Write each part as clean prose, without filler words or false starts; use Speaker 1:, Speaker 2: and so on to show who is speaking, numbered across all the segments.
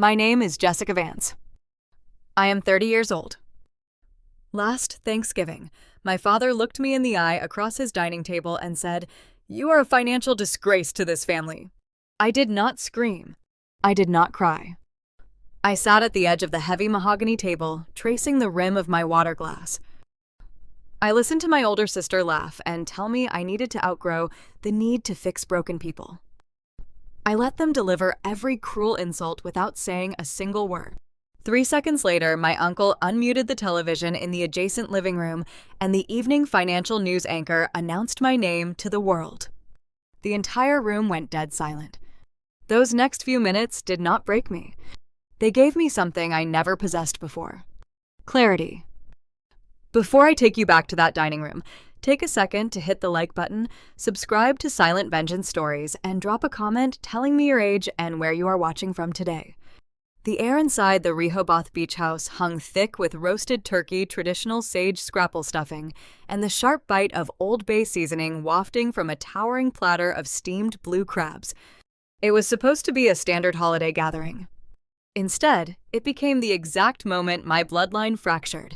Speaker 1: My name is Jessica Vance. I am 30 years old. Last Thanksgiving, my father looked me in the eye across his dining table and said, "You are a financial disgrace to this family." I did not scream. I did not cry. I sat at the edge of the heavy mahogany table, tracing the rim of my water glass. I listened to my older sister laugh and tell me I needed to outgrow the need to fix broken people. I let them deliver every cruel insult without saying a single word. 3 seconds later, my uncle unmuted the television in the adjacent living room, and the evening financial news anchor announced my name to the world. The entire room went dead silent. Those next few minutes did not break me. They gave me something I never possessed before: clarity. Before I take you back to that dining room, take a second to hit the like button, subscribe to Silent Vengeance Stories, and drop a comment telling me your age and where you are watching from today. The air inside the Rehoboth Beach House hung thick with roasted turkey, traditional sage scrapple stuffing, and the sharp bite of Old Bay seasoning wafting from a towering platter of steamed blue crabs. It was supposed to be a standard holiday gathering. Instead, it became the exact moment my bloodline fractured.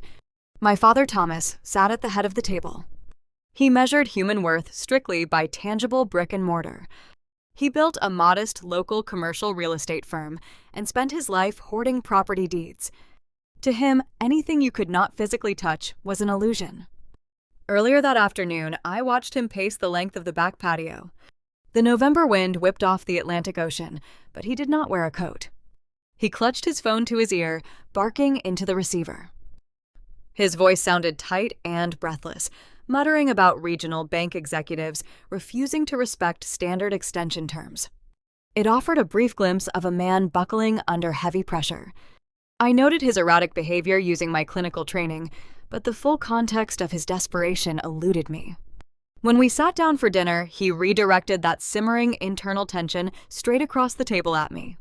Speaker 1: My father Thomas sat at the head of the table. He measured human worth strictly by tangible brick and mortar. He built a modest local commercial real estate firm and spent his life hoarding property deeds. To him, anything you could not physically touch was an illusion. Earlier that afternoon, I watched him pace the length of the back patio. The November wind whipped off the Atlantic Ocean, but he did not wear a coat. He clutched his phone to his ear, barking into the receiver. His voice sounded tight and breathless, muttering about regional bank executives refusing to respect standard extension terms. It offered a brief glimpse of a man buckling under heavy pressure. I noted his erratic behavior using my clinical training, but the full context of his desperation eluded me. When we sat down for dinner, he redirected that simmering internal tension straight across the table at me.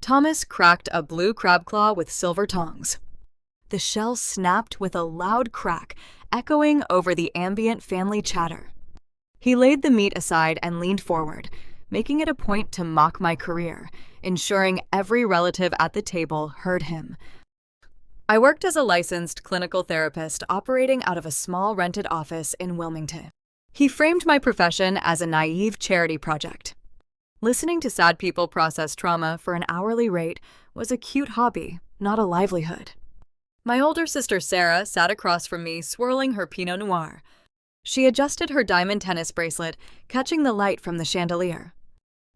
Speaker 1: Thomas cracked a blue crab claw with silver tongs. The shell snapped with a loud crack, echoing over the ambient family chatter. He laid the meat aside and leaned forward, making it a point to mock my career, ensuring every relative at the table heard him. I worked as a licensed clinical therapist operating out of a small rented office in Wilmington. He framed my profession as a naive charity project. Listening to sad people process trauma for an hourly rate was a cute hobby, not a livelihood. My older sister Sarah sat across from me, swirling her Pinot Noir. She adjusted her diamond tennis bracelet, catching the light from the chandelier.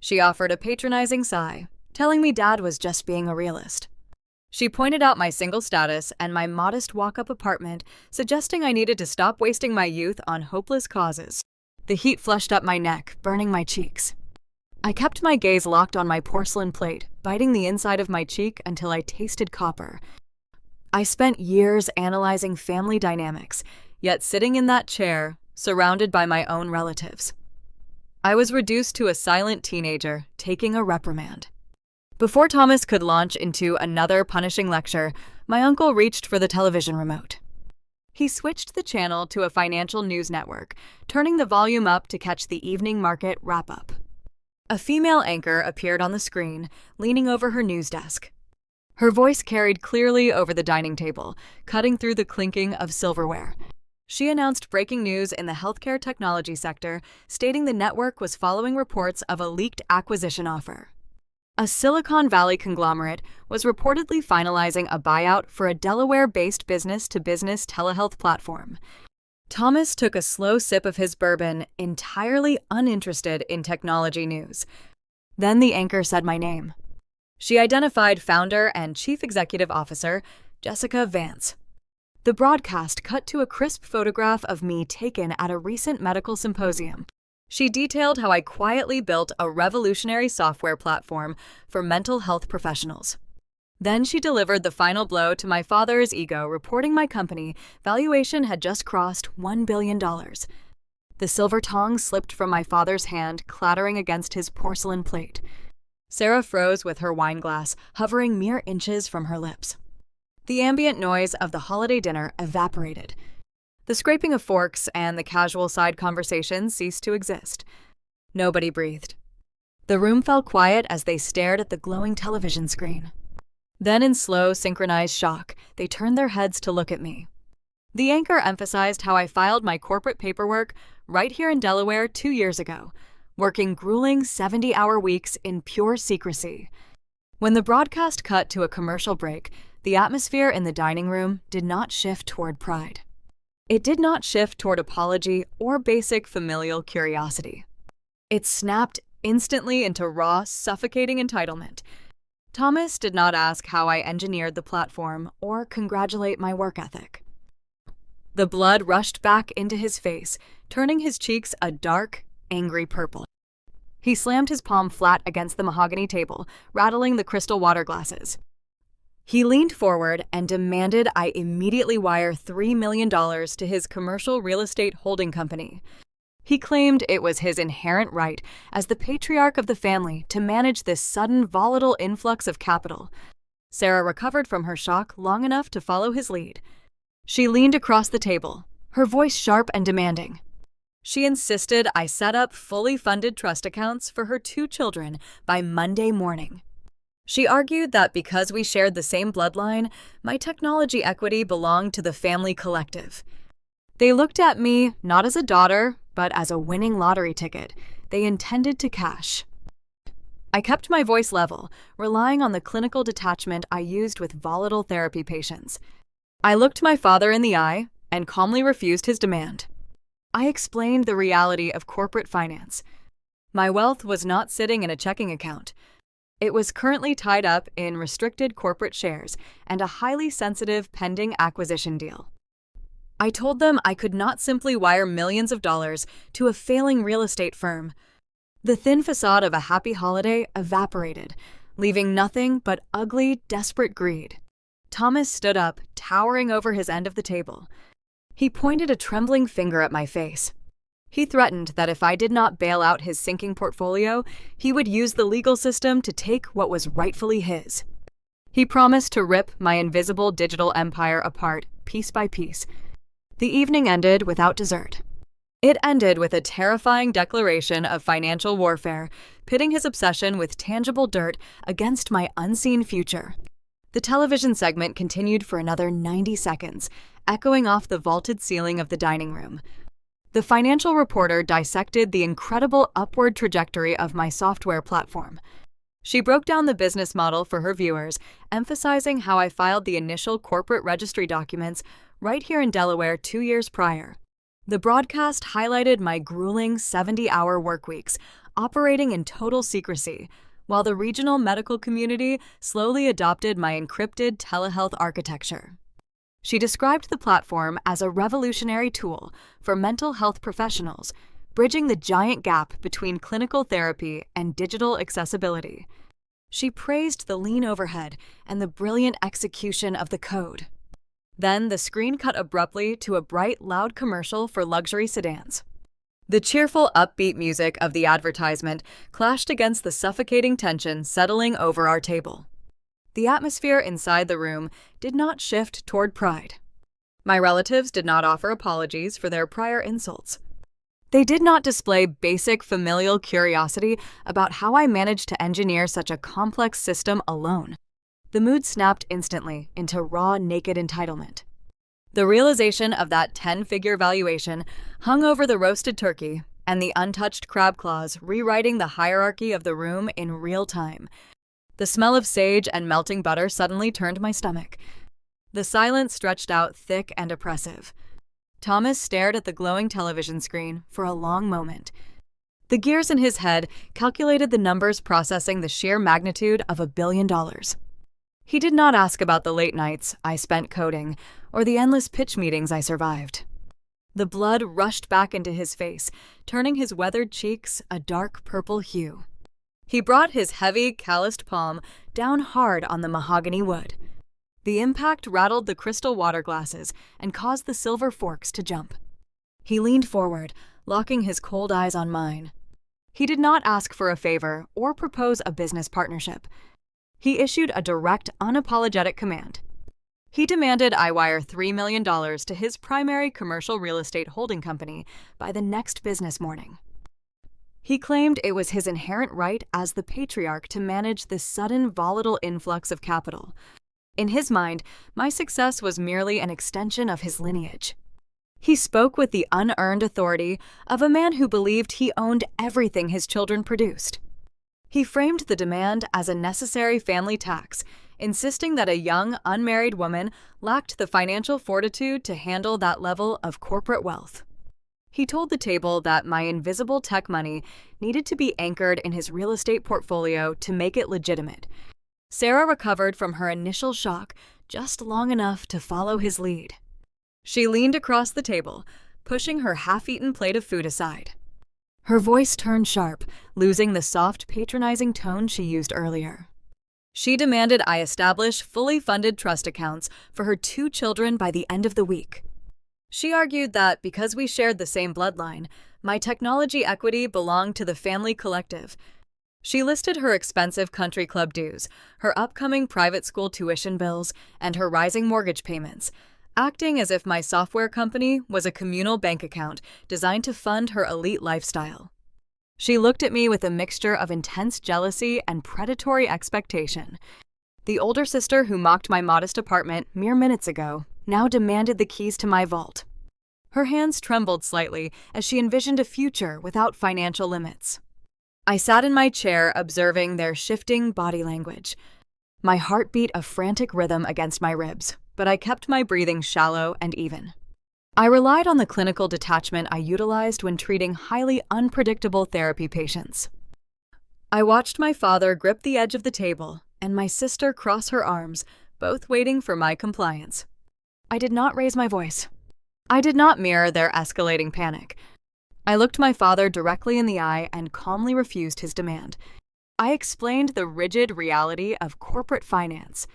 Speaker 1: She offered a patronizing sigh, telling me Dad was just being a realist. She pointed out my single status and my modest walk-up apartment, suggesting I needed to stop wasting my youth on hopeless causes. The heat flushed up my neck, burning my cheeks. I kept my gaze locked on my porcelain plate, biting the inside of my cheek until I tasted copper. I spent years analyzing family dynamics, yet sitting in that chair, surrounded by my own relatives. I was reduced to a silent teenager, taking a reprimand. Before Thomas could launch into another punishing lecture, my uncle reached for the television remote. He switched the channel to a financial news network, turning the volume up to catch the evening market wrap-up. A female anchor appeared on the screen, leaning over her news desk. Her voice carried clearly over the dining table, cutting through the clinking of silverware. She announced breaking news in the healthcare technology sector, stating the network was following reports of a leaked acquisition offer. A Silicon Valley conglomerate was reportedly finalizing a buyout for a Delaware-based business-to-business telehealth platform. Thomas took a slow sip of his bourbon, entirely uninterested in technology news. Then the anchor said my name. She identified founder and chief executive officer Jessica Vance. The broadcast cut to a crisp photograph of me taken at a recent medical symposium. She detailed how I quietly built a revolutionary software platform for mental health professionals. Then she delivered the final blow to my father's ego, reporting my company valuation had just crossed $1 billion. The silver tongs slipped from my father's hand, clattering against his porcelain plate. Sarah froze with her wine glass, hovering mere inches from her lips. The ambient noise of the holiday dinner evaporated. The scraping of forks and the casual side conversations ceased to exist. Nobody breathed. The room fell quiet as they stared at the glowing television screen. Then in slow, synchronized shock, they turned their heads to look at me. The anchor emphasized how I filed my corporate paperwork right here in Delaware 2 years ago, working grueling 70-hour weeks in pure secrecy. When the broadcast cut to a commercial break, the atmosphere in the dining room did not shift toward pride. It did not shift toward apology or basic familial curiosity. It snapped instantly into raw, suffocating entitlement. Thomas did not ask how I engineered the platform or congratulate my work ethic. The blood rushed back into his face, turning his cheeks a dark, angry purple. He slammed his palm flat against the mahogany table, rattling the crystal water glasses. He leaned forward and demanded I immediately wire $3 million to his commercial real estate holding company. He claimed it was his inherent right as the patriarch of the family to manage this sudden volatile influx of capital. Sarah recovered from her shock long enough to follow his lead. She leaned across the table, her voice sharp and demanding. She insisted I set up fully funded trust accounts for her 2 children by Monday morning. She argued that because we shared the same bloodline, my technology equity belonged to the family collective. They looked at me not as a daughter, but as a winning lottery ticket they intended to cash. I kept my voice level, relying on the clinical detachment I used with volatile therapy patients. I looked my father in the eye and calmly refused his demand. I explained the reality of corporate finance. My wealth was not sitting in a checking account. It was currently tied up in restricted corporate shares and a highly sensitive pending acquisition deal. I told them I could not simply wire millions of dollars to a failing real estate firm. The thin facade of a happy holiday evaporated, leaving nothing but ugly, desperate greed. Thomas stood up, towering over his end of the table. He pointed a trembling finger at my face. He threatened that if I did not bail out his sinking portfolio, he would use the legal system to take what was rightfully his. He promised to rip my invisible digital empire apart, piece by piece. The evening ended without dessert. It ended with a terrifying declaration of financial warfare, pitting his obsession with tangible dirt against my unseen future. The television segment continued for another 90 seconds, echoing off the vaulted ceiling of the dining room. The financial reporter dissected the incredible upward trajectory of my software platform. She broke down the business model for her viewers, emphasizing how I filed the initial corporate registry documents right here in Delaware 2 years prior. The broadcast highlighted my grueling 70-hour workweeks, operating in total secrecy, while the regional medical community slowly adopted my encrypted telehealth architecture. She described the platform as a revolutionary tool for mental health professionals, bridging the giant gap between clinical therapy and digital accessibility. She praised the lean overhead and the brilliant execution of the code. Then the screen cut abruptly to a bright, loud commercial for luxury sedans. The cheerful, upbeat music of the advertisement clashed against the suffocating tension settling over our table. The atmosphere inside the room did not shift toward pride. My relatives did not offer apologies for their prior insults. They did not display basic familial curiosity about how I managed to engineer such a complex system alone. The mood snapped instantly into raw, naked entitlement. The realization of that 10-figure valuation hung over the roasted turkey and the untouched crab claws, rewriting the hierarchy of the room in real time. The smell of sage and melting butter suddenly turned my stomach. The silence stretched out thick and oppressive. Thomas stared at the glowing television screen for a long moment. The gears in his head calculated the numbers processing the sheer magnitude of $1 billion. He did not ask about the late nights I spent coding or the endless pitch meetings I survived. The blood rushed back into his face, turning his weathered cheeks a dark purple hue. He brought his heavy, calloused palm down hard on the mahogany wood. The impact rattled the crystal water glasses and caused the silver forks to jump. He leaned forward, locking his cold eyes on mine. He did not ask for a favor or propose a business partnership. He issued a direct, unapologetic command. He demanded I wire $3 million to his primary commercial real estate holding company by the next business morning. He claimed it was his inherent right as the patriarch to manage this sudden volatile influx of capital. In his mind, my success was merely an extension of his lineage. He spoke with the unearned authority of a man who believed he owned everything his children produced. He framed the demand as a necessary family tax, insisting that a young, unmarried woman lacked the financial fortitude to handle that level of corporate wealth. He told the table that my invisible tech money needed to be anchored in his real estate portfolio to make it legitimate. Sarah recovered from her initial shock just long enough to follow his lead. She leaned across the table, pushing her half-eaten plate of food aside. Her voice turned sharp, losing the soft, patronizing tone she used earlier. She demanded I establish fully funded trust accounts for her 2 children by the end of the week. She argued that because we shared the same bloodline, my technology equity belonged to the family collective. She listed her expensive country club dues, her upcoming private school tuition bills, and her rising mortgage payments, acting as if my software company was a communal bank account designed to fund her elite lifestyle. She looked at me with a mixture of intense jealousy and predatory expectation. The older sister who mocked my modest apartment mere minutes ago now demanded the keys to my vault. Her hands trembled slightly as she envisioned a future without financial limits. I sat in my chair observing their shifting body language. My heart beat a frantic rhythm against my ribs, but I kept my breathing shallow and even. I relied on the clinical detachment I utilized when treating highly unpredictable therapy patients. I watched my father grip the edge of the table and my sister cross her arms, both waiting for my compliance. I did not raise my voice. I did not mirror their escalating panic. I looked my father directly in the eye and calmly refused his demand. I explained the rigid reality of corporate finance.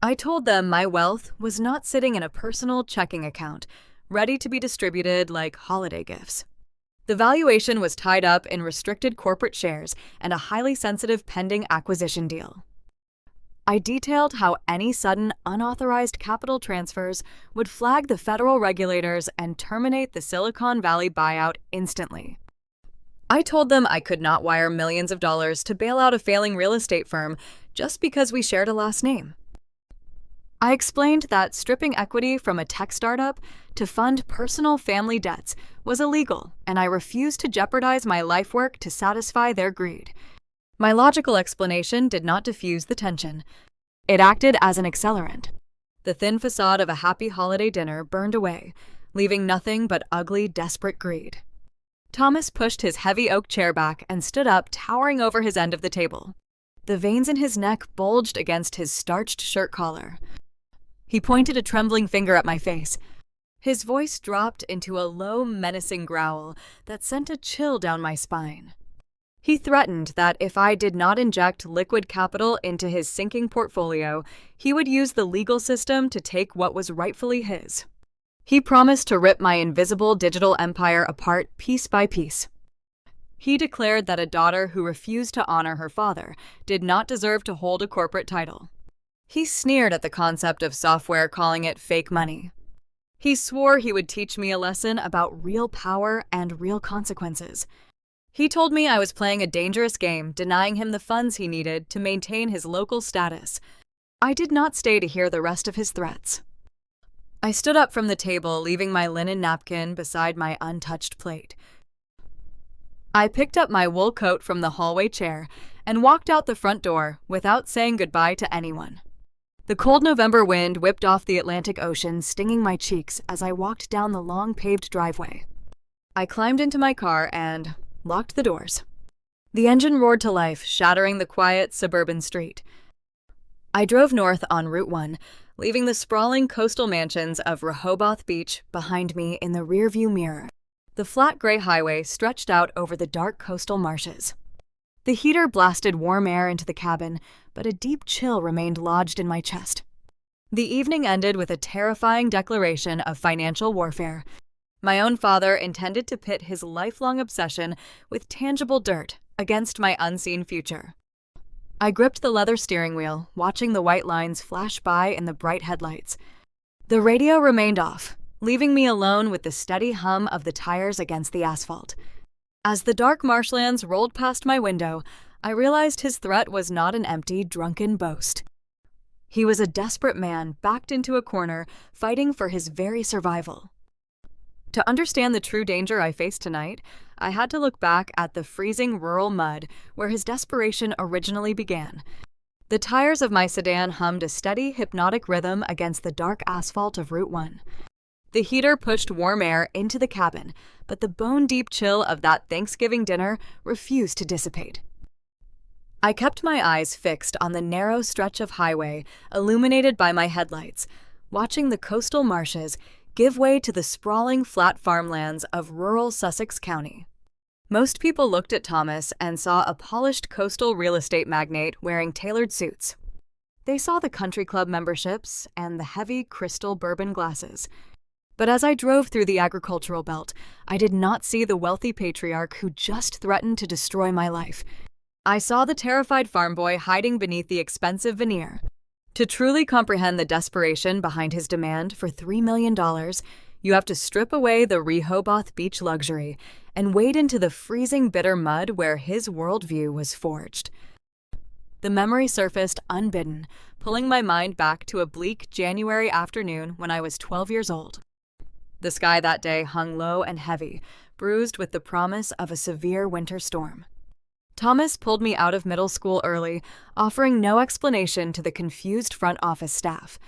Speaker 1: I told them my wealth was not sitting in a personal checking account, ready to be distributed like holiday gifts. The valuation was tied up in restricted corporate shares and a highly sensitive pending acquisition deal. I detailed how any sudden, unauthorized capital transfers would flag the federal regulators and terminate the Silicon Valley buyout instantly. I told them I could not wire millions of dollars to bail out a failing real estate firm just because we shared a last name. I explained that stripping equity from a tech startup to fund personal family debts was illegal, and I refused to jeopardize my life work to satisfy their greed. My logical explanation did not diffuse the tension. It acted as an accelerant. The thin facade of a happy holiday dinner burned away, leaving nothing but ugly, desperate greed. Thomas pushed his heavy oak chair back and stood up, towering over his end of the table. The veins in his neck bulged against his starched shirt collar. He pointed a trembling finger at my face. His voice dropped into a low, menacing growl that sent a chill down my spine. He threatened that if I did not inject liquid capital into his sinking portfolio, he would use the legal system to take what was rightfully his. He promised to rip my invisible digital empire apart piece by piece. He declared that a daughter who refused to honor her father did not deserve to hold a corporate title. He sneered at the concept of software, calling it fake money. He swore he would teach me a lesson about real power and real consequences. He told me I was playing a dangerous game, denying him the funds he needed to maintain his local status. I did not stay to hear the rest of his threats. I stood up from the table, leaving my linen napkin beside my untouched plate. I picked up my wool coat from the hallway chair and walked out the front door without saying goodbye to anyone. The cold November wind whipped off the Atlantic Ocean, stinging my cheeks as I walked down the long paved driveway. I climbed into my car and locked the doors. The engine roared to life, shattering the quiet suburban street. I drove north on Route 1, leaving the sprawling coastal mansions of Rehoboth Beach behind me in the rearview mirror. The flat gray highway stretched out over the dark coastal marshes. The heater blasted warm air into the cabin, but a deep chill remained lodged in my chest. The evening ended with a terrifying declaration of financial warfare. My own father intended to pit his lifelong obsession with tangible dirt against my unseen future. I gripped the leather steering wheel, watching the white lines flash by in the bright headlights. The radio remained off, leaving me alone with the steady hum of the tires against the asphalt. As the dark marshlands rolled past my window, I realized his threat was not an empty, drunken boast. He was a desperate man backed into a corner, fighting for his very survival. To understand the true danger I faced tonight, I had to look back at the freezing rural mud where his desperation originally began. The tires of my sedan hummed a steady, hypnotic rhythm against the dark asphalt of Route 1. The heater pushed warm air into the cabin, but the bone-deep chill of that Thanksgiving dinner refused to dissipate. I kept my eyes fixed on the narrow stretch of highway illuminated by my headlights, watching the coastal marshes give way to the sprawling flat farmlands of rural Sussex County. Most people looked at Thomas and saw a polished coastal real estate magnate wearing tailored suits. They saw the country club memberships and the heavy crystal bourbon glasses. But as I drove through the agricultural belt, I did not see the wealthy patriarch who just threatened to destroy my life. I saw the terrified farm boy hiding beneath the expensive veneer. To truly comprehend the desperation behind his demand for $3 million, you have to strip away the Rehoboth beach luxury and wade into the freezing bitter mud where his worldview was forged. The memory surfaced unbidden, pulling my mind back to a bleak January afternoon when I was 12 years old. The sky that day hung low and heavy, bruised with the promise of a severe winter storm. Thomas pulled me out of middle school early, offering no explanation to the confused front office staff.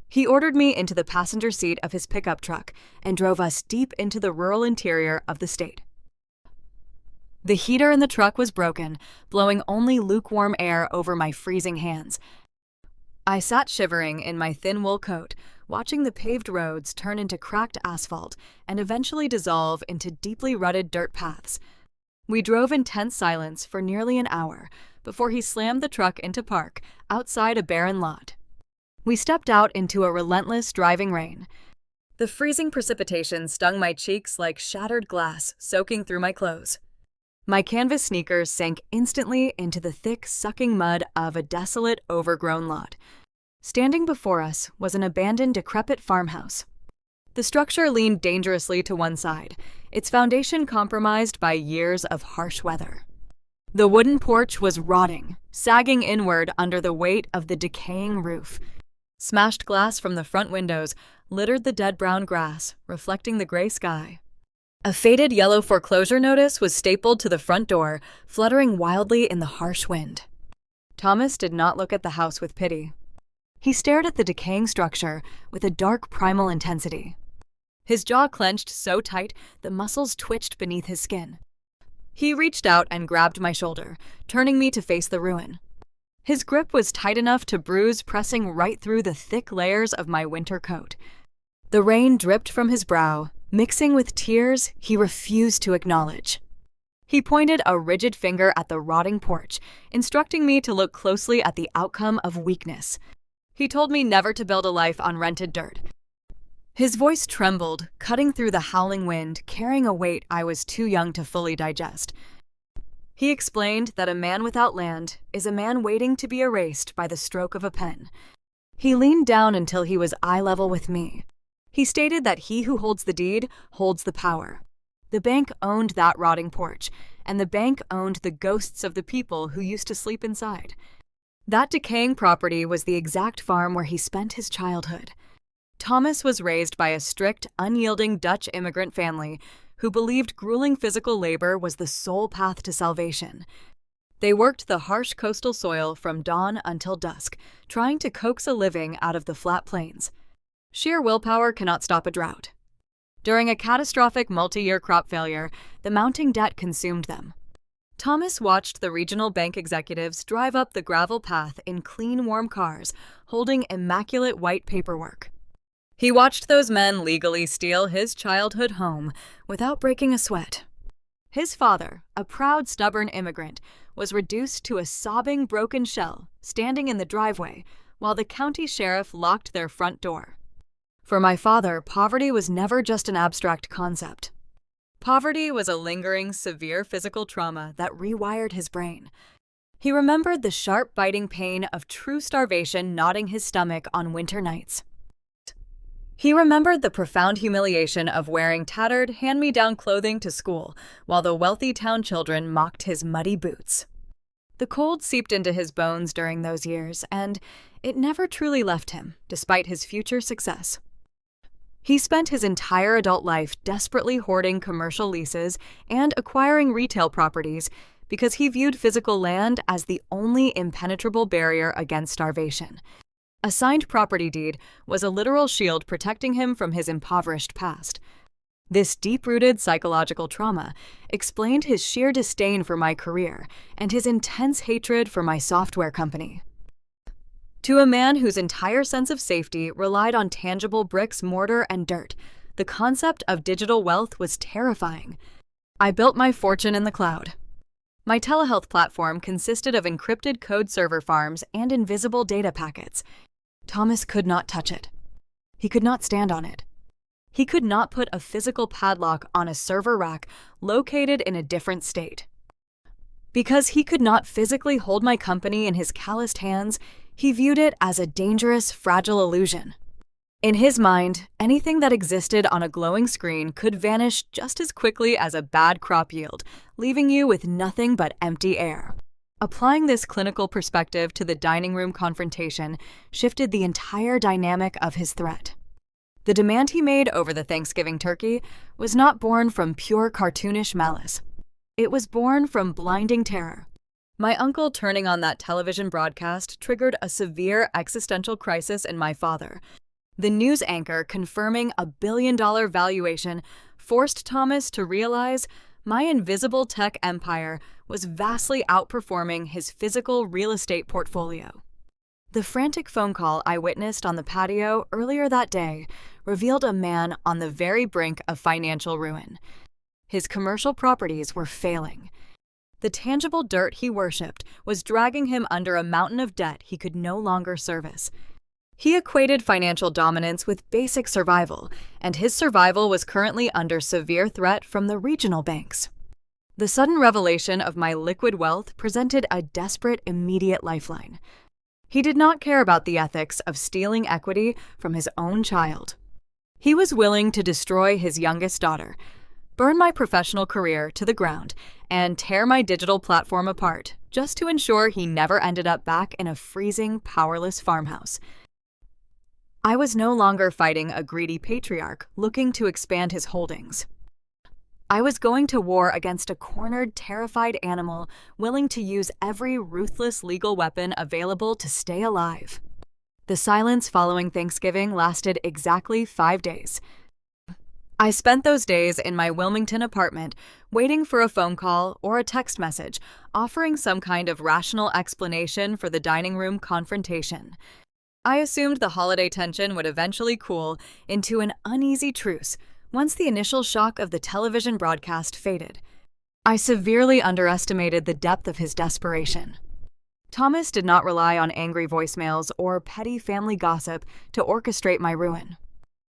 Speaker 1: He ordered me into the passenger seat of his pickup truck and drove us deep into the rural interior of the state. The heater in the truck was broken, blowing only lukewarm air over my freezing hands. I sat shivering in my thin wool coat, watching the paved roads turn into cracked asphalt and eventually dissolve into deeply rutted dirt paths. We drove in tense silence for nearly an hour before he slammed the truck into park outside a barren lot. We stepped out into a relentless driving rain. The freezing precipitation stung my cheeks like shattered glass soaking through my clothes. My canvas sneakers sank instantly into the thick, sucking mud of a desolate, overgrown lot. Standing before us was an abandoned, decrepit farmhouse. The structure leaned dangerously to one side, its foundation compromised by years of harsh weather. The wooden porch was rotting, sagging inward under the weight of the decaying roof. Smashed glass from the front windows littered the dead brown grass, reflecting the gray sky. A faded yellow foreclosure notice was stapled to the front door, fluttering wildly in the harsh wind. Thomas did not look at the house with pity. He stared at the decaying structure with a dark primal intensity. His jaw clenched so tight the muscles twitched beneath his skin. He reached out and grabbed my shoulder, turning me to face the ruin. His grip was tight enough to bruise, pressing right through the thick layers of my winter coat. The rain dripped from his brow, mixing with tears he refused to acknowledge. He pointed a rigid finger at the rotting porch, instructing me to look closely at the outcome of weakness. He told me never to build a life on rented dirt. His voice trembled, cutting through the howling wind, carrying a weight I was too young to fully digest. He explained that a man without land is a man waiting to be erased by the stroke of a pen. He leaned down until he was eye level with me. He stated that he who holds the deed holds the power. The bank owned that rotting porch, and the bank owned the ghosts of the people who used to sleep inside. That decaying property was the exact farm where he spent his childhood. Thomas was raised by a strict, unyielding Dutch immigrant family who believed grueling physical labor was the sole path to salvation. They worked the harsh coastal soil from dawn until dusk, trying to coax a living out of the flat plains. Sheer willpower cannot stop a drought. During a catastrophic multi-year crop failure, the mounting debt consumed them. Thomas watched the regional bank executives drive up the gravel path in clean, warm cars, holding immaculate white paperwork. He watched those men legally steal his childhood home without breaking a sweat. His father, a proud, stubborn immigrant, was reduced to a sobbing, broken shell, standing in the driveway, while the county sheriff locked their front door. For my father, poverty was never just an abstract concept. Poverty was a lingering, severe physical trauma that rewired his brain. He remembered the sharp, biting pain of true starvation gnawing his stomach on winter nights. He remembered the profound humiliation of wearing tattered, hand-me-down clothing to school, while the wealthy town children mocked his muddy boots. The cold seeped into his bones during those years, and it never truly left him, despite his future success. He spent his entire adult life desperately hoarding commercial leases and acquiring retail properties because he viewed physical land as the only impenetrable barrier against starvation. A signed property deed was a literal shield protecting him from his impoverished past. This deep-rooted psychological trauma explained his sheer disdain for my career and his intense hatred for my software company. To a man whose entire sense of safety relied on tangible bricks, mortar, and dirt, the concept of digital wealth was terrifying. I built my fortune in the cloud. My telehealth platform consisted of encrypted code server farms and invisible data packets. Thomas could not touch it. He could not stand on it. He could not put a physical padlock on a server rack located in a different state. Because he could not physically hold my company in his calloused hands, he viewed it as a dangerous, fragile illusion. In his mind, anything that existed on a glowing screen could vanish just as quickly as a bad crop yield, leaving you with nothing but empty air. Applying this clinical perspective to the dining room confrontation shifted the entire dynamic of his threat. The demand he made over the Thanksgiving turkey was not born from pure cartoonish malice. It was born from blinding terror. My uncle turning on that television broadcast triggered a severe existential crisis in my father. The news anchor confirming a billion-dollar valuation forced Thomas to realize my invisible tech empire was vastly outperforming his physical real estate portfolio. The frantic phone call I witnessed on the patio earlier that day revealed a man on the very brink of financial ruin. His commercial properties were failing. The tangible dirt he worshipped was dragging him under a mountain of debt he could no longer service. He equated financial dominance with basic survival, and his survival was currently under severe threat from the regional banks. The sudden revelation of my liquid wealth presented a desperate, immediate lifeline. He did not care about the ethics of stealing equity from his own child. He was willing to destroy his youngest daughter, burn my professional career to the ground, and tear my digital platform apart just to ensure he never ended up back in a freezing, powerless farmhouse. I was no longer fighting a greedy patriarch looking to expand his holdings. I was going to war against a cornered, terrified animal willing to use every ruthless legal weapon available to stay alive. The silence following Thanksgiving lasted exactly 5 days. I spent those days in my Wilmington apartment waiting for a phone call or a text message offering some kind of rational explanation for the dining room confrontation. I assumed the holiday tension would eventually cool into an uneasy truce once the initial shock of the television broadcast faded. I severely underestimated the depth of his desperation. Thomas did not rely on angry voicemails or petty family gossip to orchestrate my ruin.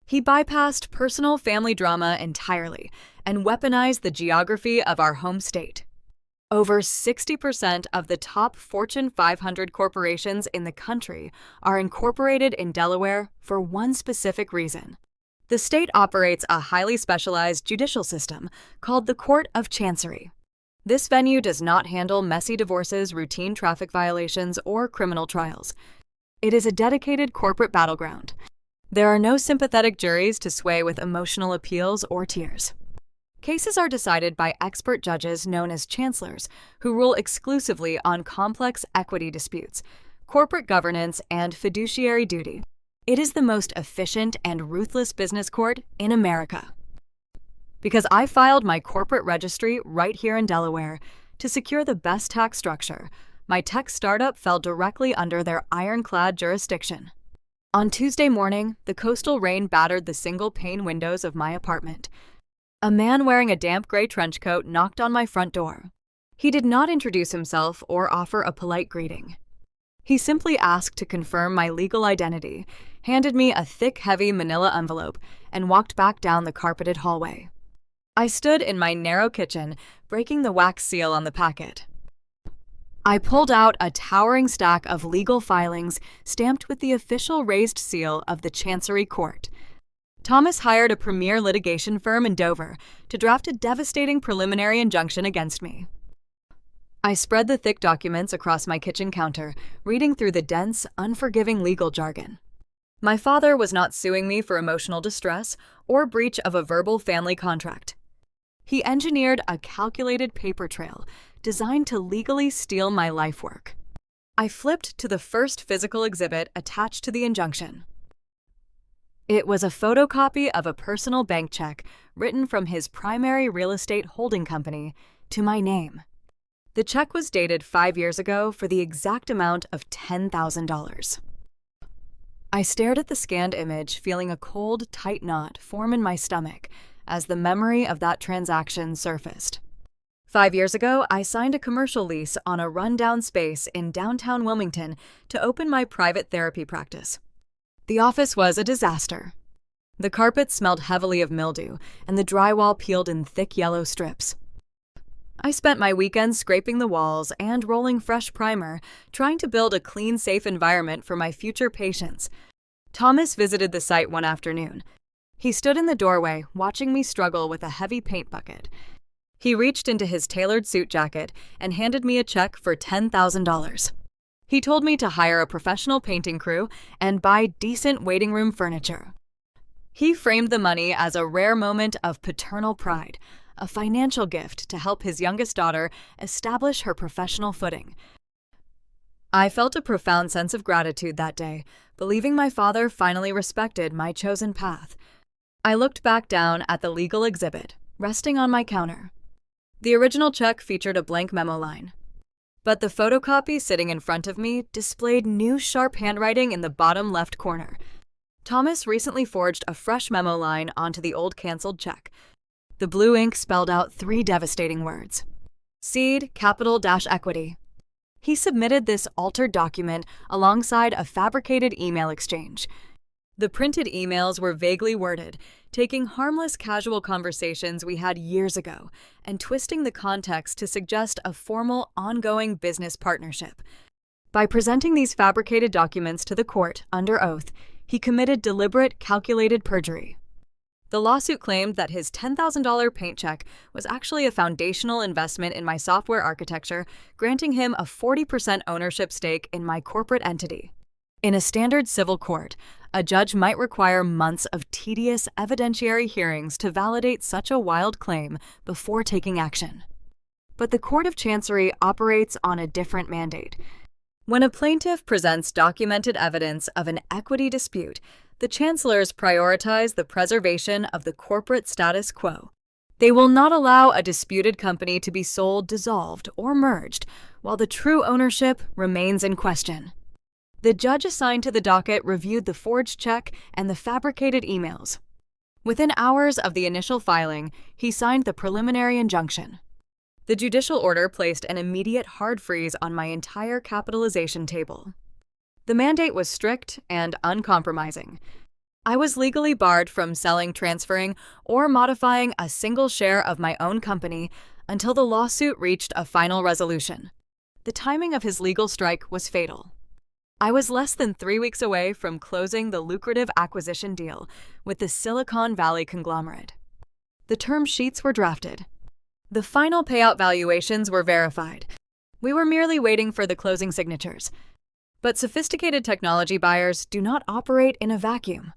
Speaker 1: He bypassed personal family drama entirely and weaponized the geography of our home state. Over 60% of the top Fortune 500 corporations in the country are incorporated in Delaware for one specific reason. The state operates a highly specialized judicial system called the Court of Chancery. This venue does not handle messy divorces, routine traffic violations, or criminal trials. It is a dedicated corporate battleground. There are no sympathetic juries to sway with emotional appeals or tears. Cases are decided by expert judges known as chancellors, who rule exclusively on complex equity disputes, corporate governance, and fiduciary duty. It is the most efficient and ruthless business court in America. Because I filed my corporate registry right here in Delaware to secure the best tax structure, my tech startup fell directly under their ironclad jurisdiction. On Tuesday morning, the coastal rain battered the single-pane windows of my apartment. A man wearing a damp gray trench coat knocked on my front door. He did not introduce himself or offer a polite greeting. He simply asked to confirm my legal identity, handed me a thick, heavy manila envelope, and walked back down the carpeted hallway. I stood in my narrow kitchen, breaking the wax seal on the packet. I pulled out a towering stack of legal filings stamped with the official raised seal of the Chancery Court. Thomas hired a premier litigation firm in Dover to draft a devastating preliminary injunction against me. I spread the thick documents across my kitchen counter, reading through the dense, unforgiving legal jargon. My father was not suing me for emotional distress or breach of a verbal family contract. He engineered a calculated paper trail designed to legally steal my life work. I flipped to the first physical exhibit attached to the injunction. It was a photocopy of a personal bank check written from his primary real estate holding company to my name. The check was dated 5 years ago for the exact amount of $10,000. I stared at the scanned image, feeling a cold, tight knot form in my stomach as the memory of that transaction surfaced. 5 years ago, I signed a commercial lease on a rundown space in downtown Wilmington to open my private therapy practice. The office was a disaster. The carpet smelled heavily of mildew, and the drywall peeled in thick yellow strips. I spent my weekends scraping the walls and rolling fresh primer, trying to build a clean, safe environment for my future patients. Thomas visited the site one afternoon. He stood in the doorway, watching me struggle with a heavy paint bucket. He reached into his tailored suit jacket and handed me a check for $10,000. He told me to hire a professional painting crew and buy decent waiting room furniture. He framed the money as a rare moment of paternal pride, a financial gift to help his youngest daughter establish her professional footing. I felt a profound sense of gratitude that day, believing my father finally respected my chosen path. I looked back down at the legal exhibit, resting on my counter. The original check featured a blank memo line, but the photocopy sitting in front of me displayed new sharp handwriting in the bottom left corner. Thomas recently forged a fresh memo line onto the old canceled check. The blue ink spelled out 3 devastating words: Seed, capital, equity. He submitted this altered document alongside a fabricated email exchange. The printed emails were vaguely worded, taking harmless casual conversations we had years ago and twisting the context to suggest a formal, ongoing business partnership. By presenting these fabricated documents to the court under oath, he committed deliberate, calculated perjury. The lawsuit claimed that his $10,000 paint check was actually a foundational investment in my software architecture, granting him a 40% ownership stake in my corporate entity. In a standard civil court, a judge might require months of tedious evidentiary hearings to validate such a wild claim before taking action. But the Court of Chancery operates on a different mandate. When a plaintiff presents documented evidence of an equity dispute, the chancellors prioritize the preservation of the corporate status quo. They will not allow a disputed company to be sold, dissolved, or merged while the true ownership remains in question. The judge assigned to the docket reviewed the forged check and the fabricated emails. Within hours of the initial filing, he signed the preliminary injunction. The judicial order placed an immediate hard freeze on my entire capitalization table. The mandate was strict and uncompromising. I was legally barred from selling, transferring, or modifying a single share of my own company until the lawsuit reached a final resolution. The timing of his legal strike was fatal. I was less than 3 weeks away from closing the lucrative acquisition deal with the Silicon Valley conglomerate. The term sheets were drafted. The final payout valuations were verified. We were merely waiting for the closing signatures. But sophisticated technology buyers do not operate in a vacuum.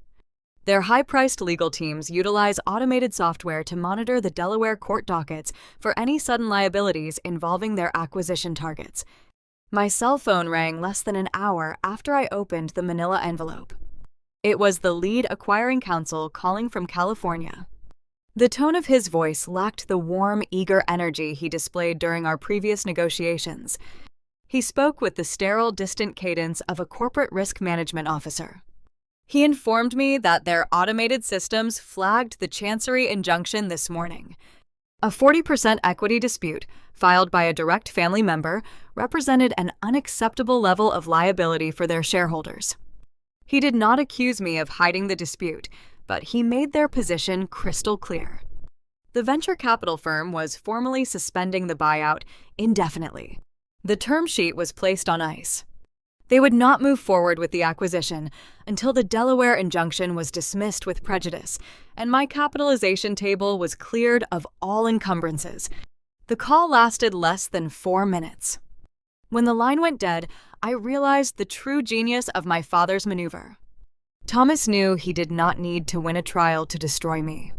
Speaker 1: Their high-priced legal teams utilize automated software to monitor the Delaware court dockets for any sudden liabilities involving their acquisition targets. My cell phone rang less than an hour after I opened the manila envelope. It was the lead acquiring counsel calling from California. The tone of his voice lacked the warm, eager energy he displayed during our previous negotiations. He spoke with the sterile, distant cadence of a corporate risk management officer. He informed me that their automated systems flagged the Chancery injunction this morning. A 40% equity dispute, filed by a direct family member, represented an unacceptable level of liability for their shareholders. He did not accuse me of hiding the dispute, but he made their position crystal clear. The venture capital firm was formally suspending the buyout indefinitely. The term sheet was placed on ice. They would not move forward with the acquisition until the Delaware injunction was dismissed with prejudice, and my capitalization table was cleared of all encumbrances. The call lasted less than 4 minutes. When the line went dead, I realized the true genius of my father's maneuver. Thomas knew he did not need to win a trial to destroy me.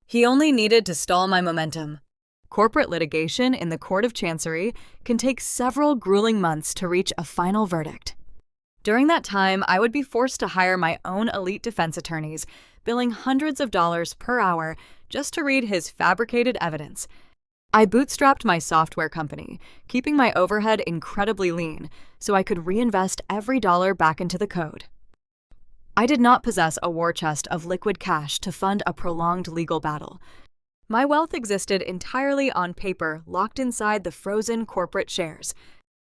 Speaker 1: He only needed to stall my momentum. Corporate litigation in the Court of Chancery can take several grueling months to reach a final verdict. During that time, I would be forced to hire my own elite defense attorneys, billing hundreds of dollars per hour just to read his fabricated evidence. I bootstrapped my software company, keeping my overhead incredibly lean so I could reinvest every dollar back into the code. I did not possess a war chest of liquid cash to fund a prolonged legal battle. My wealth existed entirely on paper locked inside the frozen corporate shares.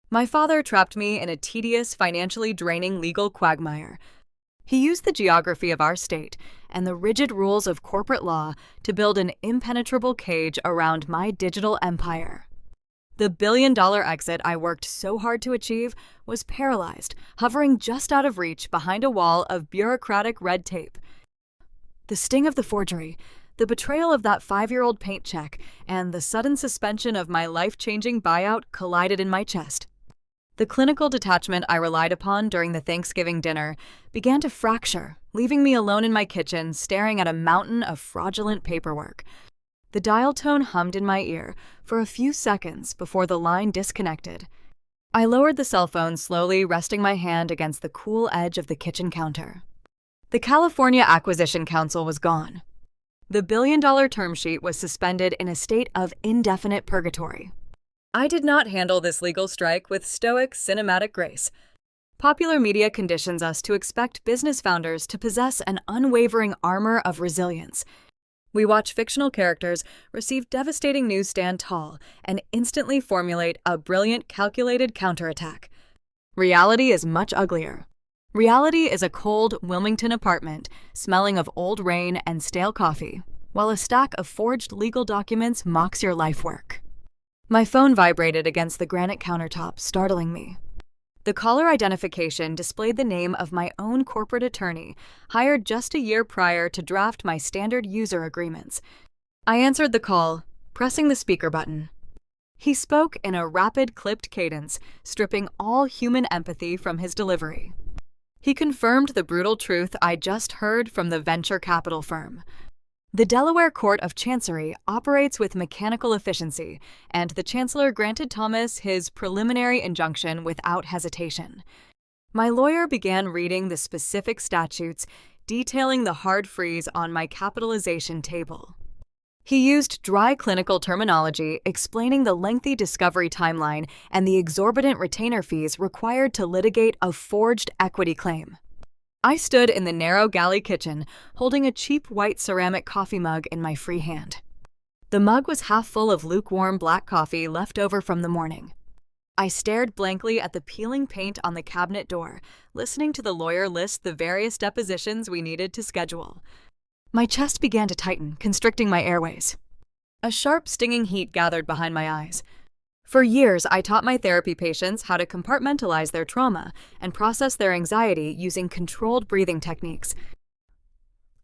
Speaker 1: My father trapped me in a tedious, financially draining legal quagmire. He used the geography of our state and the rigid rules of corporate law to build an impenetrable cage around my digital empire. The billion-dollar exit I worked so hard to achieve was paralyzed, hovering just out of reach behind a wall of bureaucratic red tape. The sting of the forgery, the betrayal of that 5-year-old paint check, and the sudden suspension of my life-changing buyout collided in my chest. The clinical detachment I relied upon during the Thanksgiving dinner began to fracture, leaving me alone in my kitchen staring at a mountain of fraudulent paperwork. The dial tone hummed in my ear for a few seconds before the line disconnected. I lowered the cell phone slowly, resting my hand against the cool edge of the kitchen counter. The California Acquisition Council was gone. The billion-dollar term sheet was suspended in a state of indefinite purgatory. I did not handle this legal strike with stoic, cinematic grace. Popular media conditions us to expect business founders to possess an unwavering armor of resilience. We watch fictional characters receive devastating news stand tall and instantly formulate a brilliant, calculated counterattack. Reality is much uglier. Reality is a cold Wilmington apartment smelling of old rain and stale coffee, while a stack of forged legal documents mocks your life work. My phone vibrated against the granite countertop, startling me. The caller identification displayed the name of my own corporate attorney, hired just a year prior to draft my standard user agreements. I answered the call, pressing the speaker button. He spoke in a rapid, clipped cadence, stripping all human empathy from his delivery. He confirmed the brutal truth I just heard from the venture capital firm. The Delaware Court of Chancery operates with mechanical efficiency, and the Chancellor granted Thomas his preliminary injunction without hesitation. My lawyer began reading the specific statutes detailing the hard freeze on my capitalization table. He used dry clinical terminology explaining the lengthy discovery timeline and the exorbitant retainer fees required to litigate a forged equity claim. I stood in the narrow galley kitchen, holding a cheap white ceramic coffee mug in my free hand. The mug was half full of lukewarm black coffee left over from the morning. I stared blankly at the peeling paint on the cabinet door, listening to the lawyer list the various depositions we needed to schedule. My chest began to tighten, constricting my airways. A sharp, stinging heat gathered behind my eyes. For years, I taught my therapy patients how to compartmentalize their trauma and process their anxiety using controlled breathing techniques.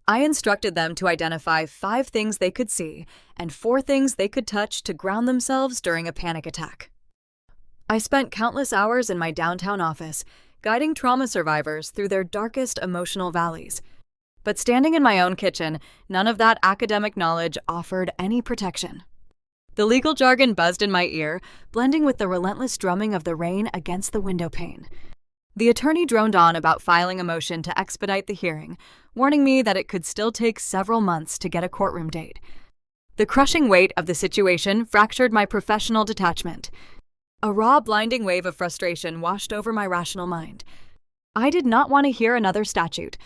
Speaker 1: I instructed them to identify 5 things they could see and 4 things they could touch to ground themselves during a panic attack. I spent countless hours in my downtown office, guiding trauma survivors through their darkest emotional valleys. But standing in my own kitchen, none of that academic knowledge offered any protection. The legal jargon buzzed in my ear, blending with the relentless drumming of the rain against the window pane. The attorney droned on about filing a motion to expedite the hearing, warning me that it could still take several months to get a courtroom date. The crushing weight of the situation fractured my professional detachment. A raw, blinding wave of frustration washed over my rational mind. I did not want to hear another statute.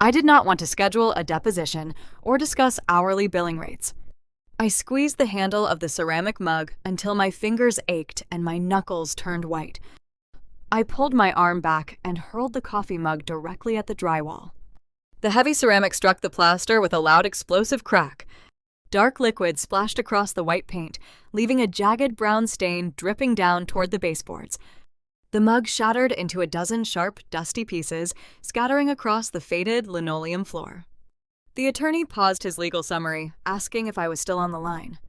Speaker 1: I did not want to schedule a deposition or discuss hourly billing rates. I squeezed the handle of the ceramic mug until my fingers ached and my knuckles turned white. I pulled my arm back and hurled the coffee mug directly at the drywall. The heavy ceramic struck the plaster with a loud explosive crack. Dark liquid splashed across the white paint, leaving a jagged brown stain dripping down toward the baseboards. The mug shattered into a dozen sharp, dusty pieces, scattering across the faded linoleum floor. The attorney paused his legal summary, asking if I was still on the line.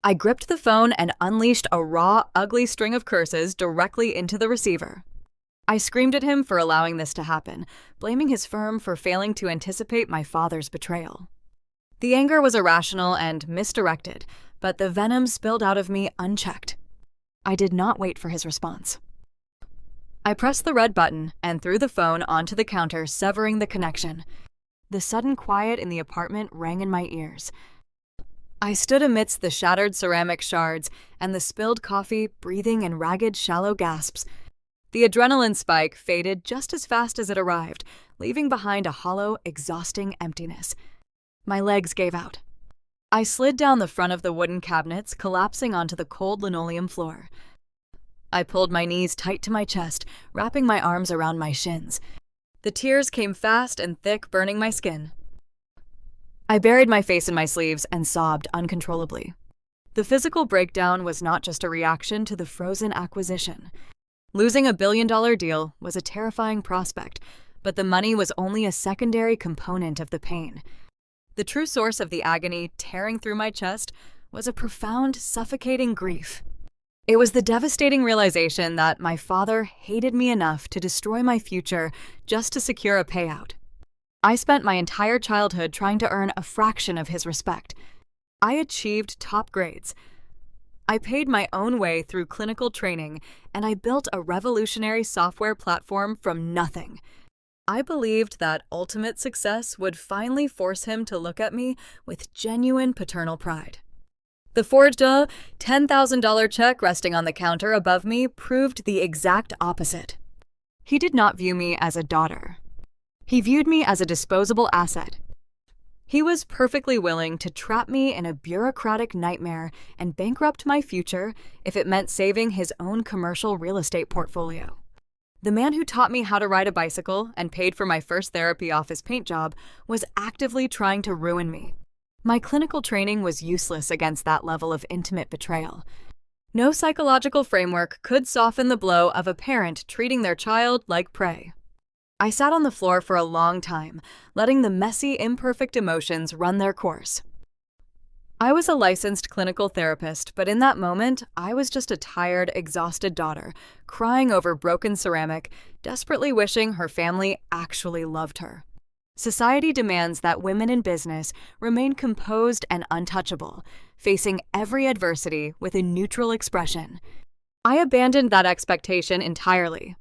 Speaker 1: I gripped the phone and unleashed a raw, ugly string of curses directly into the receiver. I screamed at him for allowing this to happen, blaming his firm for failing to anticipate my father's betrayal. The anger was irrational and misdirected, but the venom spilled out of me unchecked. I did not wait for his response. I pressed the red button and threw the phone onto the counter, severing the connection. The sudden quiet in the apartment rang in my ears. I stood amidst the shattered ceramic shards and the spilled coffee, breathing in ragged, shallow gasps. The adrenaline spike faded just as fast as it arrived, leaving behind a hollow, exhausting emptiness. My legs gave out. I slid down the front of the wooden cabinets, collapsing onto the cold linoleum floor. I pulled my knees tight to my chest, wrapping my arms around my shins. The tears came fast and thick, burning my skin. I buried my face in my sleeves and sobbed uncontrollably. The physical breakdown was not just a reaction to the frozen acquisition. Losing $1 billion deal was a terrifying prospect, but the money was only a secondary component of the pain. The true source of the agony tearing through my chest was a profound, suffocating grief. It was the devastating realization that my father hated me enough to destroy my future just to secure a payout. I spent my entire childhood trying to earn a fraction of his respect. I achieved top grades. I paid my own way through clinical training, and I built a revolutionary software platform from nothing. I believed that ultimate success would finally force him to look at me with genuine paternal pride. The forged $10,000 check resting on the counter above me proved the exact opposite. He did not view me as a daughter. He viewed me as a disposable asset. He was perfectly willing to trap me in a bureaucratic nightmare and bankrupt my future if it meant saving his own commercial real estate portfolio. The man who taught me how to ride a bicycle and paid for my first therapy office paint job was actively trying to ruin me. My clinical training was useless against that level of intimate betrayal. No psychological framework could soften the blow of a parent treating their child like prey. I sat on the floor for a long time, letting the messy, imperfect emotions run their course. I was a licensed clinical therapist, but in that moment, I was just a tired, exhausted daughter, crying over broken ceramic, desperately wishing her family actually loved her. Society demands that women in business remain composed and untouchable, facing every adversity with a neutral expression. I abandoned that expectation entirely.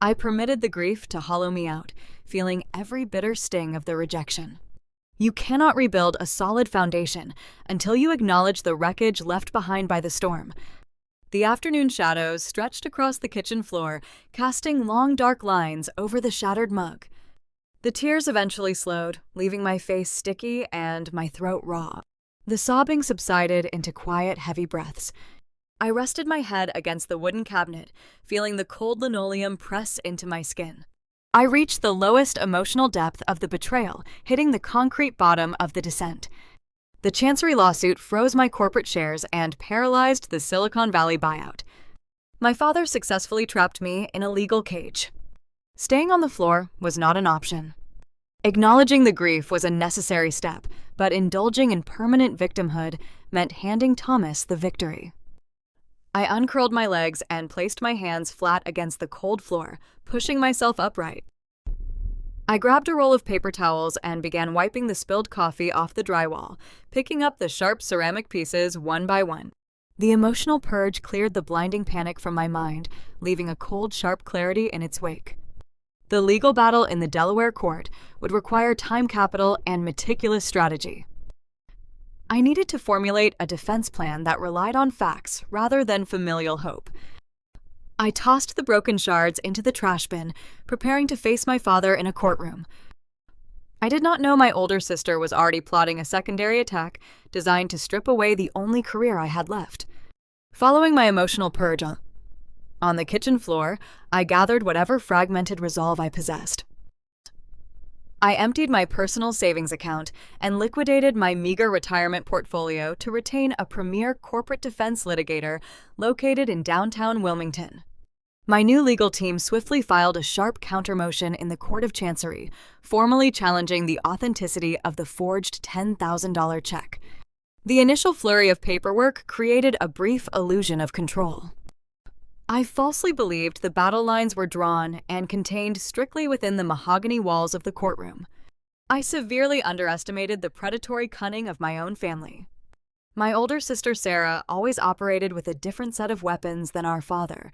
Speaker 1: I permitted the grief to hollow me out, feeling every bitter sting of the rejection. You cannot rebuild a solid foundation until you acknowledge the wreckage left behind by the storm. The afternoon shadows stretched across the kitchen floor, casting long dark lines over the shattered mug. The tears eventually slowed, leaving my face sticky and my throat raw. The sobbing subsided into quiet, heavy breaths. I rested my head against the wooden cabinet, feeling the cold linoleum press into my skin. I reached the lowest emotional depth of the betrayal, hitting the concrete bottom of the descent. The Chancery lawsuit froze my corporate shares and paralyzed the Silicon Valley buyout. My father successfully trapped me in a legal cage. Staying on the floor was not an option. Acknowledging the grief was a necessary step, but indulging in permanent victimhood meant handing Thomas the victory. I uncurled my legs and placed my hands flat against the cold floor, pushing myself upright. I grabbed a roll of paper towels and began wiping the spilled coffee off the drywall, picking up the sharp ceramic pieces one by one. The emotional purge cleared the blinding panic from my mind, leaving a cold, sharp clarity in its wake. The legal battle in the Delaware court would require time capital and meticulous strategy. I needed to formulate a defense plan that relied on facts rather than familial hope. I tossed the broken shards into the trash bin, preparing to face my father in a courtroom. I did not know my older sister was already plotting a secondary attack designed to strip away the only career I had left. Following my emotional purge on the kitchen floor, I gathered whatever fragmented resolve I possessed. I emptied my personal savings account and liquidated my meager retirement portfolio to retain a premier corporate defense litigator located in downtown Wilmington. My new legal team swiftly filed a sharp countermotion in the Court of Chancery, formally challenging the authenticity of the forged $10,000 check. The initial flurry of paperwork created a brief illusion of control. I falsely believed the battle lines were drawn and contained strictly within the mahogany walls of the courtroom. I severely underestimated the predatory cunning of my own family. My older sister Sarah always operated with a different set of weapons than our father.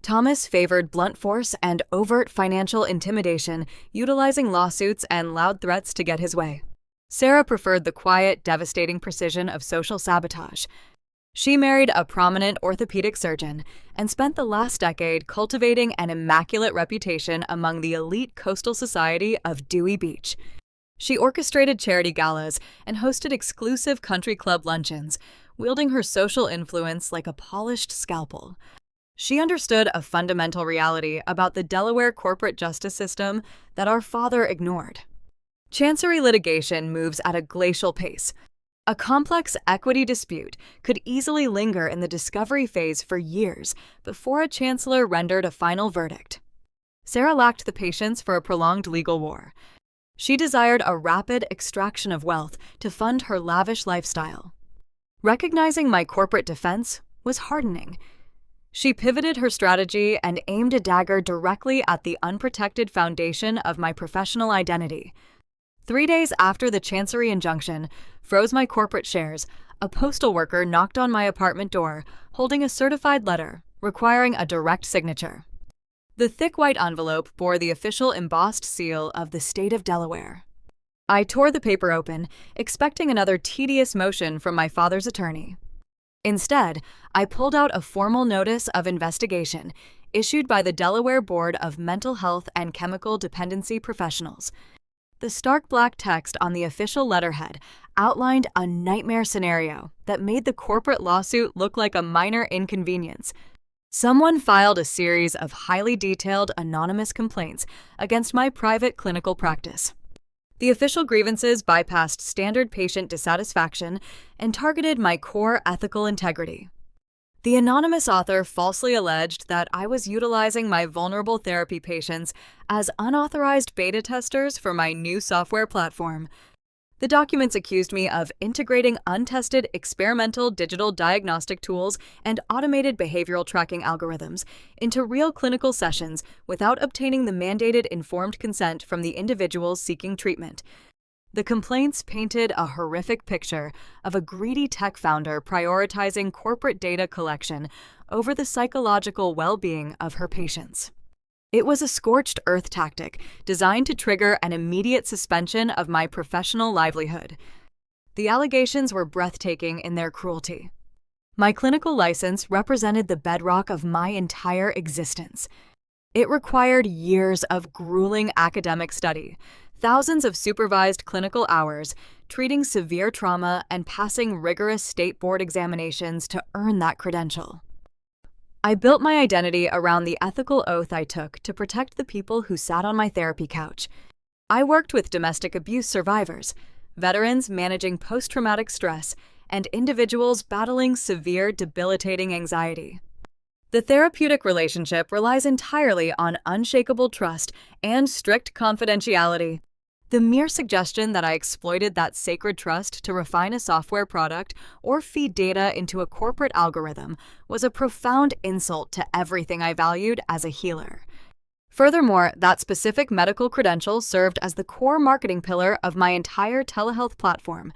Speaker 1: Thomas favored blunt force and overt financial intimidation, utilizing lawsuits and loud threats to get his way. Sarah preferred the quiet, devastating precision of social sabotage. She married a prominent orthopedic surgeon and spent the last decade cultivating an immaculate reputation among the elite coastal society of Dewey Beach. She orchestrated charity galas and hosted exclusive country club luncheons, wielding her social influence like a polished scalpel. She understood a fundamental reality about the Delaware corporate justice system that our father ignored. Chancery litigation moves at a glacial pace. A complex equity dispute could easily linger in the discovery phase for years before a chancellor rendered a final verdict. Sarah lacked the patience for a prolonged legal war. She desired a rapid extraction of wealth to fund her lavish lifestyle. Recognizing my corporate defense was hardening. She pivoted her strategy and aimed a dagger directly at the unprotected foundation of my professional identity. 3 days after the Chancery injunction froze my corporate shares, a postal worker knocked on my apartment door holding a certified letter requiring a direct signature. The thick white envelope bore the official embossed seal of the state of Delaware. I tore the paper open, expecting another tedious motion from my father's attorney. Instead, I pulled out a formal notice of investigation issued by the Delaware Board of Mental Health and Chemical Dependency Professionals. The stark black text on the official letterhead outlined a nightmare scenario that made the corporate lawsuit look like a minor inconvenience. Someone filed a series of highly detailed anonymous complaints against my private clinical practice. The official grievances bypassed standard patient dissatisfaction and targeted my core ethical integrity. The anonymous author falsely alleged that I was utilizing my vulnerable therapy patients as unauthorized beta testers for my new software platform. The documents accused me of integrating untested experimental digital diagnostic tools and automated behavioral tracking algorithms into real clinical sessions without obtaining the mandated informed consent from the individuals seeking treatment. The complaints painted a horrific picture of a greedy tech founder prioritizing corporate data collection over the psychological well-being of her patients. It was a scorched earth tactic designed to trigger an immediate suspension of my professional livelihood. The allegations were breathtaking in their cruelty. My clinical license represented the bedrock of my entire existence. It required years of grueling academic study, thousands of supervised clinical hours, treating severe trauma, and passing rigorous state board examinations to earn that credential. I built my identity around the ethical oath I took to protect the people who sat on my therapy couch. I worked with domestic abuse survivors, veterans managing post-traumatic stress, and individuals battling severe, debilitating anxiety. The therapeutic relationship relies entirely on unshakable trust and strict confidentiality. The mere suggestion that I exploited that sacred trust to refine a software product or feed data into a corporate algorithm was a profound insult to everything I valued as a healer. Furthermore, that specific medical credential served as the core marketing pillar of my entire telehealth platform.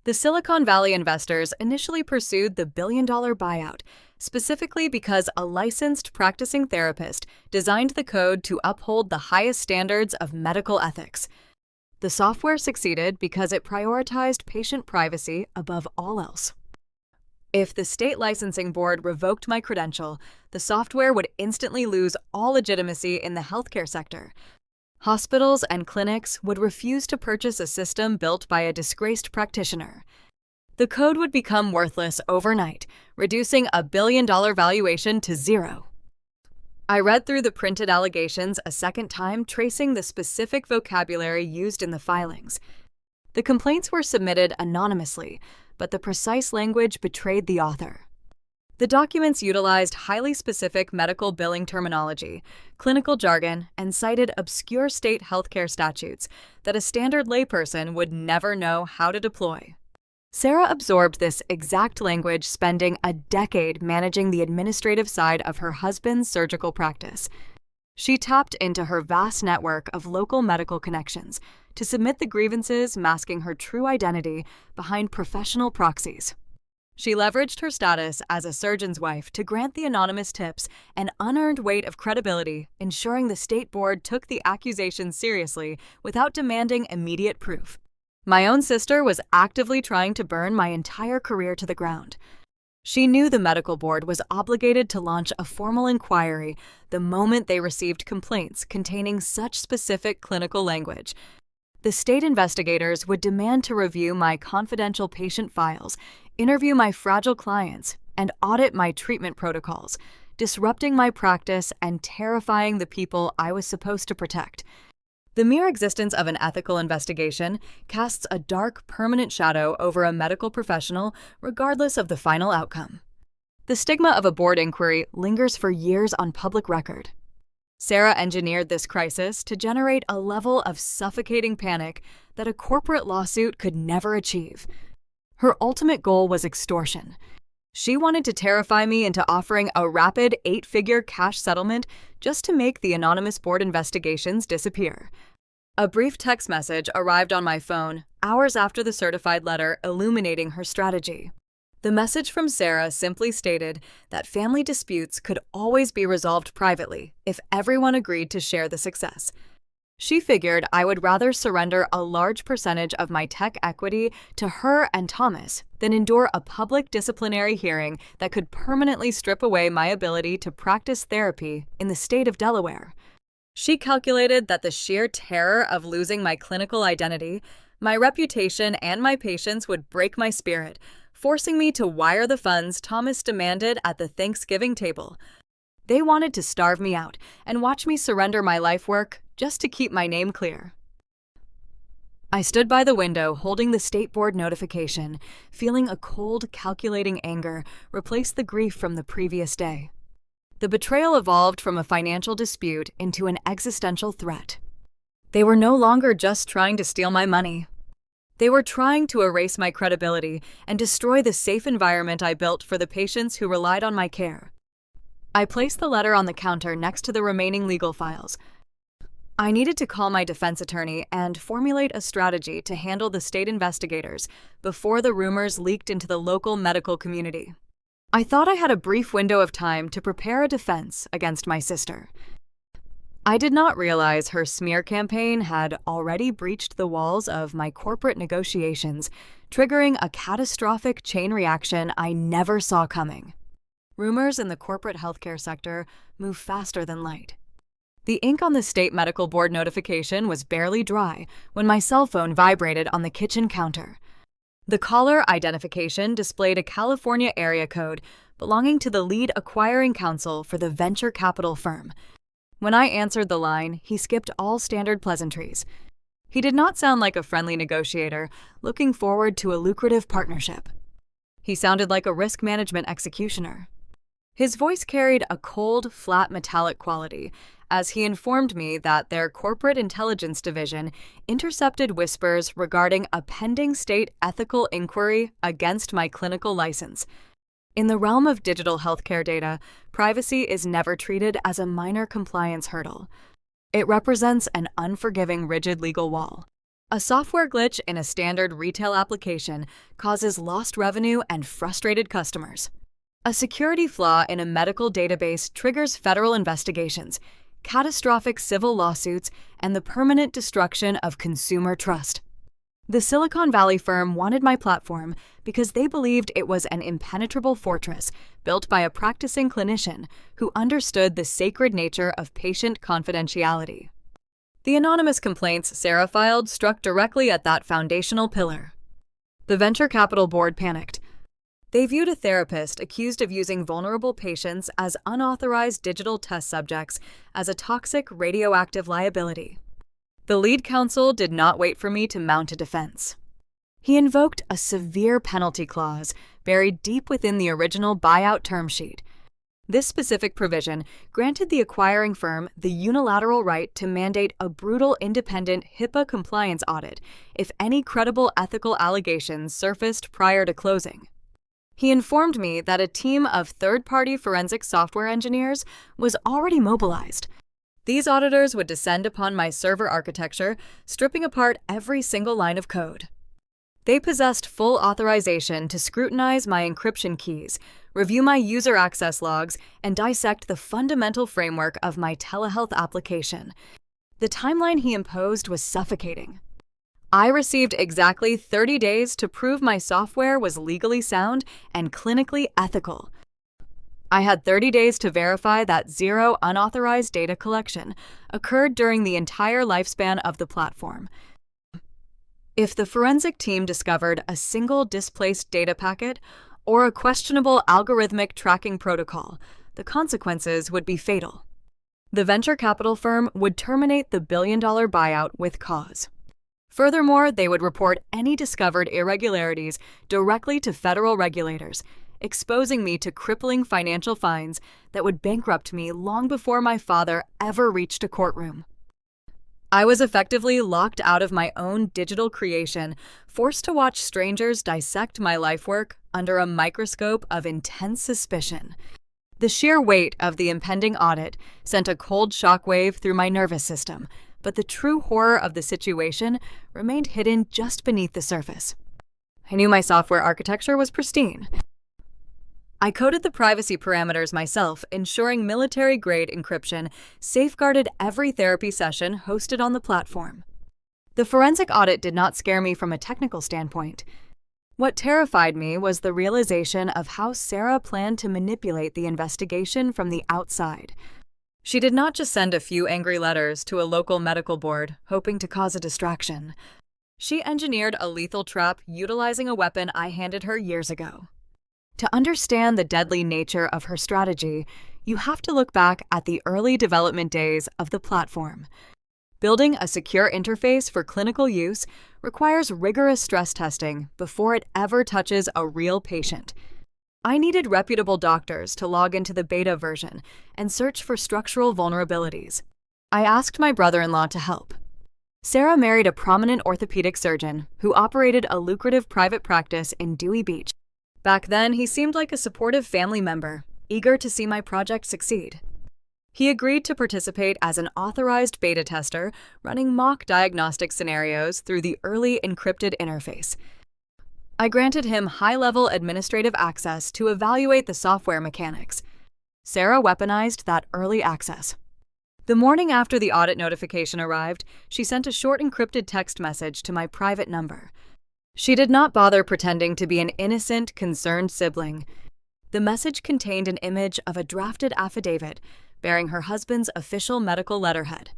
Speaker 1: The Silicon Valley investors initially pursued the billion-dollar buyout, specifically because a licensed practicing therapist designed the code to uphold the highest standards of medical ethics. The software succeeded because it prioritized patient privacy above all else. If the state licensing board revoked my credential, the software would instantly lose all legitimacy in the healthcare sector. Hospitals and clinics would refuse to purchase a system built by a disgraced practitioner. The code would become worthless overnight, reducing a billion-dollar valuation to zero. I read through the printed allegations a second time, tracing the specific vocabulary used in the filings. The complaints were submitted anonymously, but the precise language betrayed the author. The documents utilized highly specific medical billing terminology, clinical jargon, and cited obscure state healthcare statutes that a standard layperson would never know how to deploy. Sarah absorbed this exact language, spending a decade managing the administrative side of her husband's surgical practice. She tapped into her vast network of local medical connections to submit the grievances, masking her true identity behind professional proxies. She leveraged her status as a surgeon's wife to grant the anonymous tips an unearned weight of credibility, ensuring the state board took the accusations seriously without demanding immediate proof. My own sister was actively trying to burn my entire career to the ground. She knew the medical board was obligated to launch a formal inquiry the moment they received complaints containing such specific clinical language. The state investigators would demand to review my confidential patient files, interview my fragile clients, and audit my treatment protocols, disrupting my practice and terrifying the people I was supposed to protect. The mere existence of an ethical investigation casts a dark, permanent shadow over a medical professional, regardless of the final outcome. The stigma of a board inquiry lingers for years on public record. Sarah engineered this crisis to generate a level of suffocating panic that a corporate lawsuit could never achieve. Her ultimate goal was extortion. She wanted to terrify me into offering a rapid 8-figure cash settlement just to make the anonymous board investigations disappear. A brief text message arrived on my phone hours after the certified letter illuminating her strategy. The message from Sarah simply stated that family disputes could always be resolved privately if everyone agreed to share the success. She figured I would rather surrender a large percentage of my tech equity to her and Thomas than endure a public disciplinary hearing that could permanently strip away my ability to practice therapy in the state of Delaware. She calculated that the sheer terror of losing my clinical identity, my reputation, and my patients would break my spirit, forcing me to wire the funds Thomas demanded at the Thanksgiving table. They wanted to starve me out and watch me surrender my life work just to keep my name clear. I stood by the window holding the state board notification, feeling a cold, calculating anger replace the grief from the previous day. The betrayal evolved from a financial dispute into an existential threat. They were no longer just trying to steal my money. They were trying to erase my credibility and destroy the safe environment I built for the patients who relied on my care. I placed the letter on the counter next to the remaining legal files. I needed to call my defense attorney and formulate a strategy to handle the state investigators before the rumors leaked into the local medical community. I thought I had a brief window of time to prepare a defense against my sister. I did not realize her smear campaign had already breached the walls of my corporate negotiations, triggering a catastrophic chain reaction I never saw coming. Rumors in the corporate healthcare sector move faster than light. The ink on the state medical board notification was barely dry when my cell phone vibrated on the kitchen counter. The caller identification displayed a California area code belonging to the lead acquiring counsel for the venture capital firm. When I answered the line, he skipped all standard pleasantries. He did not sound like a friendly negotiator looking forward to a lucrative partnership. He sounded like a risk management executioner. His voice carried a cold, flat metallic quality as he informed me that their corporate intelligence division intercepted whispers regarding a pending state ethical inquiry against my clinical license. In the realm of digital healthcare data, privacy is never treated as a minor compliance hurdle. It represents an unforgiving, rigid legal wall. A software glitch in a standard retail application causes lost revenue and frustrated customers. A security flaw in a medical database triggers federal investigations, catastrophic civil lawsuits, and the permanent destruction of consumer trust. The Silicon Valley firm wanted my platform because they believed it was an impenetrable fortress built by a practicing clinician who understood the sacred nature of patient confidentiality. The anonymous complaints Sarah filed struck directly at that foundational pillar. The venture capital board panicked. They viewed a therapist accused of using vulnerable patients as unauthorized digital test subjects as a toxic radioactive liability. The lead counsel did not wait for me to mount a defense. He invoked a severe penalty clause buried deep within the original buyout term sheet. This specific provision granted the acquiring firm the unilateral right to mandate a brutal independent HIPAA compliance audit if any credible ethical allegations surfaced prior to closing. He informed me that a team of third-party forensic software engineers was already mobilized. These auditors would descend upon my server architecture, stripping apart every single line of code. They possessed full authorization to scrutinize my encryption keys, review my user access logs, and dissect the fundamental framework of my telehealth application. The timeline he imposed was suffocating. I received exactly 30 days to prove my software was legally sound and clinically ethical. I had 30 days to verify that zero unauthorized data collection occurred during the entire lifespan of the platform. If the forensic team discovered a single displaced data packet or a questionable algorithmic tracking protocol, the consequences would be fatal. The venture capital firm would terminate the billion-dollar buyout with cause. Furthermore, they would report any discovered irregularities directly to federal regulators, exposing me to crippling financial fines that would bankrupt me long before my father ever reached a courtroom. I was effectively locked out of my own digital creation, forced to watch strangers dissect my lifework under a microscope of intense suspicion. The sheer weight of the impending audit sent a cold shockwave through my nervous system, but the true horror of the situation remained hidden just beneath the surface. I knew my software architecture was pristine. I coded the privacy parameters myself, ensuring military-grade encryption safeguarded every therapy session hosted on the platform. The forensic audit did not scare me from a technical standpoint. What terrified me was the realization of how Sarah planned to manipulate the investigation from the outside. She did not just send a few angry letters to a local medical board, hoping to cause a distraction. She engineered a lethal trap utilizing a weapon I handed her years ago. To understand the deadly nature of her strategy, you have to look back at the early development days of the platform. Building a secure interface for clinical use requires rigorous stress testing before it ever touches a real patient. I needed reputable doctors to log into the beta version and search for structural vulnerabilities. I asked my brother-in-law to help. Sarah married a prominent orthopedic surgeon who operated a lucrative private practice in Dewey Beach. Back then, he seemed like a supportive family member, eager to see my project succeed. He agreed to participate as an authorized beta tester, running mock diagnostic scenarios through the early encrypted interface. I granted him high-level administrative access to evaluate the software mechanics. Sarah weaponized that early access. The morning after the audit notification arrived, she sent a short encrypted text message to my private number. She did not bother pretending to be an innocent, concerned sibling. The message contained an image of a drafted affidavit bearing her husband's official medical letterhead.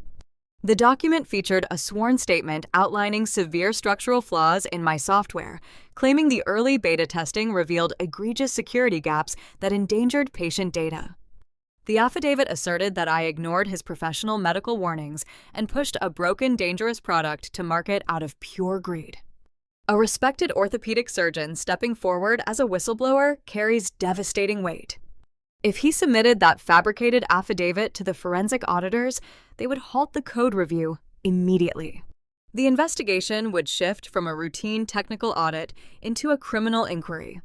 Speaker 1: The document featured a sworn statement outlining severe structural flaws in my software, claiming the early beta testing revealed egregious security gaps that endangered patient data. The affidavit asserted that I ignored his professional medical warnings and pushed a broken, dangerous product to market out of pure greed. A respected orthopedic surgeon stepping forward as a whistleblower carries devastating weight. If he submitted that fabricated affidavit to the forensic auditors, they would halt the code review immediately. The investigation would shift from a routine technical audit into a criminal inquiry.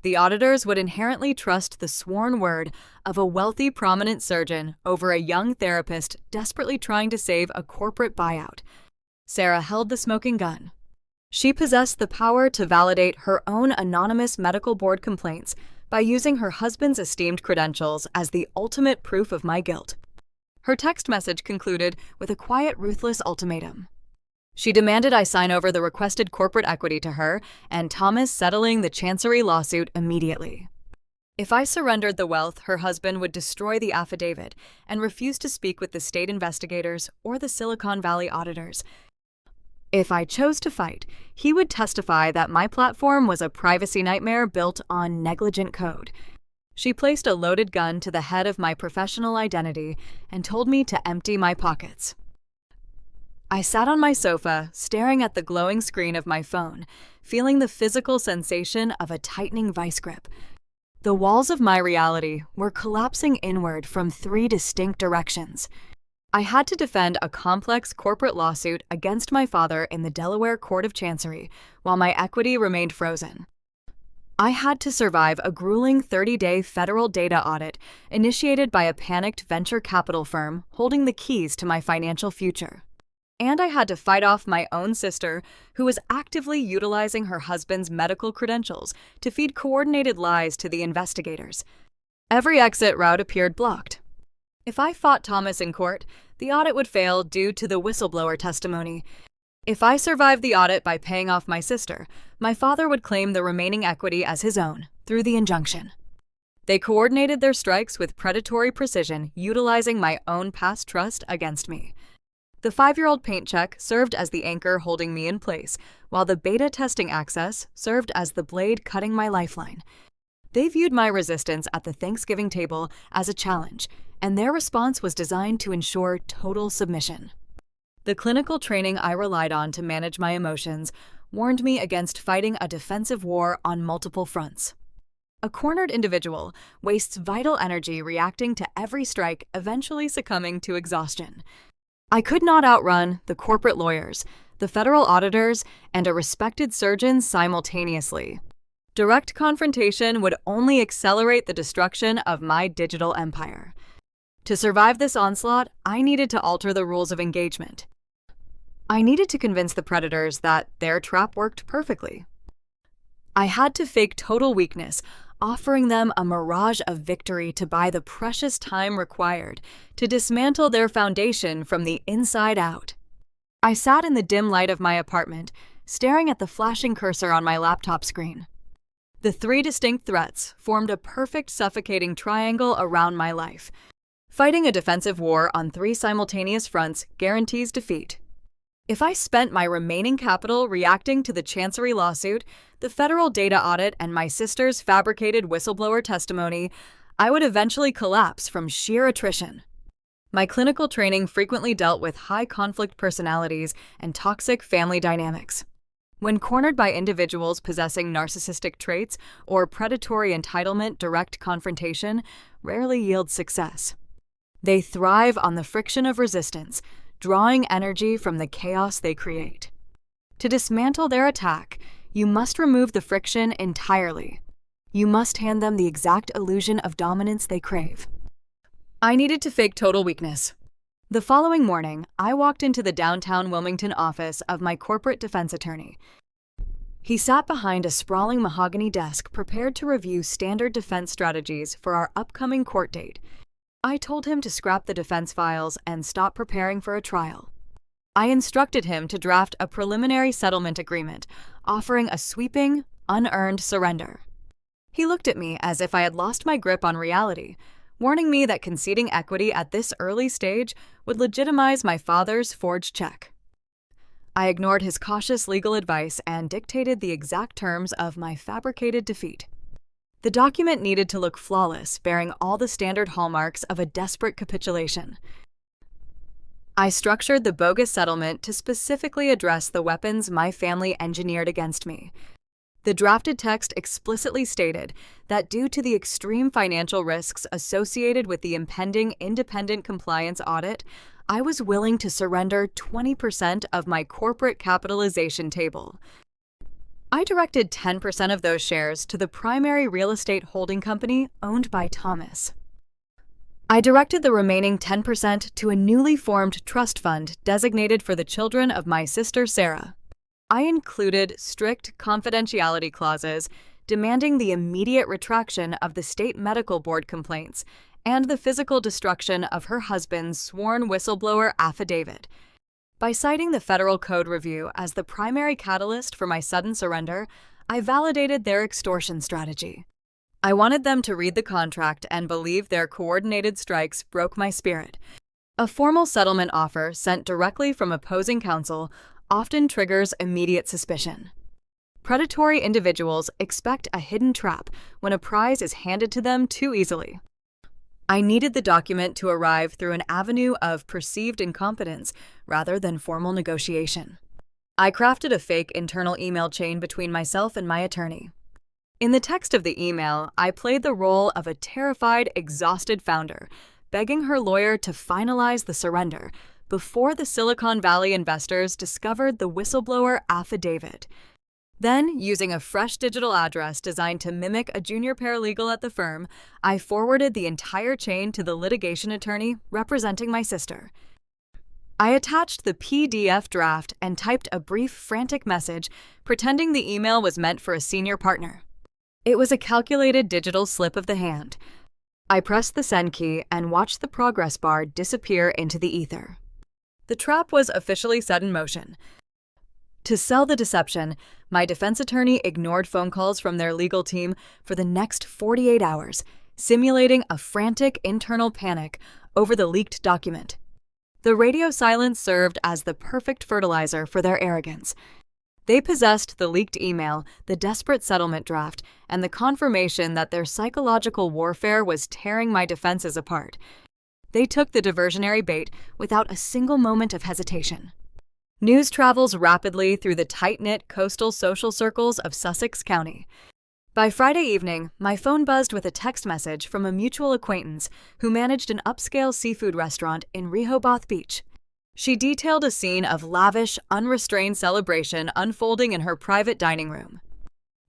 Speaker 1: The auditors would inherently trust the sworn word of a wealthy, prominent surgeon over a young therapist desperately trying to save a corporate buyout. Sarah held the smoking gun. She possessed the power to validate her own anonymous medical board complaints by using her husband's esteemed credentials as the ultimate proof of my guilt. Her text message concluded with a quiet, ruthless ultimatum. She demanded I sign over the requested corporate equity to her and Thomas settling the Chancery lawsuit immediately. If I surrendered the wealth, her husband would destroy the affidavit and refuse to speak with the state investigators or the Silicon Valley auditors. If I chose to fight, he would testify that my platform was a privacy nightmare built on negligent code. She placed a loaded gun to the head of my professional identity and told me to empty my pockets. I sat on my sofa, staring at the glowing screen of my phone, feeling the physical sensation of a tightening vice grip. The walls of my reality were collapsing inward from 3 distinct directions. I had to defend a complex corporate lawsuit against my father in the Delaware Court of Chancery, while my equity remained frozen. I had to survive a grueling 30-day federal data audit initiated by a panicked venture capital firm holding the keys to my financial future. And I had to fight off my own sister, who was actively utilizing her husband's medical credentials to feed coordinated lies to the investigators. Every exit route appeared blocked. If I fought Thomas in court, the audit would fail due to the whistleblower testimony. If I survived the audit by paying off my sister, my father would claim the remaining equity as his own, through the injunction. They coordinated their strikes with predatory precision, utilizing my own past trust against me. The 5-year-old paint check served as the anchor holding me in place, while the beta testing access served as the blade cutting my lifeline. They viewed my resistance at the Thanksgiving table as a challenge, and their response was designed to ensure total submission. The clinical training I relied on to manage my emotions warned me against fighting a defensive war on multiple fronts. A cornered individual wastes vital energy reacting to every strike, eventually succumbing to exhaustion. I could not outrun the corporate lawyers, the federal auditors, and a respected surgeon simultaneously. Direct confrontation would only accelerate the destruction of my digital empire. To survive this onslaught, I needed to alter the rules of engagement. I needed to convince the predators that their trap worked perfectly. I had to fake total weakness, offering them a mirage of victory to buy the precious time required to dismantle their foundation from the inside out. I sat in the dim light of my apartment, staring at the flashing cursor on my laptop screen. The 3 distinct threats formed a perfect suffocating triangle around my life. Fighting a defensive war on 3 simultaneous fronts guarantees defeat. If I spent my remaining capital reacting to the Chancery lawsuit, the federal data audit, and my sister's fabricated whistleblower testimony, I would eventually collapse from sheer attrition. My clinical training frequently dealt with high-conflict personalities and toxic family dynamics. When cornered by individuals possessing narcissistic traits or predatory entitlement, direct confrontation rarely yields success. They thrive on the friction of resistance, drawing energy from the chaos they create. To dismantle their attack, you must remove the friction entirely. You must hand them the exact illusion of dominance they crave. I needed to fake total weakness. The following morning, I walked into the downtown Wilmington office of my corporate defense attorney. He sat behind a sprawling mahogany desk prepared to review standard defense strategies for our upcoming court date. I told him to scrap the defense files and stop preparing for a trial. I instructed him to draft a preliminary settlement agreement, offering a sweeping, unearned surrender. He looked at me as if I had lost my grip on reality, warning me that conceding equity at this early stage would legitimize my father's forged check. I ignored his cautious legal advice and dictated the exact terms of my fabricated defeat. The document needed to look flawless, bearing all the standard hallmarks of a desperate capitulation. I structured the bogus settlement to specifically address the weapons my family engineered against me. The drafted text explicitly stated that due to the extreme financial risks associated with the impending independent compliance audit, I was willing to surrender 20% of my corporate capitalization table. I directed 10% of those shares to the primary real estate holding company owned by Thomas. I directed the remaining 10% to a newly formed trust fund designated for the children of my sister Sarah. I included strict confidentiality clauses demanding the immediate retraction of the state medical board complaints and the physical destruction of her husband's sworn whistleblower affidavit. By citing the Federal Code Review as the primary catalyst for my sudden surrender, I validated their extortion strategy. I wanted them to read the contract and believe their coordinated strikes broke my spirit. A formal settlement offer sent directly from opposing counsel often triggers immediate suspicion. Predatory individuals expect a hidden trap when a prize is handed to them too easily. I needed the document to arrive through an avenue of perceived incompetence rather than formal negotiation. I crafted a fake internal email chain between myself and my attorney. In the text of the email, I played the role of a terrified, exhausted founder, begging her lawyer to finalize the surrender before the Silicon Valley investors discovered the whistleblower affidavit. Then, using a fresh digital address designed to mimic a junior paralegal at the firm, I forwarded the entire chain to the litigation attorney representing my sister. I attached the PDF draft and typed a brief, frantic message, pretending the email was meant for a senior partner. It was a calculated digital slip of the hand. I pressed the send key and watched the progress bar disappear into the ether. The trap was officially set in motion. To sell the deception, my defense attorney ignored phone calls from their legal team for the next 48 hours, simulating a frantic internal panic over the leaked document. The radio silence served as the perfect fertilizer for their arrogance. They possessed the leaked email, the desperate settlement draft, and the confirmation that their psychological warfare was tearing my defenses apart. They took the diversionary bait without a single moment of hesitation. News travels rapidly through the tight-knit coastal social circles of Sussex County. By Friday evening, my phone buzzed with a text message from a mutual acquaintance who managed an upscale seafood restaurant in Rehoboth Beach. She detailed a scene of lavish, unrestrained celebration unfolding in her private dining room.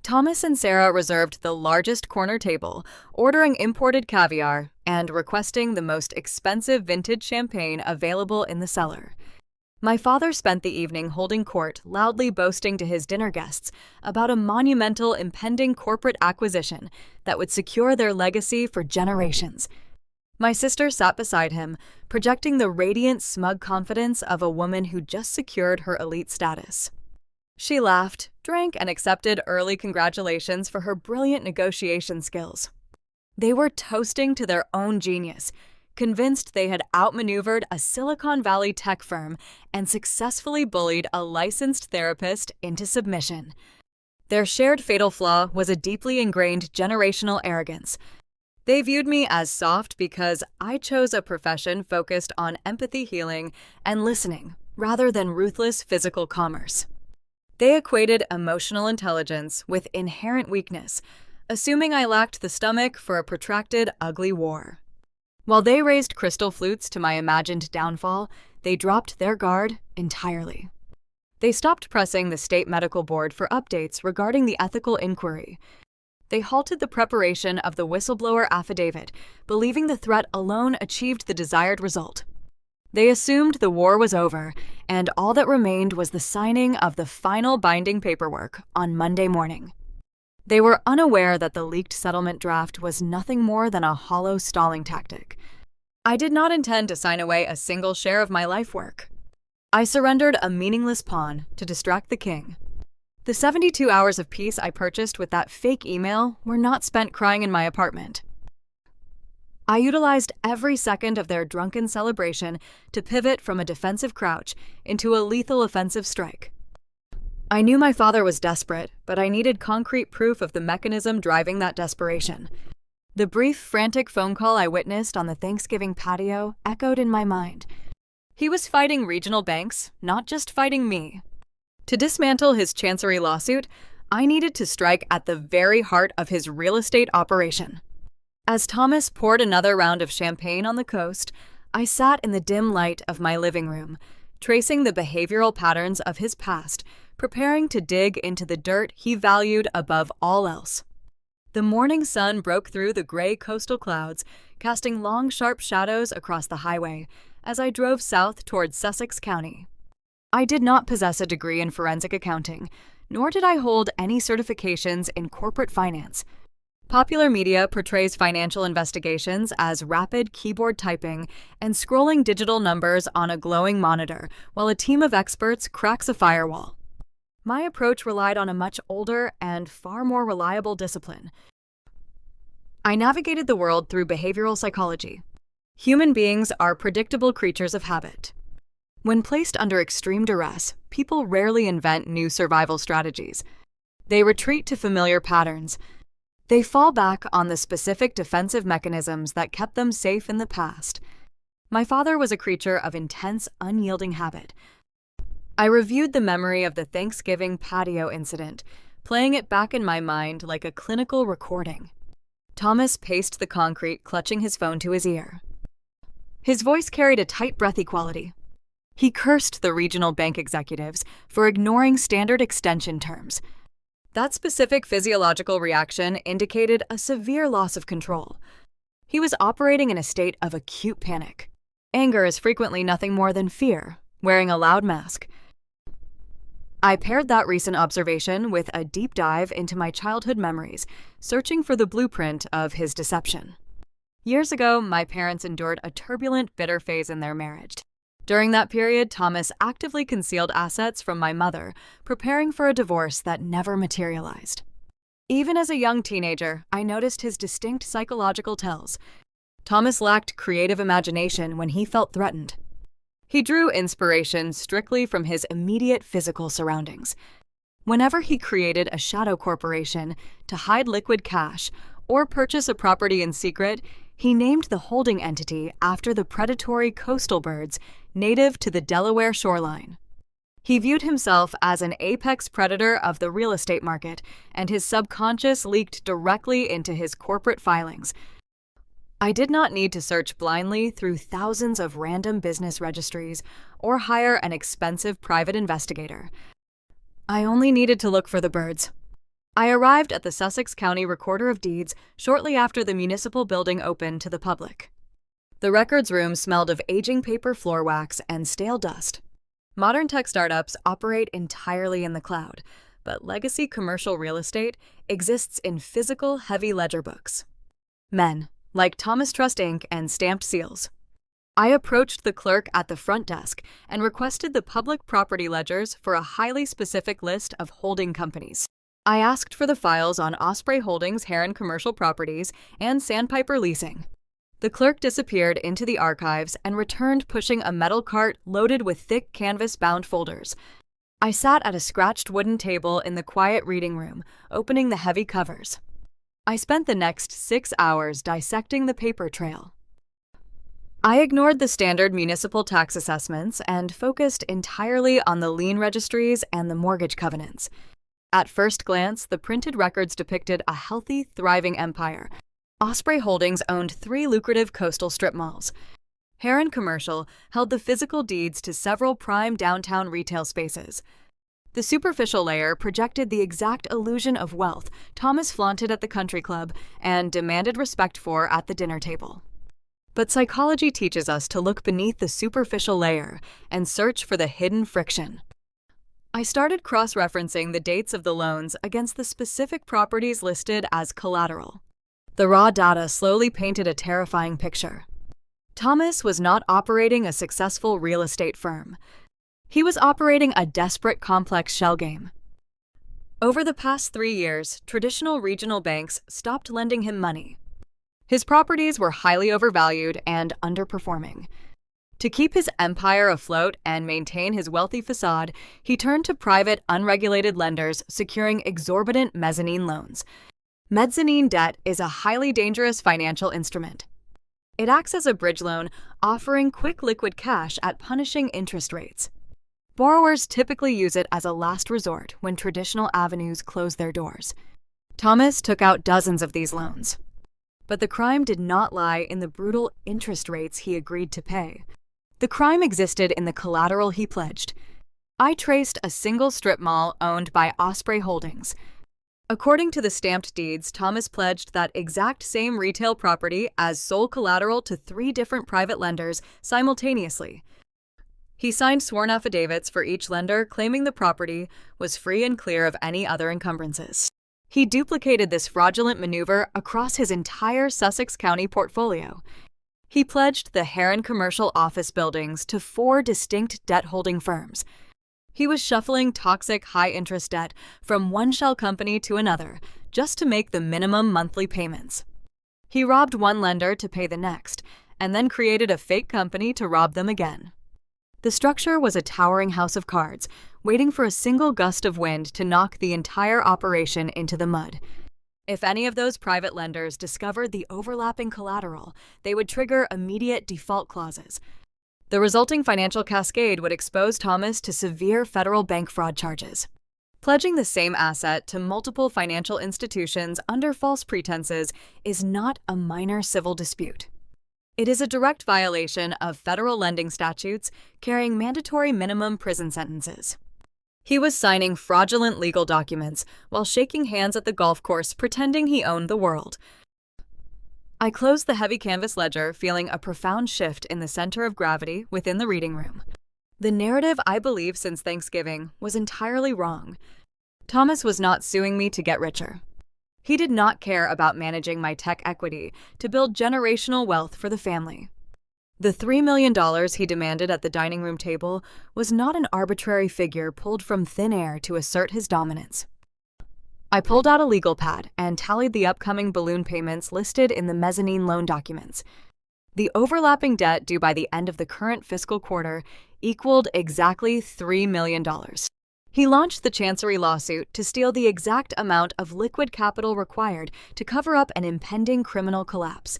Speaker 1: Thomas and Sarah reserved the largest corner table, ordering imported caviar and requesting the most expensive vintage champagne available in the cellar. My father spent the evening holding court, loudly boasting to his dinner guests about a monumental impending corporate acquisition that would secure their legacy for generations. My sister sat beside him, projecting the radiant, smug confidence of a woman who just secured her elite status. She laughed, drank, and accepted early congratulations for her brilliant negotiation skills. They were toasting to their own genius, convinced they had outmaneuvered a Silicon Valley tech firm and successfully bullied a licensed therapist into submission. Their shared fatal flaw was a deeply ingrained generational arrogance. They viewed me as soft because I chose a profession focused on empathy healing and listening rather than ruthless physical commerce. They equated emotional intelligence with inherent weakness, assuming I lacked the stomach for a protracted, ugly war. While they raised crystal flutes to my imagined downfall, they dropped their guard entirely. They stopped pressing the state medical board for updates regarding the ethical inquiry. They halted the preparation of the whistleblower affidavit, believing the threat alone achieved the desired result. They assumed the war was over, and all that remained was the signing of the final binding paperwork on Monday morning. They were unaware that the leaked settlement draft was nothing more than a hollow stalling tactic. I did not intend to sign away a single share of my life work. I surrendered a meaningless pawn to distract the king. The 72 hours of peace I purchased with that fake email were not spent crying in my apartment. I utilized every second of their drunken celebration to pivot from a defensive crouch into a lethal offensive strike. I knew my father was desperate, but I needed concrete proof of the mechanism driving that desperation. The brief, frantic phone call I witnessed on the Thanksgiving patio echoed in my mind. He was fighting regional banks, not just fighting me. To dismantle his chancery lawsuit, I needed to strike at the very heart of his real estate operation. As Thomas poured another round of champagne on the coast, I sat in the dim light of my living room, tracing the behavioral patterns of his past, preparing to dig into the dirt he valued above all else. The morning sun broke through the gray coastal clouds, casting long, sharp shadows across the highway as I drove south toward Sussex County. I did not possess a degree in forensic accounting, nor did I hold any certifications in corporate finance. Popular media portrays financial investigations as rapid keyboard typing and scrolling digital numbers on a glowing monitor, while a team of experts cracks a firewall. My approach relied on a much older and far more reliable discipline. I navigated the world through behavioral psychology. Human beings are predictable creatures of habit. When placed under extreme duress, people rarely invent new survival strategies. They retreat to familiar patterns. They fall back on the specific defensive mechanisms that kept them safe in the past. My father was a creature of intense, unyielding habit. I reviewed the memory of the Thanksgiving patio incident, playing it back in my mind like a clinical recording. Thomas paced the concrete, clutching his phone to his ear. His voice carried a tight, breathy quality. He cursed the regional bank executives for ignoring standard extension terms. That specific physiological reaction indicated a severe loss of control. He was operating in a state of acute panic. Anger is frequently nothing more than fear, wearing a loud mask. I paired that recent observation with a deep dive into my childhood memories, searching for the blueprint of his deception. Years ago, my parents endured a turbulent, bitter phase in their marriage. During that period, Thomas actively concealed assets from my mother, preparing for a divorce that never materialized. Even as a young teenager, I noticed his distinct psychological tells. Thomas lacked creative imagination when he felt threatened. He drew inspiration strictly from his immediate physical surroundings. Whenever he created a shadow corporation to hide liquid cash or purchase a property in secret, he named the holding entity after the predatory coastal birds native to the Delaware shoreline. He viewed himself as an apex predator of the real estate market, and his subconscious leaked directly into his corporate filings. I did not need to search blindly through thousands of random business registries or hire an expensive private investigator. I only needed to look for the birds. I arrived at the Sussex County Recorder of Deeds shortly after the municipal building opened to the public. The records room smelled of aging paper floor wax and stale dust. Modern tech startups operate entirely in the cloud, but legacy commercial real estate exists in physical heavy ledger books. Men, like Thomas Trust Inc. and stamped seals. I approached the clerk at the front desk and requested the public property ledgers for a highly specific list of holding companies. I asked for the files on Osprey Holdings Heron Commercial Properties and Sandpiper Leasing. The clerk disappeared into the archives and returned pushing a metal cart loaded with thick canvas-bound folders. I sat at a scratched wooden table in the quiet reading room, opening the heavy covers. I spent the next 6 hours dissecting the paper trail. I ignored the standard municipal tax assessments and focused entirely on the lien registries and the mortgage covenants. At first glance, the printed records depicted a healthy, thriving empire. Osprey Holdings owned 3 lucrative coastal strip malls. Heron Commercial held the physical deeds to several prime downtown retail spaces. The superficial layer projected the exact illusion of wealth Thomas flaunted at the country club and demanded respect for at the dinner table. But psychology teaches us to look beneath the superficial layer and search for the hidden friction. I started cross-referencing the dates of the loans against the specific properties listed as collateral. The raw data slowly painted a terrifying picture. Thomas was not operating a successful real estate firm. He was operating a desperate, complex shell game. Over the past 3 years, traditional regional banks stopped lending him money. His properties were highly overvalued and underperforming. To keep his empire afloat and maintain his wealthy facade, he turned to private, unregulated lenders securing exorbitant mezzanine loans. Mezzanine debt is a highly dangerous financial instrument. It acts as a bridge loan, offering quick liquid cash at punishing interest rates. Borrowers typically use it as a last resort when traditional avenues close their doors. Thomas took out dozens of these loans. But the crime did not lie in the brutal interest rates he agreed to pay. The crime existed in the collateral he pledged. I traced a single strip mall owned by Osprey Holdings. According to the stamped deeds, Thomas pledged that exact same retail property as sole collateral to 3 different private lenders simultaneously. He signed sworn affidavits for each lender claiming the property was free and clear of any other encumbrances. He duplicated this fraudulent maneuver across his entire Sussex County portfolio. He pledged the Heron Commercial office buildings to 4 distinct debt-holding firms. He was shuffling toxic high-interest debt from one shell company to another just to make the minimum monthly payments. He robbed one lender to pay the next, and then created a fake company to rob them again. The structure was a towering house of cards, waiting for a single gust of wind to knock the entire operation into the mud. If any of those private lenders discovered the overlapping collateral, they would trigger immediate default clauses. The resulting financial cascade would expose Thomas to severe federal bank fraud charges. Pledging the same asset to multiple financial institutions under false pretenses is not a minor civil dispute. It is a direct violation of federal lending statutes carrying mandatory minimum prison sentences. He was signing fraudulent legal documents while shaking hands at the golf course pretending he owned the world. I closed the heavy canvas ledger, feeling a profound shift in the center of gravity within the reading room. The narrative I believed since Thanksgiving was entirely wrong. Thomas was not suing me to get richer. He did not care about managing my tech equity to build generational wealth for the family. The $3 million he demanded at the dining room table was not an arbitrary figure pulled from thin air to assert his dominance. I pulled out a legal pad and tallied the upcoming balloon payments listed in the mezzanine loan documents. The overlapping debt due by the end of the current fiscal quarter equaled exactly $3 million. He launched the Chancery lawsuit to steal the exact amount of liquid capital required to cover up an impending criminal collapse.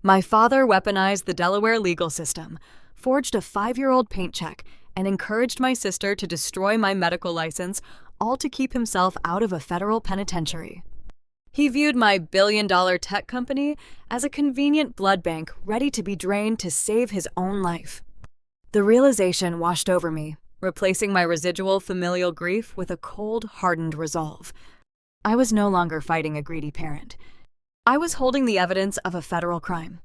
Speaker 1: My father weaponized the Delaware legal system, forged a 5-year-old paint check, and encouraged my sister to destroy my medical license, all to keep himself out of a federal penitentiary. He viewed my billion-dollar tech company as a convenient blood bank ready to be drained to save his own life. The realization washed over me, replacing my residual familial grief with a cold, hardened resolve. I was no longer fighting a greedy parent. I was holding the evidence of a federal crime.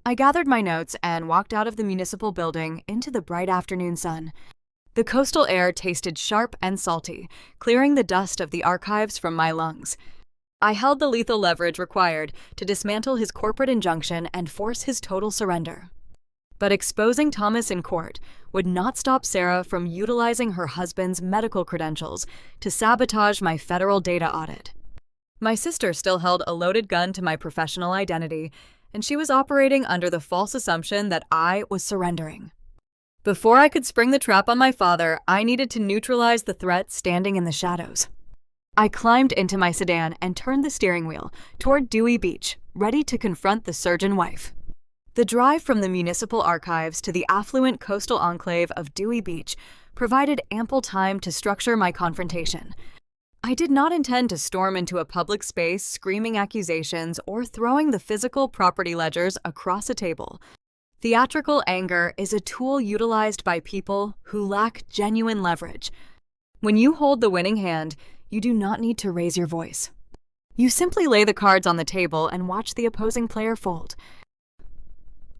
Speaker 1: I gathered my notes and walked out of the municipal building into the bright afternoon sun. The coastal air tasted sharp and salty, clearing the dust of the archives from my lungs. I held the lethal leverage required to dismantle his corporate injunction and force his total surrender. But exposing Thomas in court would not stop Sarah from utilizing her husband's medical credentials to sabotage my federal data audit. My sister still held a loaded gun to my professional identity, and she was operating under the false assumption that I was surrendering. Before I could spring the trap on my father, I needed to neutralize the threat standing in the shadows. I climbed into my sedan and turned the steering wheel toward Dewey Beach, ready to confront the surgeon wife. The drive from the municipal archives to the affluent coastal enclave of Dewey Beach provided ample time to structure my confrontation. I did not intend to storm into a public space screaming accusations or throwing the physical property ledgers across a table. Theatrical anger is a tool utilized by people who lack genuine leverage. When you hold the winning hand, you do not need to raise your voice. You simply lay the cards on the table and watch the opposing player fold.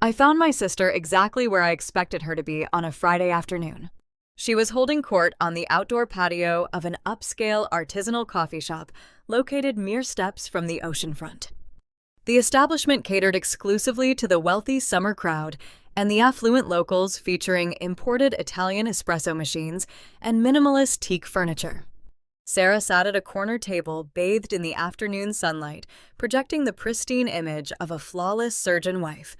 Speaker 1: I found my sister exactly where I expected her to be on a Friday afternoon. She was holding court on the outdoor patio of an upscale artisanal coffee shop located mere steps from the oceanfront. The establishment catered exclusively to the wealthy summer crowd and the affluent locals, featuring imported Italian espresso machines and minimalist teak furniture. Sarah sat at a corner table bathed in the afternoon sunlight, projecting the pristine image of a flawless surgeon wife.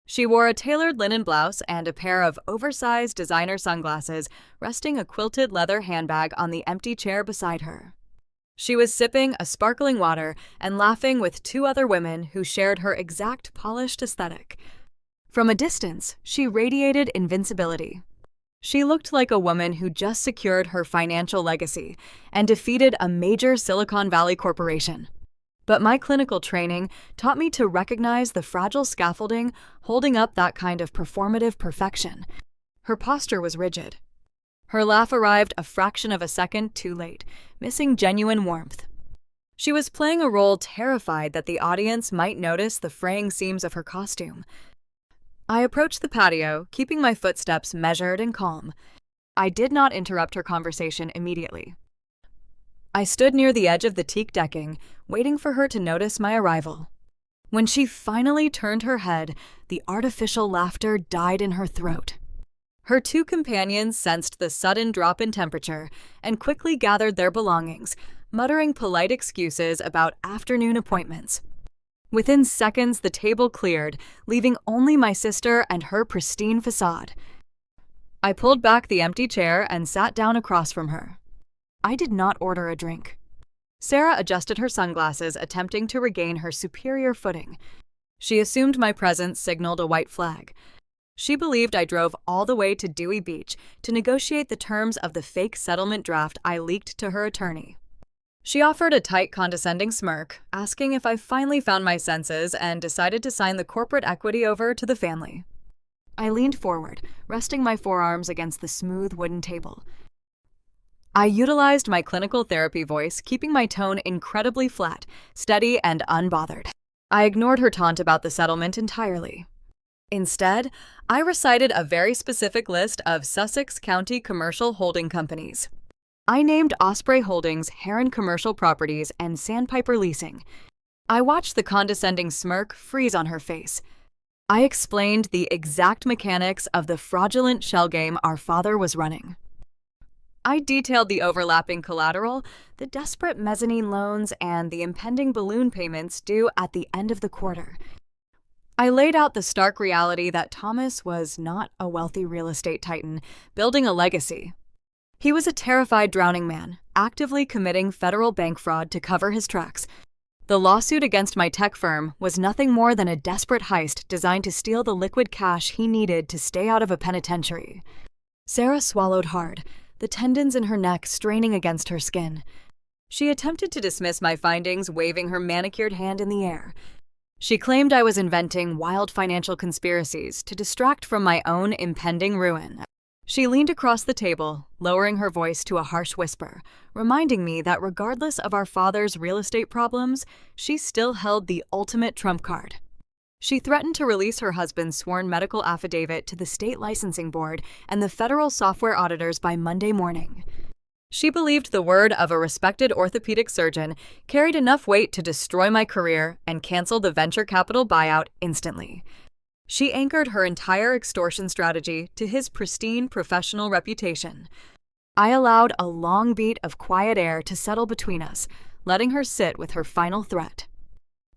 Speaker 1: She wore a tailored linen blouse and a pair of oversized designer sunglasses, resting a quilted leather handbag on the empty chair beside her. She was sipping a sparkling water and laughing with 2 other women who shared her exact polished aesthetic. From a distance, she radiated invincibility. She looked like a woman who just secured her financial legacy and defeated a major Silicon Valley corporation. But my clinical training taught me to recognize the fragile scaffolding holding up that kind of performative perfection. Her posture was rigid. Her laugh arrived a fraction of a second too late, missing genuine warmth. She was playing a role terrified that the audience might notice the fraying seams of her costume. I approached the patio, keeping my footsteps measured and calm. I did not interrupt her conversation immediately. I stood near the edge of the teak decking, waiting for her to notice my arrival. When she finally turned her head, the artificial laughter died in her throat. Her 2 companions sensed the sudden drop in temperature and quickly gathered their belongings, muttering polite excuses about afternoon appointments. Within seconds, the table cleared, leaving only my sister and her pristine facade. I pulled back the empty chair and sat down across from her. I did not order a drink. Sarah adjusted her sunglasses, attempting to regain her superior footing. She assumed my presence signaled a white flag. She believed I drove all the way to Dewey Beach to negotiate the terms of the fake settlement draft I leaked to her attorney. She offered a tight, condescending smirk, asking if I finally found my senses and decided to sign the corporate equity over to the family. I leaned forward, resting my forearms against the smooth wooden table. I utilized my clinical therapy voice, keeping my tone incredibly flat, steady, and unbothered. I ignored her taunt about the settlement entirely. Instead, I recited a very specific list of Sussex County commercial holding companies. I named Osprey Holdings, Heron Commercial Properties, and Sandpiper Leasing. I watched the condescending smirk freeze on her face. I explained the exact mechanics of the fraudulent shell game our father was running. I detailed the overlapping collateral, the desperate mezzanine loans, and the impending balloon payments due at the end of the quarter. I laid out the stark reality that Thomas was not a wealthy real estate titan building a legacy. He was a terrified drowning man, actively committing federal bank fraud to cover his tracks. The lawsuit against my tech firm was nothing more than a desperate heist designed to steal the liquid cash he needed to stay out of a penitentiary. Sarah swallowed hard, the tendons in her neck straining against her skin. She attempted to dismiss my findings, waving her manicured hand in the air. She claimed I was inventing wild financial conspiracies to distract from my own impending ruin. She leaned across the table, lowering her voice to a harsh whisper, reminding me that regardless of our father's real estate problems, she still held the ultimate trump card. She threatened to release her husband's sworn medical affidavit to the state licensing board and the federal software auditors by Monday morning. She believed the word of a respected orthopedic surgeon carried enough weight to destroy my career and cancel the venture capital buyout instantly. She anchored her entire extortion strategy to his pristine professional reputation. I allowed a long beat of quiet air to settle between us, letting her sit with her final threat.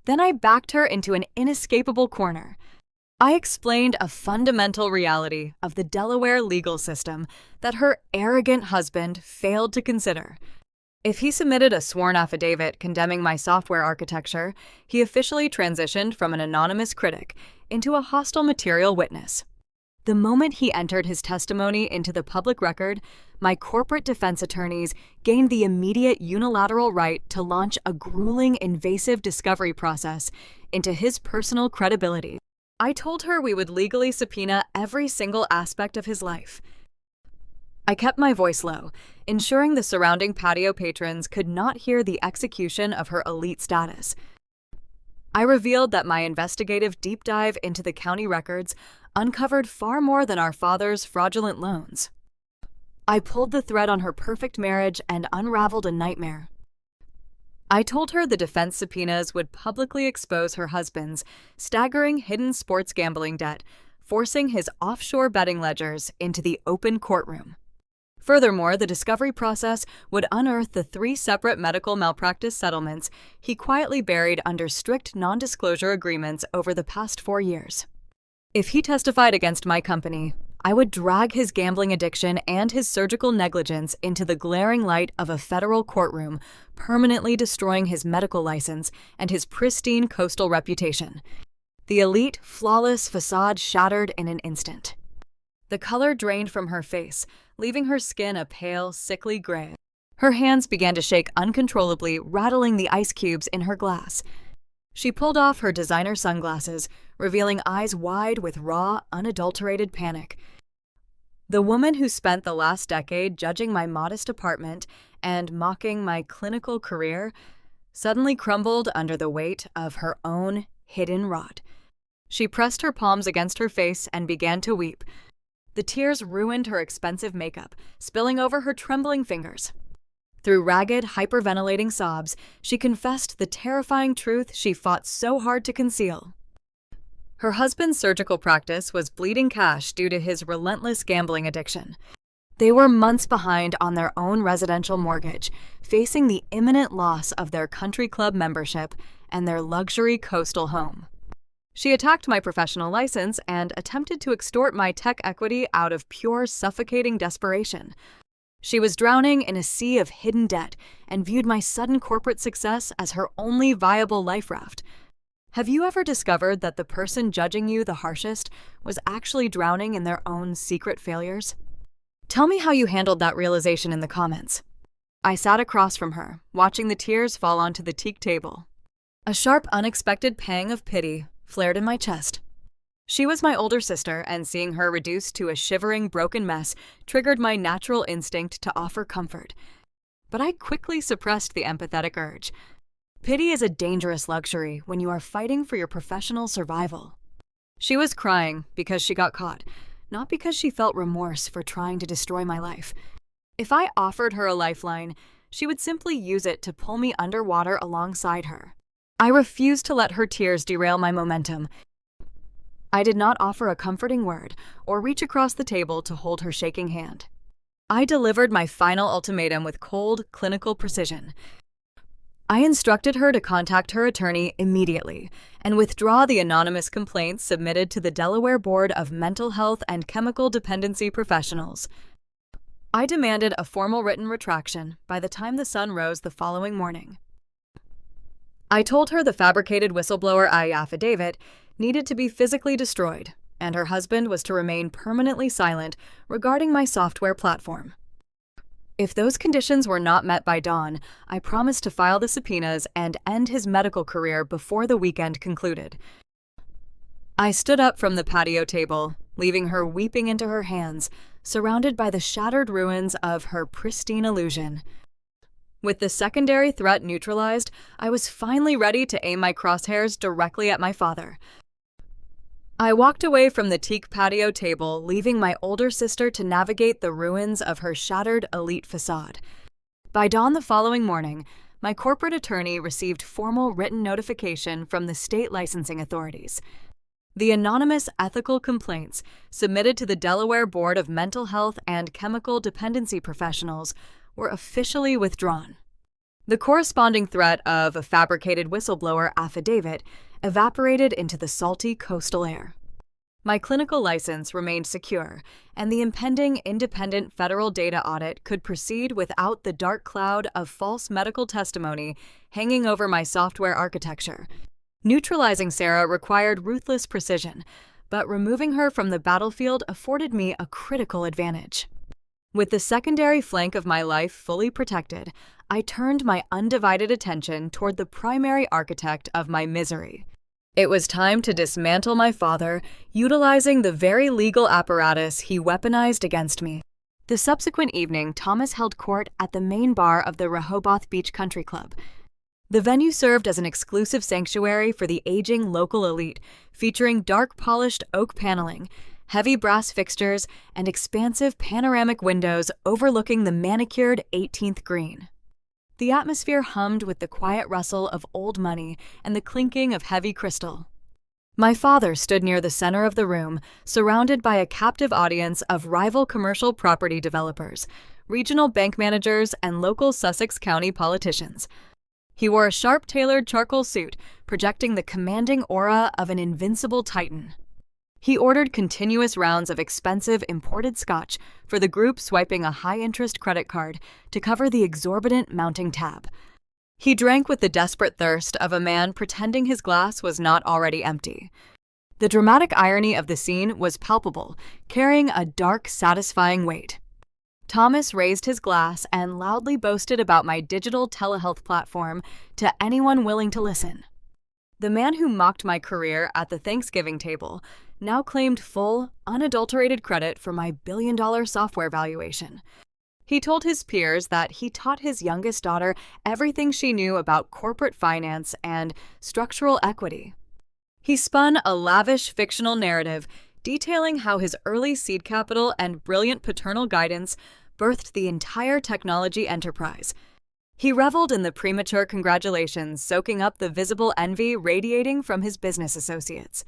Speaker 1: Then I backed her into an inescapable corner. I explained a fundamental reality of the Delaware legal system that her arrogant husband failed to consider. If he submitted a sworn affidavit condemning my software architecture, he officially transitioned from an anonymous critic into a hostile material witness. The moment he entered his testimony into the public record, my corporate defense attorneys gained the immediate unilateral right to launch a grueling, invasive discovery process into his personal credibility. I told her we would legally subpoena every single aspect of his life. I kept my voice low, ensuring the surrounding patio patrons could not hear the execution of her elite status. I revealed that my investigative deep dive into the county records uncovered far more than our father's fraudulent loans. I pulled the thread on her perfect marriage and unraveled a nightmare. I told her the defense subpoenas would publicly expose her husband's staggering hidden sports gambling debt, forcing his offshore betting ledgers into the open courtroom. Furthermore, the discovery process would unearth the 3 separate medical malpractice settlements he quietly buried under strict non-disclosure agreements over the past 4 years. If he testified against my company, I would drag his gambling addiction and his surgical negligence into the glaring light of a federal courtroom, permanently destroying his medical license and his pristine coastal reputation. The elite, flawless facade shattered in an instant. The color drained from her face, leaving her skin a pale, sickly gray. Her hands began to shake uncontrollably, rattling the ice cubes in her glass. She pulled off her designer sunglasses, revealing eyes wide with raw, unadulterated panic. The woman who spent the last decade judging my modest apartment and mocking my clinical career suddenly crumbled under the weight of her own hidden rot. She pressed her palms against her face and began to weep. The tears ruined her expensive makeup, spilling over her trembling fingers. Through ragged, hyperventilating sobs, she confessed the terrifying truth she fought so hard to conceal. Her husband's surgical practice was bleeding cash due to his relentless gambling addiction. They were months behind on their own residential mortgage, facing the imminent loss of their country club membership and their luxury coastal home. She attacked my professional license and attempted to extort my tech equity out of pure, suffocating desperation. She was drowning in a sea of hidden debt and viewed my sudden corporate success as her only viable life raft. Have you ever discovered that the person judging you the harshest was actually drowning in their own secret failures? Tell me how you handled that realization in the comments. I sat across from her, watching the tears fall onto the teak table. A sharp, unexpected pang of pity flared in my chest. She was my older sister, and seeing her reduced to a shivering, broken mess triggered my natural instinct to offer comfort. But I quickly suppressed the empathetic urge. Pity is a dangerous luxury when you are fighting for your professional survival. She was crying because she got caught, not because she felt remorse for trying to destroy my life. If I offered her a lifeline, she would simply use it to pull me underwater alongside her. I refused to let her tears derail my momentum. I did not offer a comforting word or reach across the table to hold her shaking hand. I delivered my final ultimatum with cold, clinical precision. I instructed her to contact her attorney immediately and withdraw the anonymous complaints submitted to the Delaware Board of Mental Health and Chemical Dependency Professionals. I demanded a formal written retraction by the time the sun rose the following morning. I told her the fabricated whistleblower affidavit needed to be physically destroyed, and her husband was to remain permanently silent regarding my software platform. If those conditions were not met by dawn, I promised to file the subpoenas and end his medical career before the weekend concluded. I stood up from the patio table, leaving her weeping into her hands, surrounded by the shattered ruins of her pristine illusion. With the secondary threat neutralized, I was finally ready to aim my crosshairs directly at my father. I walked away from the teak patio table, leaving my older sister to navigate the ruins of her shattered elite facade. By dawn the following morning, my corporate attorney received formal written notification from the state licensing authorities. The anonymous ethical complaints submitted to the Delaware Board of Mental Health and Chemical Dependency Professionals were officially withdrawn. The corresponding threat of a fabricated whistleblower affidavit evaporated into the salty coastal air. My clinical license remained secure, and the impending independent federal data audit could proceed without the dark cloud of false medical testimony hanging over my software architecture. Neutralizing Sarah required ruthless precision, but removing her from the battlefield afforded me a critical advantage. With the secondary flank of my life fully protected, I turned my undivided attention toward the primary architect of my misery. It was time to dismantle my father, utilizing the very legal apparatus he weaponized against me. The subsequent evening, Thomas held court at the main bar of the Rehoboth Beach Country Club. The venue served as an exclusive sanctuary for the aging local elite, featuring dark polished oak paneling, heavy brass fixtures, and expansive panoramic windows overlooking the manicured 18th green. The atmosphere hummed with the quiet rustle of old money and the clinking of heavy crystal. My father stood near the center of the room, surrounded by a captive audience of rival commercial property developers, regional bank managers, and local Sussex County politicians. He wore a sharp-tailored charcoal suit, projecting the commanding aura of an invincible titan. He ordered continuous rounds of expensive imported scotch for the group swiping a high-interest credit card to cover the exorbitant mounting tab. He drank with the desperate thirst of a man pretending his glass was not already empty. The dramatic irony of the scene was palpable, carrying a dark, satisfying weight. Thomas raised his glass and loudly boasted about my digital telehealth platform to anyone willing to listen. The man who mocked my career at the Thanksgiving table now claimed full, unadulterated credit for my billion-dollar software valuation. He told his peers that he taught his youngest daughter everything she knew about corporate finance and structural equity. He spun a lavish fictional narrative detailing how his early seed capital and brilliant paternal guidance birthed the entire technology enterprise. He reveled in the premature congratulations, soaking up the visible envy radiating from his business associates.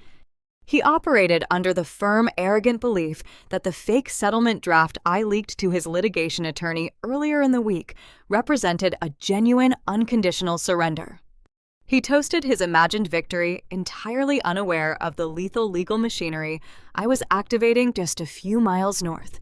Speaker 1: He operated under the firm, arrogant belief that the fake settlement draft I leaked to his litigation attorney earlier in the week represented a genuine, unconditional surrender. He toasted his imagined victory, entirely unaware of the lethal legal machinery I was activating just a few miles north.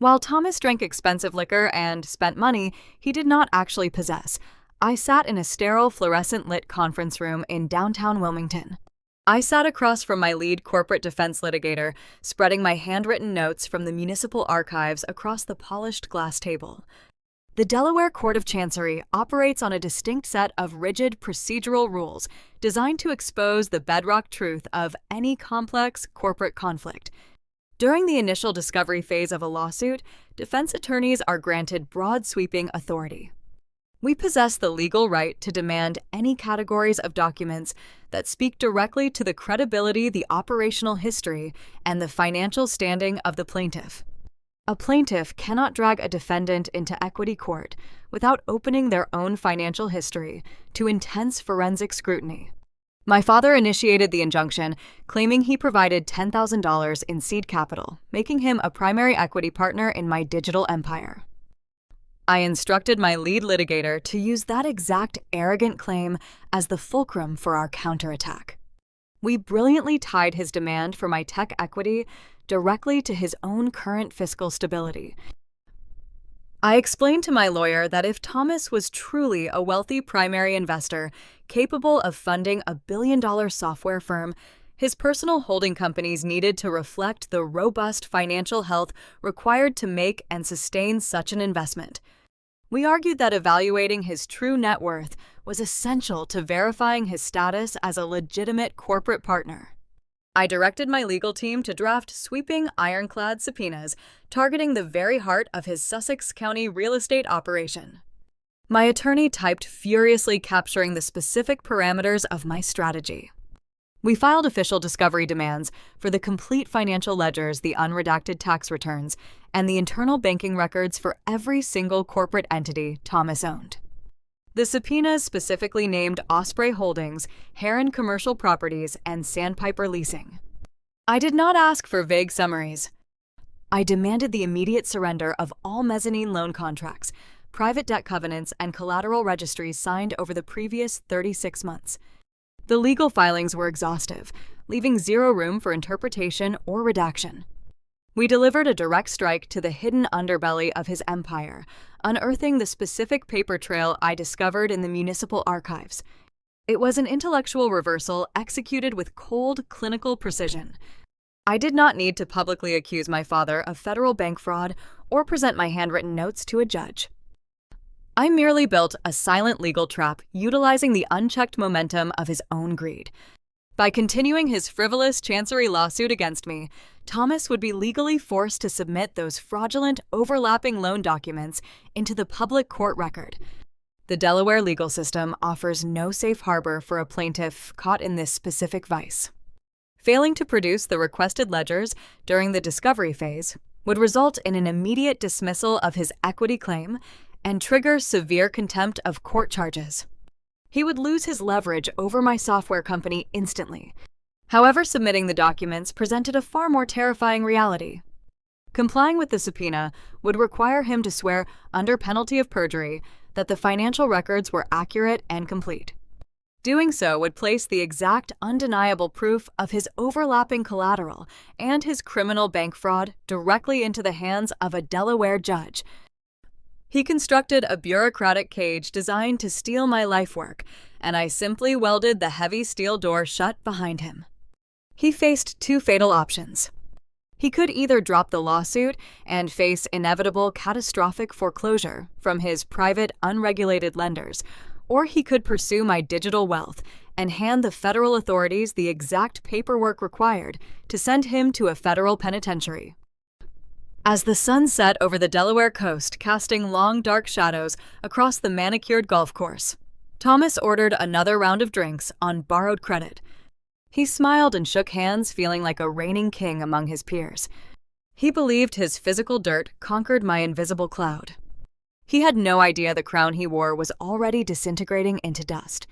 Speaker 1: While Thomas drank expensive liquor and spent money he did not actually possess, I sat in a sterile, fluorescent-lit conference room in downtown Wilmington. I sat across from my lead corporate defense litigator, spreading my handwritten notes from the municipal archives across the polished glass table. The Delaware Court of Chancery operates on a distinct set of rigid procedural rules designed to expose the bedrock truth of any complex corporate conflict. During the initial discovery phase of a lawsuit, defense attorneys are granted broad sweeping authority. We possess the legal right to demand any categories of documents that speak directly to the credibility, the operational history, and the financial standing of the plaintiff. A plaintiff cannot drag a defendant into equity court without opening their own financial history to intense forensic scrutiny. My father initiated the injunction, claiming he provided $10,000 in seed capital, making him a primary equity partner in my digital empire. I instructed my lead litigator to use that exact arrogant claim as the fulcrum for our counterattack. We brilliantly tied his demand for my tech equity directly to his own current fiscal stability. I explained to my lawyer that if Thomas was truly a wealthy primary investor capable of funding a billion-dollar software firm, his personal holding companies needed to reflect the robust financial health required to make and sustain such an investment. We argued that evaluating his true net worth was essential to verifying his status as a legitimate corporate partner. I directed my legal team to draft sweeping, ironclad subpoenas targeting the very heart of his Sussex County real estate operation. My attorney typed furiously, capturing the specific parameters of my strategy. We filed official discovery demands for the complete financial ledgers, the unredacted tax returns, and the internal banking records for every single corporate entity Thomas owned. The subpoenas specifically named Osprey Holdings, Heron Commercial Properties, and Sandpiper Leasing. I did not ask for vague summaries. I demanded the immediate surrender of all mezzanine loan contracts, private debt covenants, and collateral registries signed over the previous 36 months. The legal filings were exhaustive, leaving zero room for interpretation or redaction. We delivered a direct strike to the hidden underbelly of his empire, unearthing the specific paper trail I discovered in the municipal archives. It was an intellectual reversal executed with cold, clinical precision. I did not need to publicly accuse my father of federal bank fraud or present my handwritten notes to a judge. I merely built a silent legal trap utilizing the unchecked momentum of his own greed. By continuing his frivolous chancery lawsuit against me, Thomas would be legally forced to submit those fraudulent, overlapping loan documents into the public court record. The Delaware legal system offers no safe harbor for a plaintiff caught in this specific vice. Failing to produce the requested ledgers during the discovery phase would result in an immediate dismissal of his equity claim and trigger severe contempt of court charges. He would lose his leverage over my software company instantly. However, submitting the documents presented a far more terrifying reality. Complying with the subpoena would require him to swear under penalty of perjury that the financial records were accurate and complete. Doing so would place the exact, undeniable proof of his overlapping collateral and his criminal bank fraud directly into the hands of a Delaware judge. He constructed a bureaucratic cage designed to steal my life work, and I simply welded the heavy steel door shut behind him. He faced two fatal options. He could either drop the lawsuit and face inevitable catastrophic foreclosure from his private, unregulated lenders, or he could pursue my digital wealth and hand the federal authorities the exact paperwork required to send him to a federal penitentiary. As the sun set over the Delaware coast, casting long, dark shadows across the manicured golf course, Thomas ordered another round of drinks on borrowed credit. He smiled and shook hands, feeling like a reigning king among his peers. He believed his physical dirt conquered my invisible cloud. He had no idea the crown he wore was already disintegrating into dust.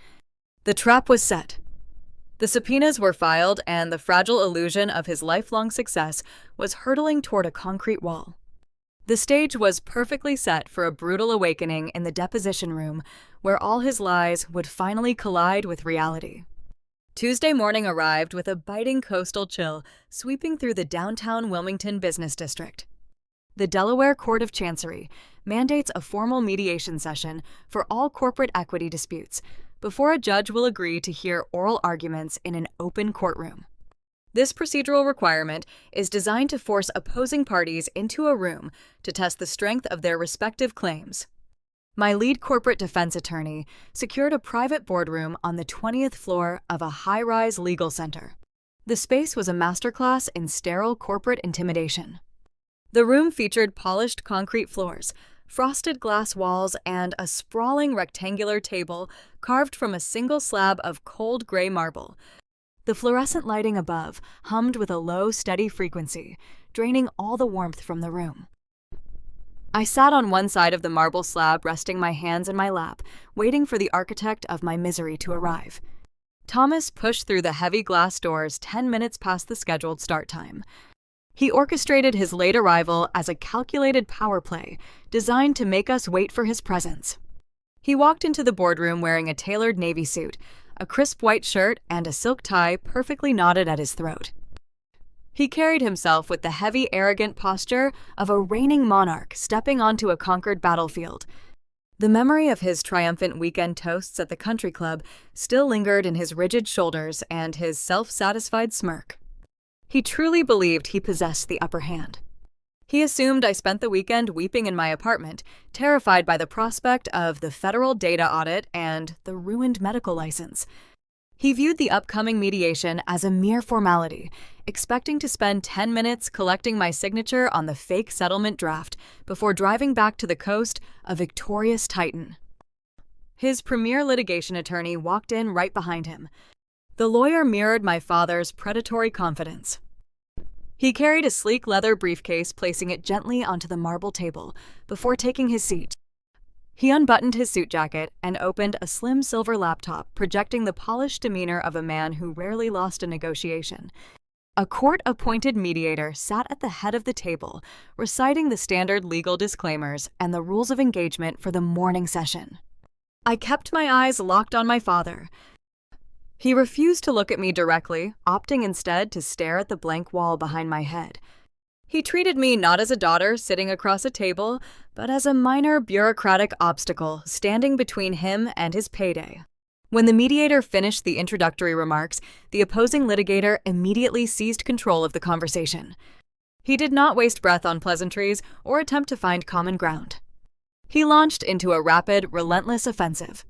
Speaker 1: The trap was set. The subpoenas were filed, and the fragile illusion of his lifelong success was hurtling toward a concrete wall. The stage was perfectly set for a brutal awakening in the deposition room, where all his lies would finally collide with reality. Tuesday morning arrived with a biting coastal chill sweeping through the downtown Wilmington business district. The Delaware Court of Chancery mandates a formal mediation session for all corporate equity disputes before a judge will agree to hear oral arguments in an open courtroom. This procedural requirement is designed to force opposing parties into a room to test the strength of their respective claims. My lead corporate defense attorney secured a private boardroom on the 20th floor of a high-rise legal center. The space was a masterclass in sterile corporate intimidation. The room featured polished concrete floors, frosted glass walls, and a sprawling rectangular table carved from a single slab of cold gray marble. The fluorescent lighting above hummed with a low, steady frequency, draining all the warmth from the room. I sat on one side of the marble slab, resting my hands in my lap, waiting for the architect of my misery to arrive. Thomas pushed through the heavy glass doors 10 minutes past the scheduled start time. He orchestrated his late arrival as a calculated power play designed to make us wait for his presence. He walked into the boardroom wearing a tailored navy suit, a crisp white shirt, and a silk tie perfectly knotted at his throat. He carried himself with the heavy, arrogant posture of a reigning monarch stepping onto a conquered battlefield. The memory of his triumphant weekend toasts at the country club still lingered in his rigid shoulders and his self-satisfied smirk. He truly believed he possessed the upper hand. He assumed I spent the weekend weeping in my apartment, terrified by the prospect of the federal data audit and the ruined medical license. He viewed the upcoming mediation as a mere formality, expecting to spend 10 minutes collecting my signature on the fake settlement draft before driving back to the coast a victorious titan. His premier litigation attorney walked in right behind him. The lawyer mirrored my father's predatory confidence. He carried a sleek leather briefcase, placing it gently onto the marble table before taking his seat. He unbuttoned his suit jacket and opened a slim silver laptop, projecting the polished demeanor of a man who rarely lost a negotiation. A court-appointed mediator sat at the head of the table, reciting the standard legal disclaimers and the rules of engagement for the morning session. I kept my eyes locked on my father. He refused to look at me directly, opting instead to stare at the blank wall behind my head. He treated me not as a daughter sitting across a table, but as a minor bureaucratic obstacle standing between him and his payday. When the mediator finished the introductory remarks, the opposing litigator immediately seized control of the conversation. He did not waste breath on pleasantries or attempt to find common ground. He launched into a rapid, relentless offensive.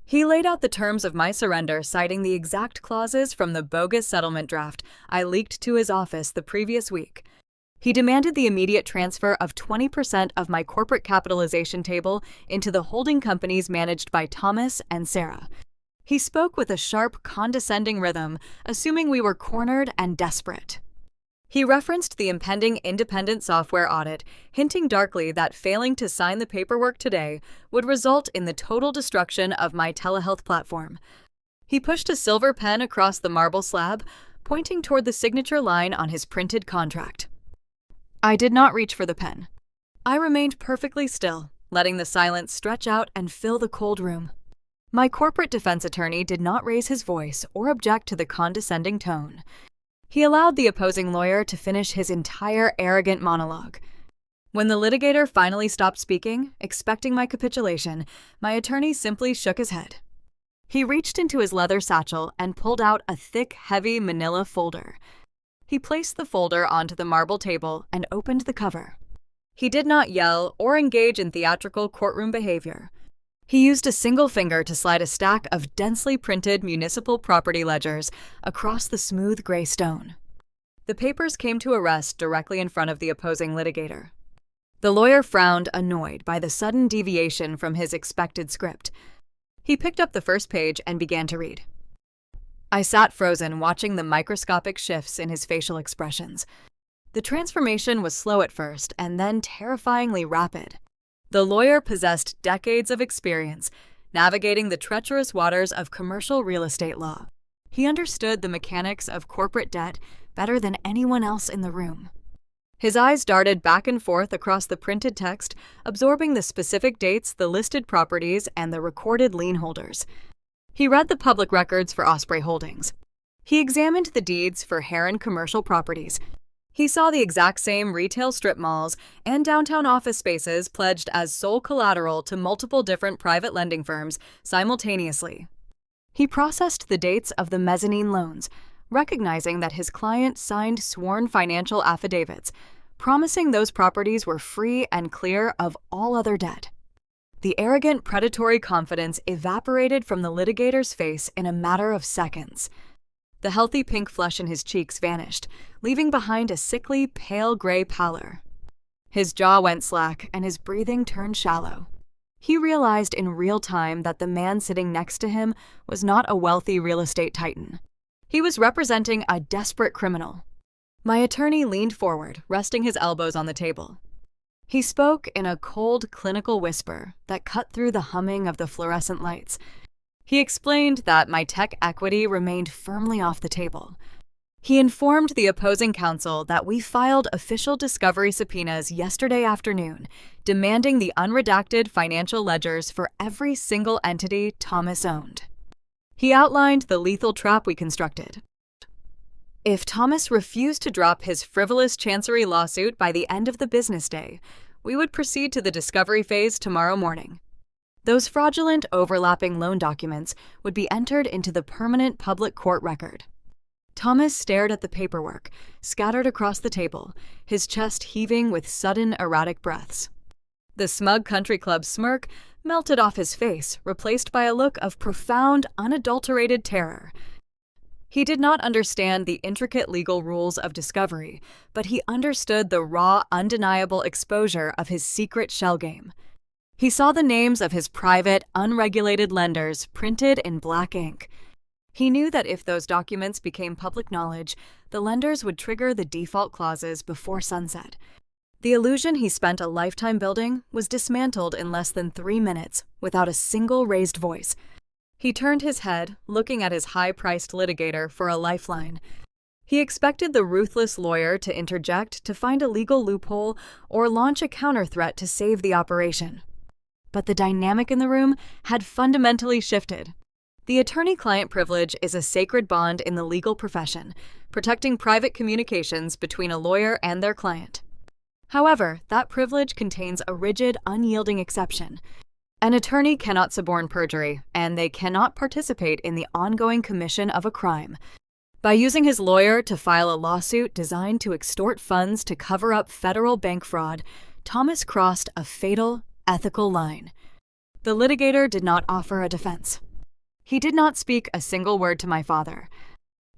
Speaker 1: He laid out the terms of my surrender, citing the exact clauses from the bogus settlement draft I leaked to his office the previous week. He demanded the immediate transfer of 20% of my corporate capitalization table into the holding companies managed by Thomas and Sarah. He spoke with a sharp, condescending rhythm, assuming we were cornered and desperate. He referenced the impending independent software audit, hinting darkly that failing to sign the paperwork today would result in the total destruction of my telehealth platform. He pushed a silver pen across the marble slab, pointing toward the signature line on his printed contract. I did not reach for the pen. I remained perfectly still, letting the silence stretch out and fill the cold room. My corporate defense attorney did not raise his voice or object to the condescending tone. He allowed the opposing lawyer to finish his entire arrogant monologue. When the litigator finally stopped speaking, expecting my capitulation, my attorney simply shook his head. He reached into his leather satchel and pulled out a thick, heavy manila folder. He placed the folder onto the marble table and opened the cover. He did not yell or engage in theatrical courtroom behavior. He used a single finger to slide a stack of densely printed municipal property ledgers across the smooth gray stone. The papers came to a rest directly in front of the opposing litigator. The lawyer frowned, annoyed by the sudden deviation from his expected script. He picked up the first page and began to read. I sat frozen, watching the microscopic shifts in his facial expressions. The transformation was slow at first and then terrifyingly rapid. The lawyer possessed decades of experience navigating the treacherous waters of commercial real estate law. He understood the mechanics of corporate debt better than anyone else in the room. His eyes darted back and forth across the printed text, absorbing the specific dates, the listed properties, and the recorded lien holders. He read the public records for Osprey Holdings. He examined the deeds for Heron Commercial Properties. He saw the exact same retail strip malls and downtown office spaces pledged as sole collateral to multiple different private lending firms simultaneously. He processed the dates of the mezzanine loans, recognizing that his client signed sworn financial affidavits, promising those properties were free and clear of all other debt. The arrogant, predatory confidence evaporated from the litigator's face in a matter of seconds. The healthy pink flush in his cheeks vanished, leaving behind a sickly, pale gray pallor. His jaw went slack and his breathing turned shallow. He realized in real time that the man sitting next to him was not a wealthy real estate titan. He was representing a desperate criminal. My attorney leaned forward, resting his elbows on the table. He spoke in a cold, clinical whisper that cut through the humming of the fluorescent lights. He explained that my tech equity remained firmly off the table. He informed the opposing counsel that we filed official discovery subpoenas yesterday afternoon, demanding the unredacted financial ledgers for every single entity Thomas owned. He outlined the lethal trap we constructed. If Thomas refused to drop his frivolous chancery lawsuit by the end of the business day, we would proceed to the discovery phase tomorrow morning. Those fraudulent, overlapping loan documents would be entered into the permanent public court record. Thomas stared at the paperwork, scattered across the table, his chest heaving with sudden, erratic breaths. The smug country club smirk melted off his face, replaced by a look of profound, unadulterated terror. He did not understand the intricate legal rules of discovery, but he understood the raw, undeniable exposure of his secret shell game. He saw the names of his private, unregulated lenders printed in black ink. He knew that if those documents became public knowledge, the lenders would trigger the default clauses before sunset. The illusion he spent a lifetime building was dismantled in less than 3 minutes, without a single raised voice. He turned his head, looking at his high-priced litigator for a lifeline. He expected the ruthless lawyer to interject to find a legal loophole or launch a counter-threat to save the operation. But the dynamic in the room had fundamentally shifted. The attorney-client privilege is a sacred bond in the legal profession, protecting private communications between a lawyer and their client. However, that privilege contains a rigid, unyielding exception. An attorney cannot suborn perjury, and they cannot participate in the ongoing commission of a crime. By using his lawyer to file a lawsuit designed to extort funds to cover up federal bank fraud, Thomas crossed a fatal, ethical line. The litigator did not offer a defense. He did not speak a single word to my father.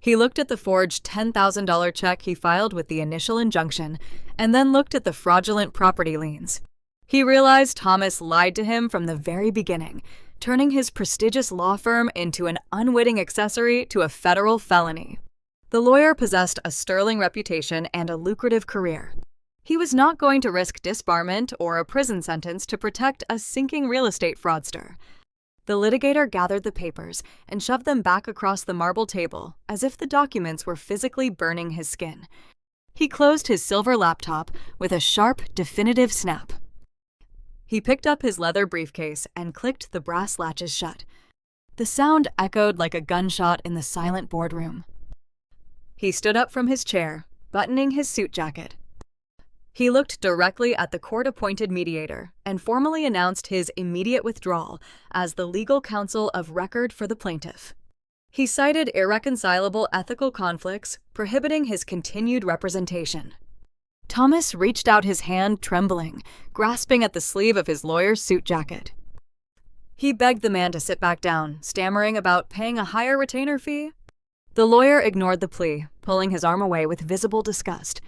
Speaker 1: He looked at the forged $10,000 check he filed with the initial injunction, and then looked at the fraudulent property liens. He realized Thomas lied to him from the very beginning, turning his prestigious law firm into an unwitting accessory to a federal felony. The lawyer possessed a sterling reputation and a lucrative career. He was not going to risk disbarment or a prison sentence to protect a sinking real estate fraudster. The litigator gathered the papers and shoved them back across the marble table as if the documents were physically burning his skin. He closed his silver laptop with a sharp, definitive snap. He picked up his leather briefcase and clicked the brass latches shut. The sound echoed like a gunshot in the silent boardroom. He stood up from his chair, buttoning his suit jacket. He looked directly at the court-appointed mediator and formally announced his immediate withdrawal as the legal counsel of record for the plaintiff. He cited irreconcilable ethical conflicts prohibiting his continued representation. Thomas reached out his hand, trembling, grasping at the sleeve of his lawyer's suit jacket. He begged the man to sit back down, stammering about paying a higher retainer fee. The lawyer ignored the plea, pulling his arm away with visible disgust.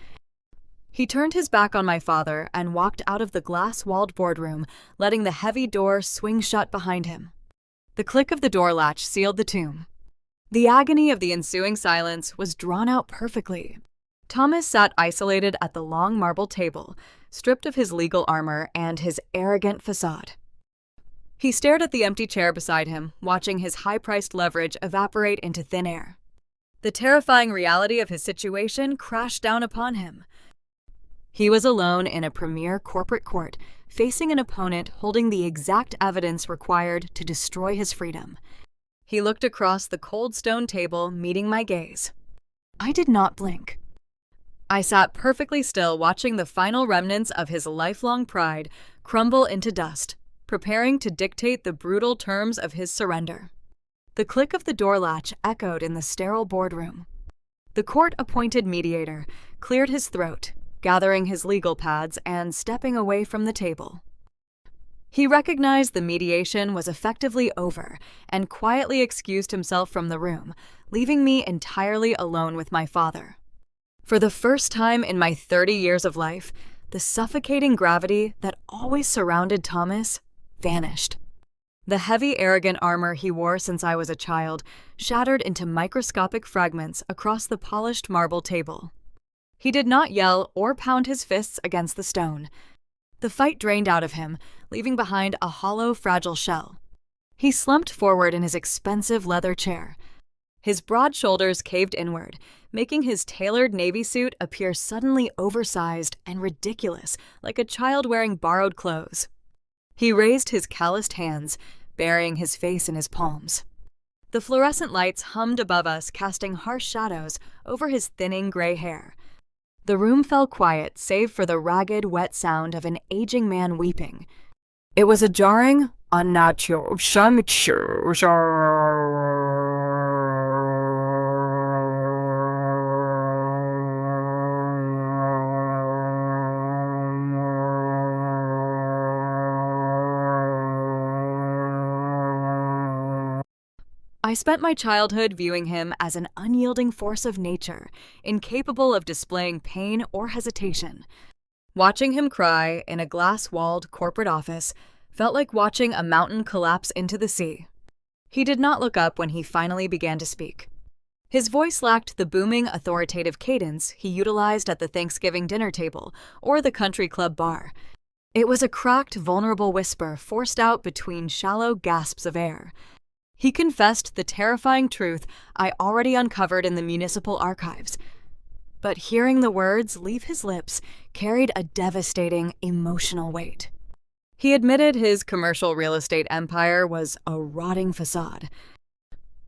Speaker 1: He turned his back on my father and walked out of the glass-walled boardroom, letting the heavy door swing shut behind him. The click of the door latch sealed the tomb. The agony of the ensuing silence was drawn out perfectly. Thomas sat isolated at the long marble table, stripped of his legal armor and his arrogant facade. He stared at the empty chair beside him, watching his high-priced leverage evaporate into thin air. The terrifying reality of his situation crashed down upon him. He was alone in a premier corporate court, facing an opponent holding the exact evidence required to destroy his freedom. He looked across the cold stone table, meeting my gaze. I did not blink. I sat perfectly still watching the final remnants of his lifelong pride crumble into dust, preparing to dictate the brutal terms of his surrender. The click of the door latch echoed in the sterile boardroom. The court-appointed mediator cleared his throat, gathering his legal pads and stepping away from the table. He recognized the mediation was effectively over and quietly excused himself from the room, leaving me entirely alone with my father. For the first time in my 30 years of life, the suffocating gravity that always surrounded Thomas vanished. The heavy, arrogant armor he wore since I was a child shattered into microscopic fragments across the polished marble table. He did not yell or pound his fists against the stone. The fight drained out of him, leaving behind a hollow, fragile shell. He slumped forward in his expensive leather chair. His broad shoulders caved inward, making his tailored navy suit appear suddenly oversized and ridiculous, like a child wearing borrowed clothes. He raised his calloused hands, burying his face in his palms. The fluorescent lights hummed above us, casting harsh shadows over his thinning gray hair. The room fell quiet, save for the ragged, wet sound of an aging man weeping. It was a jarring, unnatural I spent my childhood viewing him as an unyielding force of nature, incapable of displaying pain or hesitation. Watching him cry in a glass-walled corporate office felt like watching a mountain collapse into the sea. He did not look up when he finally began to speak. His voice lacked the booming, authoritative cadence he utilized at the Thanksgiving dinner table or the country club bar. It was a cracked, vulnerable whisper forced out between shallow gasps of air. He confessed the terrifying truth I already uncovered in the municipal archives. But hearing the words leave his lips carried a devastating emotional weight. He admitted his commercial real estate empire was a rotting facade.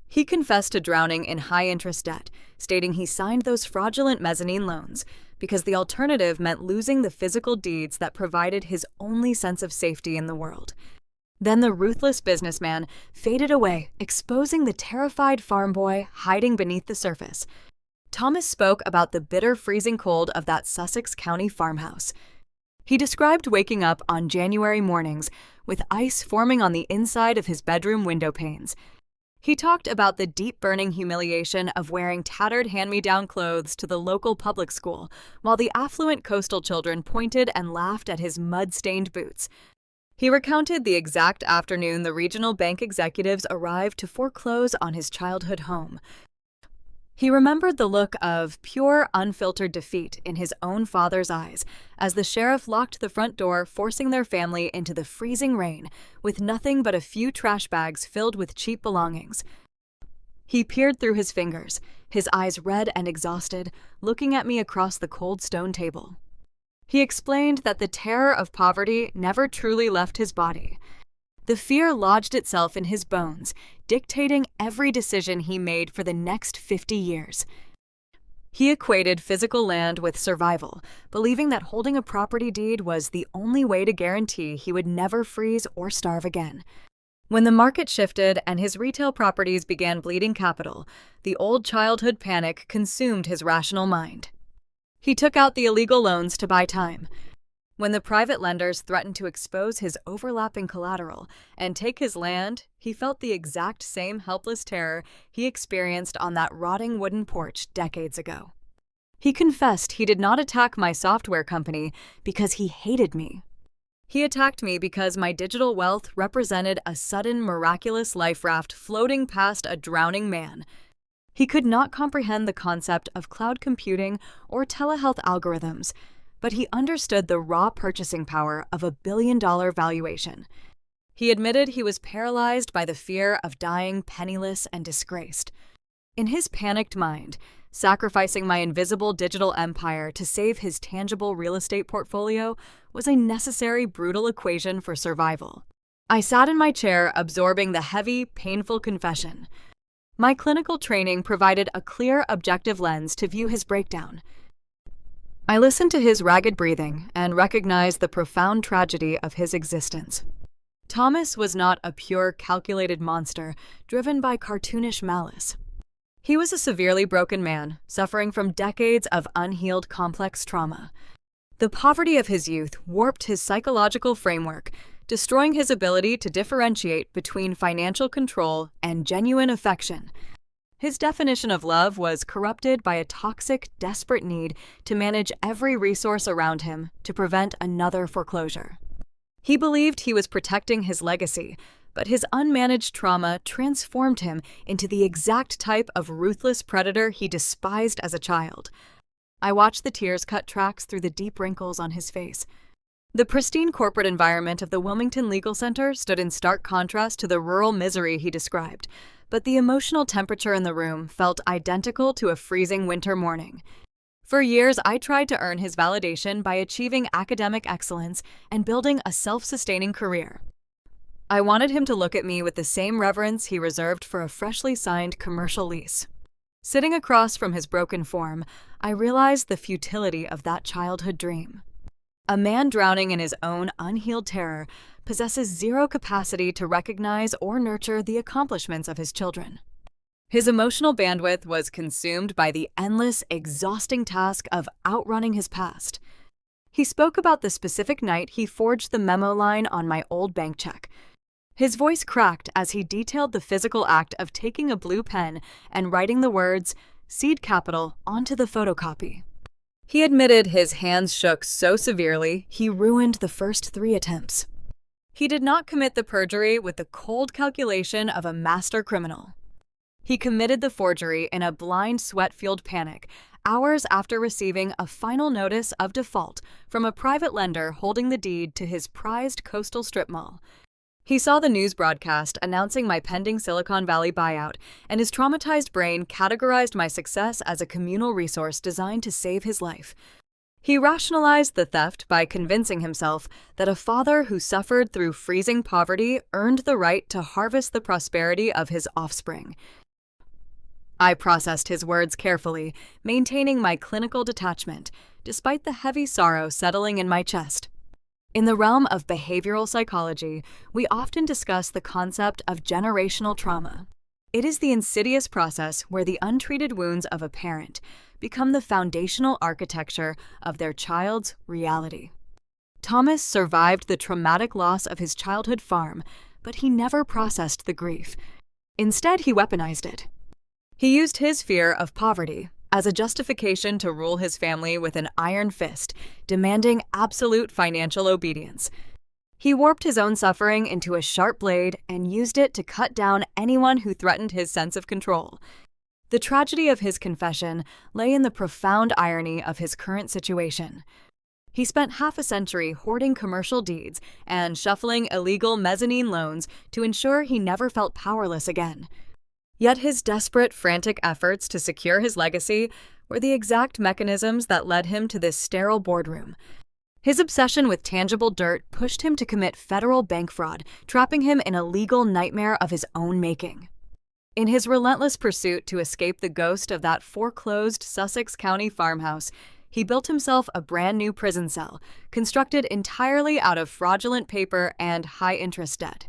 Speaker 1: He confessed to drowning in high-interest debt, stating he signed those fraudulent mezzanine loans because the alternative meant losing the physical deeds that provided his only sense of safety in the world. Then the ruthless businessman faded away, exposing the terrified farm boy hiding beneath the surface. Thomas spoke about the bitter freezing cold of that Sussex County farmhouse. He described waking up on January mornings with ice forming on the inside of his bedroom window panes. He talked about the deep-burning humiliation of wearing tattered hand-me-down clothes to the local public school, while the affluent coastal children pointed and laughed at his mud-stained boots. He recounted the exact afternoon the regional bank executives arrived to foreclose on his childhood home. He remembered the look of pure, unfiltered defeat in his own father's eyes as the sheriff locked the front door, forcing their family into the freezing rain with nothing but a few trash bags filled with cheap belongings. He peered through his fingers, his eyes red and exhausted, looking at me across the cold stone table. He explained that the terror of poverty never truly left his body. The fear lodged itself in his bones, dictating every decision he made for the next 50 years. He equated physical land with survival, believing that holding a property deed was the only way to guarantee he would never freeze or starve again. When the market shifted and his retail properties began bleeding capital, the old childhood panic consumed his rational mind. He took out the illegal loans to buy time. When the private lenders threatened to expose his overlapping collateral and take his land, he felt the exact same helpless terror he experienced on that rotting wooden porch decades ago. He confessed he did not attack my software company because he hated me. He attacked me because my digital wealth represented a sudden, miraculous life raft floating past a drowning man. He could not comprehend the concept of cloud computing or telehealth algorithms, but he understood the raw purchasing power of a billion-dollar valuation. He admitted he was paralyzed by the fear of dying penniless and disgraced. In his panicked mind, sacrificing my invisible digital empire to save his tangible real estate portfolio was a necessary, brutal equation for survival. I sat in my chair, absorbing the heavy, painful confession. My clinical training provided a clear, objective lens to view his breakdown. I listened to his ragged breathing and recognized the profound tragedy of his existence. Thomas was not a pure, calculated monster driven by cartoonish malice. He was a severely broken man, suffering from decades of unhealed complex trauma. The poverty of his youth warped his psychological framework, destroying his ability to differentiate between financial control and genuine affection. His definition of love was corrupted by a toxic, desperate need to manage every resource around him to prevent another foreclosure. He believed he was protecting his legacy, but his unmanaged trauma transformed him into the exact type of ruthless predator he despised as a child. I watched the tears cut tracks through the deep wrinkles on his face. The pristine corporate environment of the Wilmington Legal Center stood in stark contrast to the rural misery he described, but the emotional temperature in the room felt identical to a freezing winter morning. For years, I tried to earn his validation by achieving academic excellence and building a self-sustaining career. I wanted him to look at me with the same reverence he reserved for a freshly signed commercial lease. Sitting across from his broken form, I realized the futility of that childhood dream. A man drowning in his own unhealed terror possesses zero capacity to recognize or nurture the accomplishments of his children. His emotional bandwidth was consumed by the endless, exhausting task of outrunning his past. He spoke about the specific night he forged the memo line on my old bank check. His voice cracked as he detailed the physical act of taking a blue pen and writing the words, "seed capital," onto the photocopy. He admitted his hands shook so severely he ruined the first 3 attempts. He did not commit the perjury with the cold calculation of a master criminal. He committed the forgery in a blind, sweat-fueled panic, hours after receiving a final notice of default from a private lender holding the deed to his prized coastal strip mall. He saw the news broadcast announcing my pending Silicon Valley buyout, and his traumatized brain categorized my success as a communal resource designed to save his life. He rationalized the theft by convincing himself that a father who suffered through freezing poverty earned the right to harvest the prosperity of his offspring. I processed his words carefully, maintaining my clinical detachment, despite the heavy sorrow settling in my chest. In the realm of behavioral psychology, we often discuss the concept of generational trauma. It is the insidious process where the untreated wounds of a parent become the foundational architecture of their child's reality. Thomas survived the traumatic loss of his childhood farm, but he never processed the grief. Instead, he weaponized it. He used his fear of poverty as a justification to rule his family with an iron fist, demanding absolute financial obedience. He warped his own suffering into a sharp blade and used it to cut down anyone who threatened his sense of control. The tragedy of his confession lay in the profound irony of his current situation. He spent half a century hoarding commercial deeds and shuffling illegal mezzanine loans to ensure he never felt powerless again. Yet his desperate, frantic efforts to secure his legacy were the exact mechanisms that led him to this sterile boardroom. His obsession with tangible dirt pushed him to commit federal bank fraud, trapping him in a legal nightmare of his own making. In his relentless pursuit to escape the ghost of that foreclosed Sussex County farmhouse, he built himself a brand new prison cell, constructed entirely out of fraudulent paper and high-interest debt.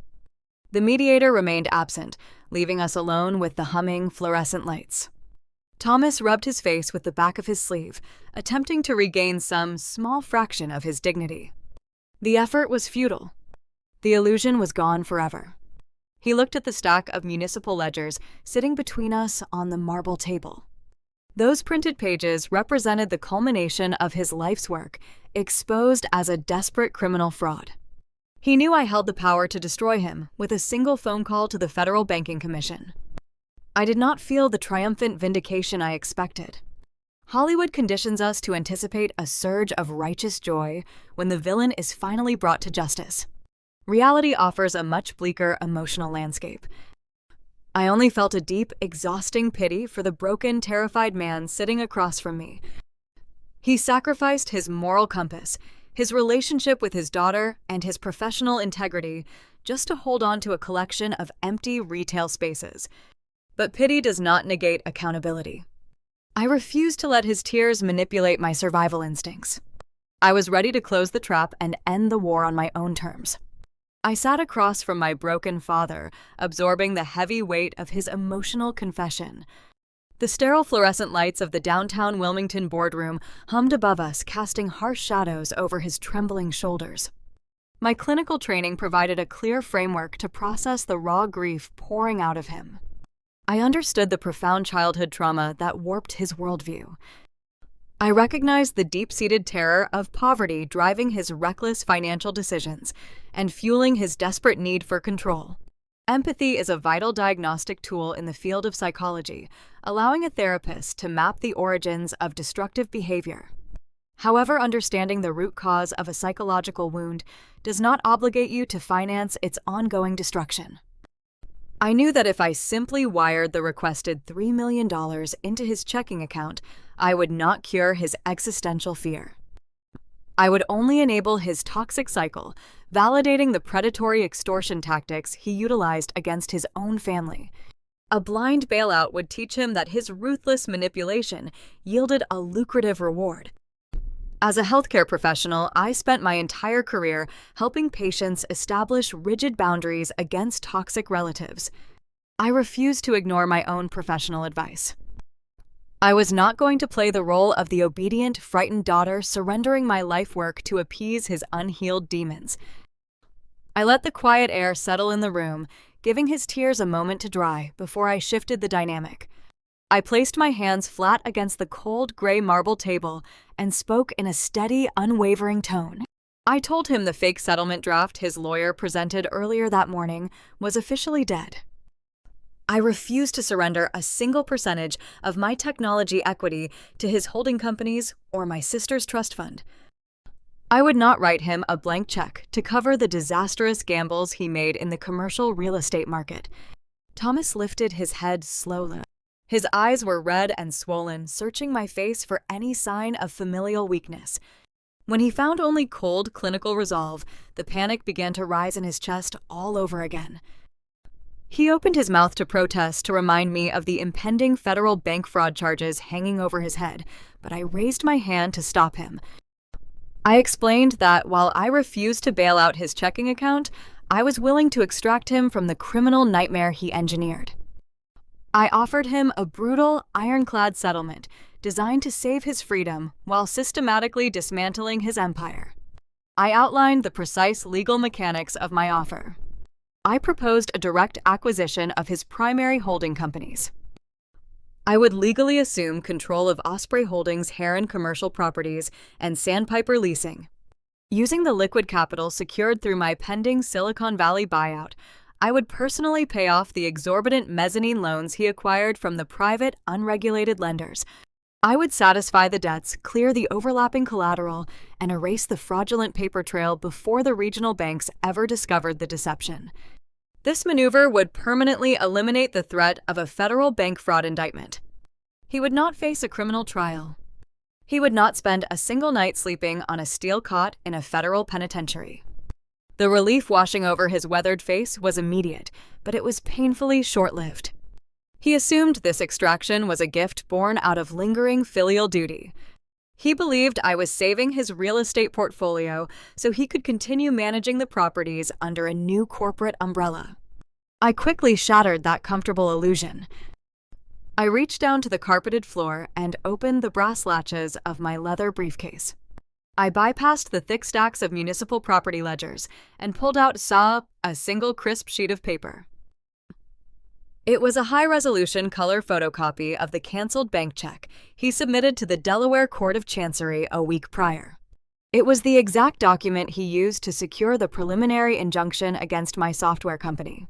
Speaker 1: The mediator remained absent, leaving us alone with the humming fluorescent lights. Thomas rubbed his face with the back of his sleeve, attempting to regain some small fraction of his dignity. The effort was futile. The illusion was gone forever. He looked at the stack of municipal ledgers sitting between us on the marble table. Those printed pages represented the culmination of his life's work, exposed as a desperate criminal fraud. He knew I held the power to destroy him with a single phone call to the Federal Banking Commission. I did not feel the triumphant vindication I expected. Hollywood conditions us to anticipate a surge of righteous joy when the villain is finally brought to justice. Reality offers a much bleaker emotional landscape. I only felt a deep, exhausting pity for the broken, terrified man sitting across from me. He sacrificed his moral compass, his relationship with his daughter, and his professional integrity just to hold on to a collection of empty retail spaces. But pity does not negate accountability. I refused to let his tears manipulate my survival instincts. I was ready to close the trap and end the war on my own terms. I sat across from my broken father, absorbing the heavy weight of his emotional confession. The sterile fluorescent lights of the downtown Wilmington boardroom hummed above us, casting harsh shadows over his trembling shoulders. My clinical training provided a clear framework to process the raw grief pouring out of him. I understood the profound childhood trauma that warped his worldview. I recognized the deep-seated terror of poverty driving his reckless financial decisions and fueling his desperate need for control. Empathy is a vital diagnostic tool in the field of psychology, allowing a therapist to map the origins of destructive behavior. However, understanding the root cause of a psychological wound does not obligate you to finance its ongoing destruction. I knew that if I simply wired the requested $3 million into his checking account, I would not cure his existential fear. I would only enable his toxic cycle, validating the predatory extortion tactics he utilized against his own family. A blind bailout would teach him that his ruthless manipulation yielded a lucrative reward. As a healthcare professional, I spent my entire career helping patients establish rigid boundaries against toxic relatives. I refused to ignore my own professional advice. I was not going to play the role of the obedient, frightened daughter surrendering my life work to appease his unhealed demons. I let the quiet air settle in the room, giving his tears a moment to dry before I shifted the dynamic. I placed my hands flat against the cold gray marble table and spoke in a steady, unwavering tone. I told him the fake settlement draft his lawyer presented earlier that morning was officially dead. I refused to surrender a single percentage of my technology equity to his holding companies or my sister's trust fund. I would not write him a blank check to cover the disastrous gambles he made in the commercial real estate market. Thomas lifted his head slowly. His eyes were red and swollen, searching my face for any sign of familial weakness. When he found only cold, clinical resolve, the panic began to rise in his chest all over again. He opened his mouth to protest to remind me of the impending federal bank fraud charges hanging over his head, but I raised my hand to stop him. I explained that while I refused to bail out his checking account, I was willing to extract him from the criminal nightmare he engineered. I offered him a brutal, ironclad settlement designed to save his freedom while systematically dismantling his empire. I outlined the precise legal mechanics of my offer. I proposed a direct acquisition of his primary holding companies. I would legally assume control of Osprey Holdings' Heron Commercial Properties and Sandpiper Leasing. Using the liquid capital secured through my pending Silicon Valley buyout, I would personally pay off the exorbitant mezzanine loans he acquired from the private, unregulated lenders. I would satisfy the debts, clear the overlapping collateral, and erase the fraudulent paper trail before the regional banks ever discovered the deception. This maneuver would permanently eliminate the threat of a federal bank fraud indictment. He would not face a criminal trial. He would not spend a single night sleeping on a steel cot in a federal penitentiary. The relief washing over his weathered face was immediate, but it was painfully short-lived. He assumed this extraction was a gift born out of lingering filial duty. He believed I was saving his real estate portfolio so he could continue managing the properties under a new corporate umbrella. I quickly shattered that comfortable illusion. I reached down to the carpeted floor and opened the brass latches of my leather briefcase. I bypassed the thick stacks of municipal property ledgers and pulled out a single crisp sheet of paper. It was a high-resolution color photocopy of the canceled bank check he submitted to the Delaware Court of Chancery a week prior. It was the exact document he used to secure the preliminary injunction against my software company.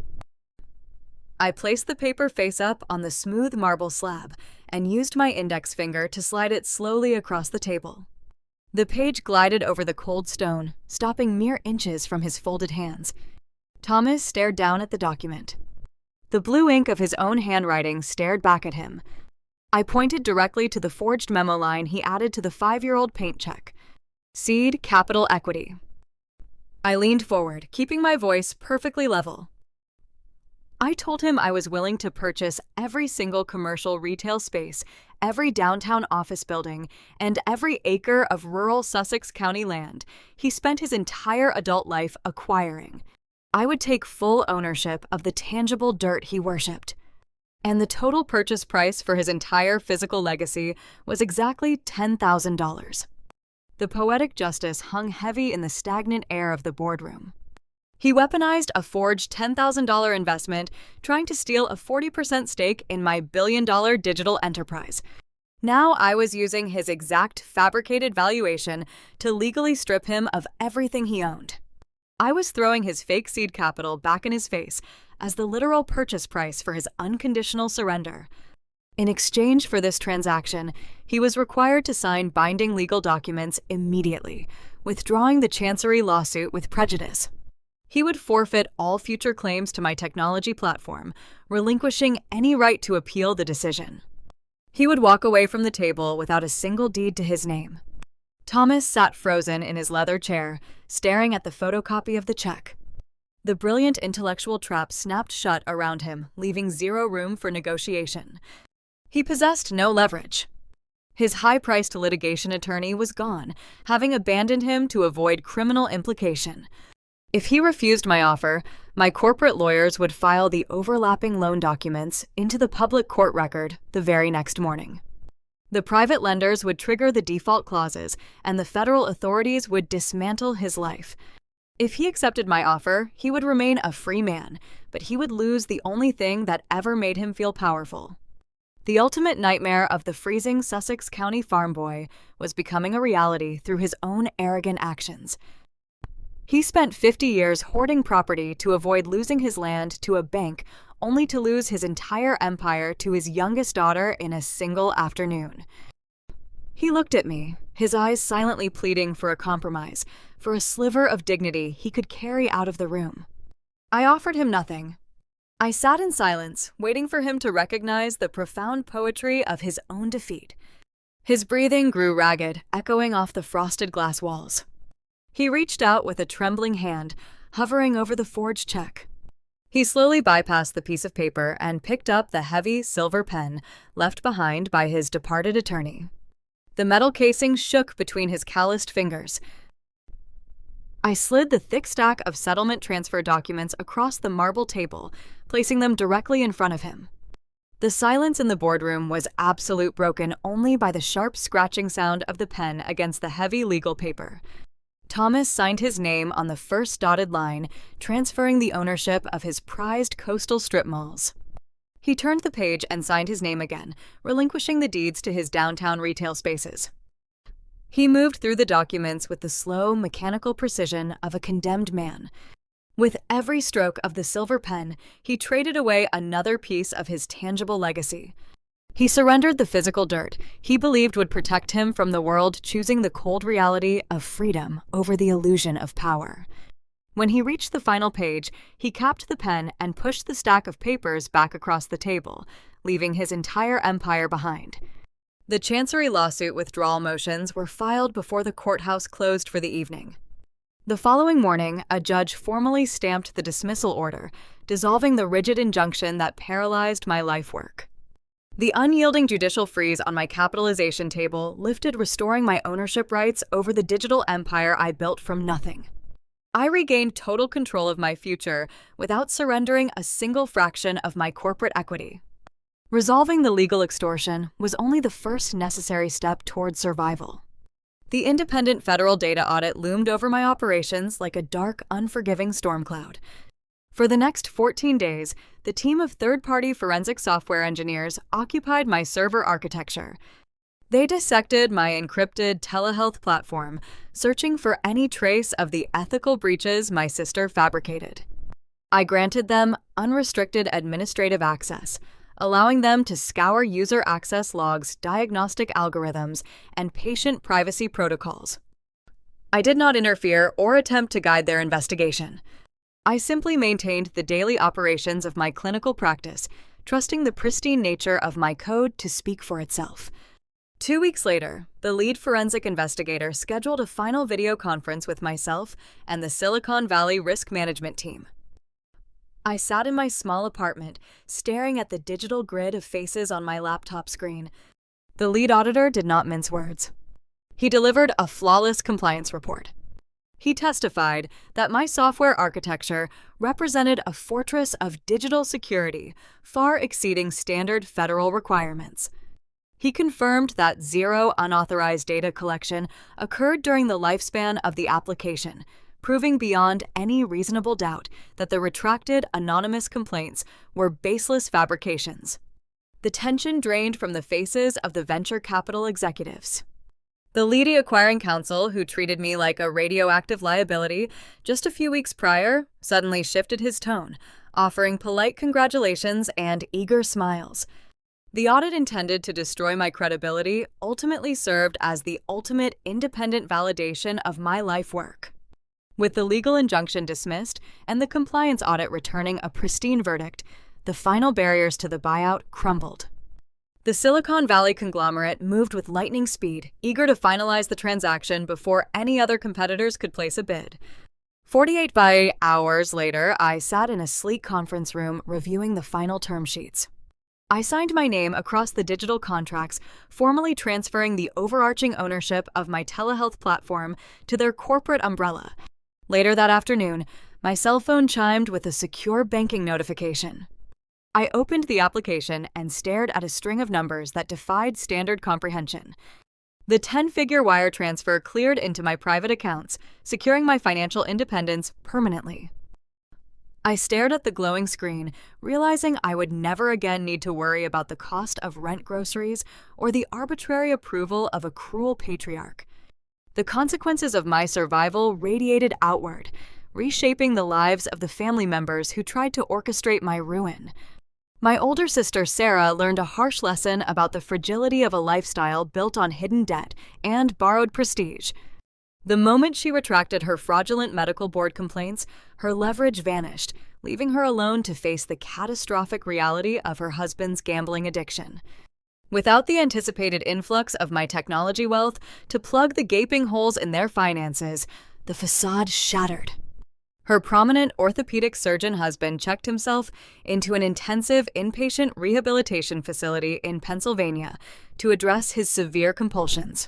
Speaker 1: I placed the paper face up on the smooth marble slab and used my index finger to slide it slowly across the table. The page glided over the cold stone, stopping mere inches from his folded hands. Thomas stared down at the document. The blue ink of his own handwriting stared back at him. I pointed directly to the forged memo line he added to the 5-year-old paint check. Seed Capital Equity. I leaned forward, keeping my voice perfectly level. I told him I was willing to purchase every single commercial retail space, every downtown office building, and every acre of rural Sussex County land he spent his entire adult life acquiring. I would take full ownership of the tangible dirt he worshipped. And the total purchase price for his entire physical legacy was exactly $10,000. The poetic justice hung heavy in the stagnant air of the boardroom. He weaponized a forged $10,000 investment, trying to steal a 40% stake in my billion-dollar digital enterprise. Now I was using his exact fabricated valuation to legally strip him of everything he owned. I was throwing his fake seed capital back in his face as the literal purchase price for his unconditional surrender. In exchange for this transaction, he was required to sign binding legal documents immediately, withdrawing the Chancery lawsuit with prejudice. He would forfeit all future claims to my technology platform, relinquishing any right to appeal the decision. He would walk away from the table without a single deed to his name. Thomas sat frozen in his leather chair, staring at the photocopy of the check. The brilliant intellectual trap snapped shut around him, leaving zero room for negotiation. He possessed no leverage. His high-priced litigation attorney was gone, having abandoned him to avoid criminal implication. If he refused my offer, my corporate lawyers would file the overlapping loan documents into the public court record the very next morning. The private lenders would trigger the default clauses, and the federal authorities would dismantle his life. If he accepted my offer, he would remain a free man, but he would lose the only thing that ever made him feel powerful. The ultimate nightmare of the freezing Sussex County farm boy was becoming a reality through his own arrogant actions. He spent 50 years hoarding property to avoid losing his land to a bank, only to lose his entire empire to his youngest daughter in a single afternoon. He looked at me, his eyes silently pleading for a compromise, for a sliver of dignity he could carry out of the room. I offered him nothing. I sat in silence, waiting for him to recognize the profound poetry of his own defeat. His breathing grew ragged, echoing off the frosted glass walls. He reached out with a trembling hand, hovering over the forged check. He slowly bypassed the piece of paper and picked up the heavy silver pen left behind by his departed attorney. The metal casing shook between his calloused fingers. I slid the thick stack of settlement transfer documents across the marble table, placing them directly in front of him. The silence in the boardroom was absolute, broken only by the sharp scratching sound of the pen against the heavy legal paper. Thomas signed his name on the first dotted line, transferring the ownership of his prized coastal strip malls. He turned the page and signed his name again, relinquishing the deeds to his downtown retail spaces. He moved through the documents with the slow, mechanical precision of a condemned man. With every stroke of the silver pen, he traded away another piece of his tangible legacy. He surrendered the physical dirt he believed would protect him from the world, choosing the cold reality of freedom over the illusion of power. When he reached the final page, he capped the pen and pushed the stack of papers back across the table, leaving his entire empire behind. The Chancery lawsuit withdrawal motions were filed before the courthouse closed for the evening. The following morning, a judge formally stamped the dismissal order, dissolving the rigid injunction that paralyzed my life work. The unyielding judicial freeze on my capitalization table lifted, restoring my ownership rights over the digital empire I built from nothing. I regained total control of my future without surrendering a single fraction of my corporate equity. Resolving the legal extortion was only the first necessary step toward survival. The independent federal data audit loomed over my operations like a dark, unforgiving storm cloud. For the next 14 days, the team of third-party forensic software engineers occupied my server architecture. They dissected my encrypted telehealth platform, searching for any trace of the ethical breaches my sister fabricated. I granted them unrestricted administrative access, allowing them to scour user access logs, diagnostic algorithms, and patient privacy protocols. I did not interfere or attempt to guide their investigation. I simply maintained the daily operations of my clinical practice, trusting the pristine nature of my code to speak for itself. 2 weeks later, the lead forensic investigator scheduled a final video conference with myself and the Silicon Valley risk management team. I sat in my small apartment, staring at the digital grid of faces on my laptop screen. The lead auditor did not mince words. He delivered a flawless compliance report. He testified that my software architecture represented a fortress of digital security, far exceeding standard federal requirements. He confirmed that zero unauthorized data collection occurred during the lifespan of the application, proving beyond any reasonable doubt that the retracted anonymous complaints were baseless fabrications. The tension drained from the faces of the venture capital executives. The lead acquiring counsel, who treated me like a radioactive liability just a few weeks prior, suddenly shifted his tone, offering polite congratulations and eager smiles. The audit intended to destroy my credibility ultimately served as the ultimate independent validation of my life work. With the legal injunction dismissed and the compliance audit returning a pristine verdict, the final barriers to the buyout crumbled. The Silicon Valley conglomerate moved with lightning speed, eager to finalize the transaction before any other competitors could place a bid. 48 hours later, I sat in a sleek conference room reviewing the final term sheets. I signed my name across the digital contracts, formally transferring the overarching ownership of my telehealth platform to their corporate umbrella. Later that afternoon, my cell phone chimed with a secure banking notification. I opened the application and stared at a string of numbers that defied standard comprehension. The 10-figure wire transfer cleared into my private accounts, securing my financial independence permanently. I stared at the glowing screen, realizing I would never again need to worry about the cost of rent groceries or the arbitrary approval of a cruel patriarch. The consequences of my survival radiated outward, reshaping the lives of the family members who tried to orchestrate my ruin. My older sister Sarah learned a harsh lesson about the fragility of a lifestyle built on hidden debt and borrowed prestige. The moment she retracted her fraudulent medical board complaints, her leverage vanished, leaving her alone to face the catastrophic reality of her husband's gambling addiction. Without the anticipated influx of my technology wealth to plug the gaping holes in their finances, the facade shattered. Her prominent orthopedic surgeon husband checked himself into an intensive inpatient rehabilitation facility in Pennsylvania to address his severe compulsions.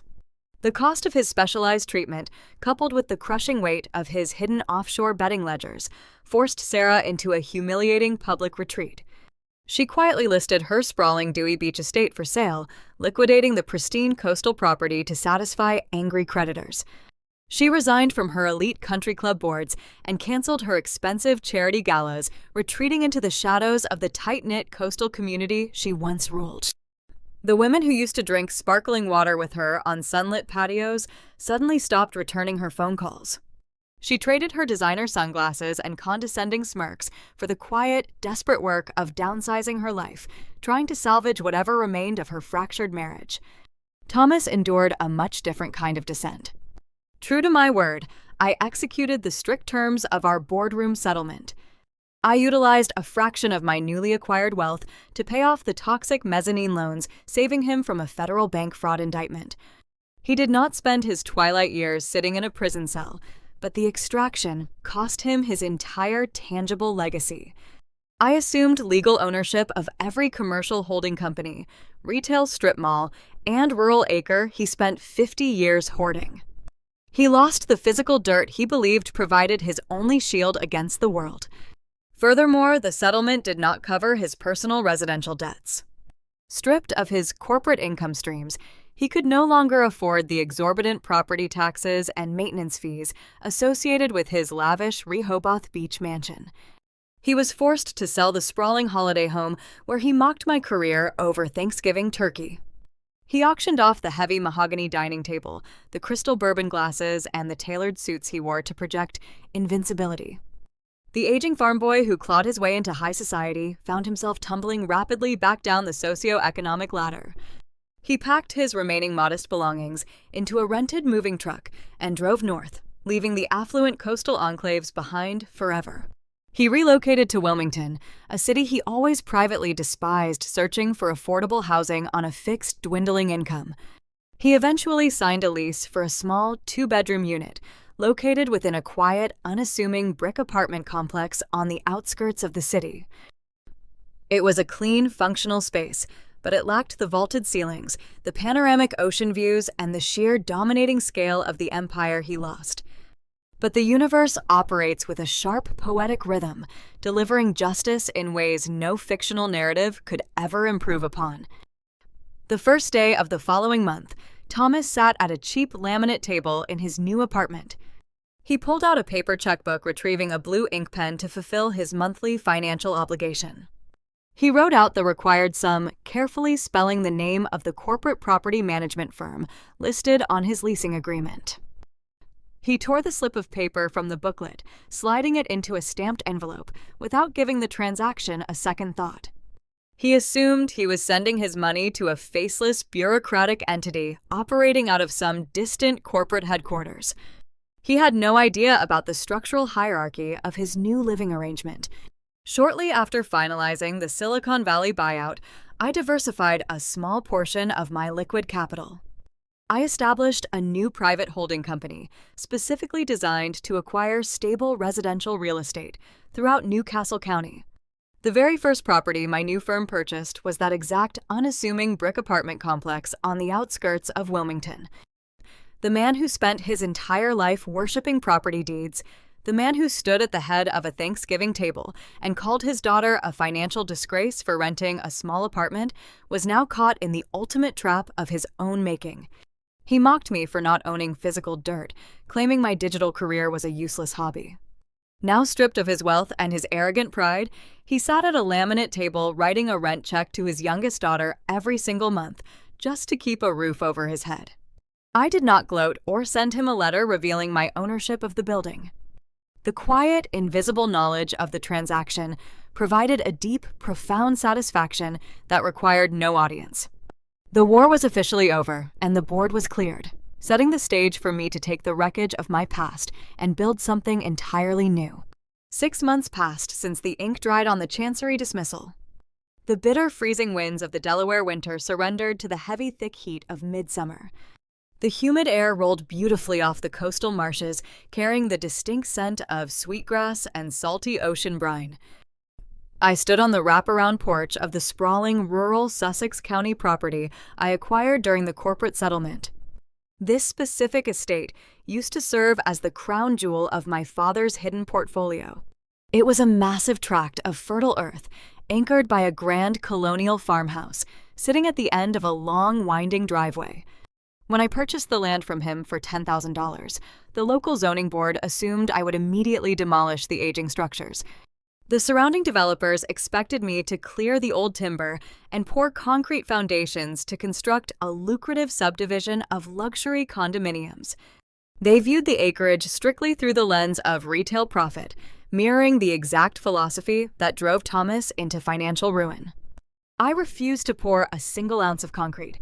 Speaker 1: The cost of his specialized treatment, coupled with the crushing weight of his hidden offshore betting ledgers, forced Sarah into a humiliating public retreat. She quietly listed her sprawling Dewey Beach estate for sale, liquidating the pristine coastal property to satisfy angry creditors. She resigned from her elite country club boards and canceled her expensive charity galas, retreating into the shadows of the tight-knit coastal community she once ruled. The women who used to drink sparkling water with her on sunlit patios suddenly stopped returning her phone calls. She traded her designer sunglasses and condescending smirks for the quiet, desperate work of downsizing her life, trying to salvage whatever remained of her fractured marriage. Thomas endured a much different kind of descent. True to my word, I executed the strict terms of our boardroom settlement. I utilized a fraction of my newly acquired wealth to pay off the toxic mezzanine loans, saving him from a federal bank fraud indictment. He did not spend his twilight years sitting in a prison cell, but the extraction cost him his entire tangible legacy. I assumed legal ownership of every commercial holding company, retail strip mall, and rural acre he spent 50 years hoarding. He lost the physical dirt he believed provided his only shield against the world. Furthermore, the settlement did not cover his personal residential debts. Stripped of his corporate income streams, he could no longer afford the exorbitant property taxes and maintenance fees associated with his lavish Rehoboth Beach mansion. He was forced to sell the sprawling holiday home where he mocked my career over Thanksgiving turkey. He auctioned off the heavy mahogany dining table, the crystal bourbon glasses, and the tailored suits he wore to project invincibility. The aging farm boy who clawed his way into high society found himself tumbling rapidly back down the socio-economic ladder. He packed his remaining modest belongings into a rented moving truck and drove north, leaving the affluent coastal enclaves behind forever. He relocated to Wilmington, a city he always privately despised, searching for affordable housing on a fixed, dwindling income. He eventually signed a lease for a small 2-bedroom unit, located within a quiet, unassuming brick apartment complex on the outskirts of the city. It was a clean, functional space, but it lacked the vaulted ceilings, the panoramic ocean views, and the sheer dominating scale of the empire he lost. But the universe operates with a sharp, poetic rhythm, delivering justice in ways no fictional narrative could ever improve upon. The first day of the following month, Thomas sat at a cheap laminate table in his new apartment. He pulled out a paper checkbook, retrieving a blue ink pen to fulfill his monthly financial obligation. He wrote out the required sum, carefully spelling the name of the corporate property management firm listed on his leasing agreement. He tore the slip of paper from the booklet, sliding it into a stamped envelope without giving the transaction a second thought. He assumed he was sending his money to a faceless, bureaucratic entity operating out of some distant corporate headquarters. He had no idea about the structural hierarchy of his new living arrangement. Shortly after finalizing the Silicon Valley buyout, I diversified a small portion of my liquid capital. I established a new private holding company, specifically designed to acquire stable residential real estate throughout Newcastle County. The very first property my new firm purchased was that exact unassuming brick apartment complex on the outskirts of Wilmington. The man who spent his entire life worshiping property deeds, the man who stood at the head of a Thanksgiving table and called his daughter a financial disgrace for renting a small apartment, was now caught in the ultimate trap of his own making. He mocked me for not owning physical dirt, claiming my digital career was a useless hobby. Now stripped of his wealth and his arrogant pride, he sat at a laminate table writing a rent check to his youngest daughter every single month, just to keep a roof over his head. I did not gloat or send him a letter revealing my ownership of the building. The quiet, invisible knowledge of the transaction provided a deep, profound satisfaction that required no audience. The war was officially over, and the board was cleared, setting the stage for me to take the wreckage of my past and build something entirely new. 6 months passed since the ink dried on the Chancery dismissal. The bitter, freezing winds of the Delaware winter surrendered to the heavy, thick heat of midsummer. The humid air rolled beautifully off the coastal marshes, carrying the distinct scent of sweetgrass and salty ocean brine. I stood on the wraparound porch of the sprawling rural Sussex County property I acquired during the corporate settlement. This specific estate used to serve as the crown jewel of my father's hidden portfolio. It was a massive tract of fertile earth, anchored by a grand colonial farmhouse, sitting at the end of a long, winding driveway. When I purchased the land from him for $10,000, the local zoning board assumed I would immediately demolish the aging structures. The surrounding developers expected me to clear the old timber and pour concrete foundations to construct a lucrative subdivision of luxury condominiums. They viewed the acreage strictly through the lens of retail profit, mirroring the exact philosophy that drove Thomas into financial ruin. I refused to pour a single ounce of concrete.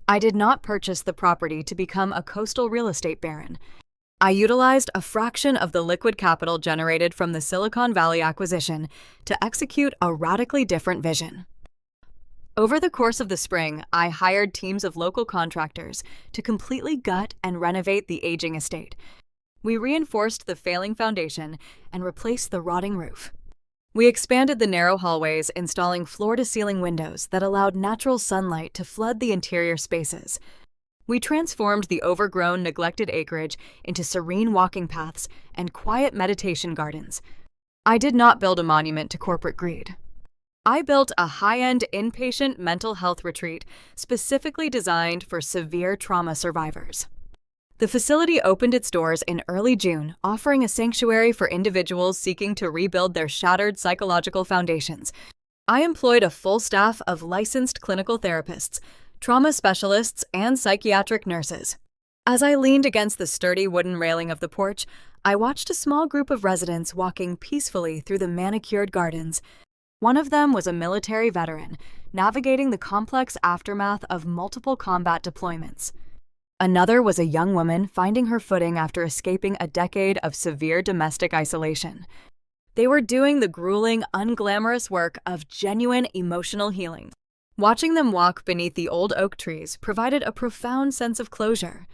Speaker 1: I did not purchase the property to become a coastal real estate baron. I utilized a fraction of the liquid capital generated from the Silicon Valley acquisition to execute a radically different vision. Over the course of the spring, I hired teams of local contractors to completely gut and renovate the aging estate. We reinforced the failing foundation and replaced the rotting roof. We expanded the narrow hallways, installing floor-to-ceiling windows that allowed natural sunlight to flood the interior spaces. We transformed the overgrown, neglected acreage into serene walking paths and quiet meditation gardens. I did not build a monument to corporate greed. I built a high-end inpatient mental health retreat specifically designed for severe trauma survivors. The facility opened its doors in early June, offering a sanctuary for individuals seeking to rebuild their shattered psychological foundations. I employed a full staff of licensed clinical therapists, trauma specialists, and psychiatric nurses. As I leaned against the sturdy wooden railing of the porch, I watched a small group of residents walking peacefully through the manicured gardens. One of them was a military veteran, navigating the complex aftermath of multiple combat deployments. Another was a young woman finding her footing after escaping a decade of severe domestic isolation. They were doing the grueling, unglamorous work of genuine emotional healing. Watching them walk beneath the old oak trees provided a profound sense of closure.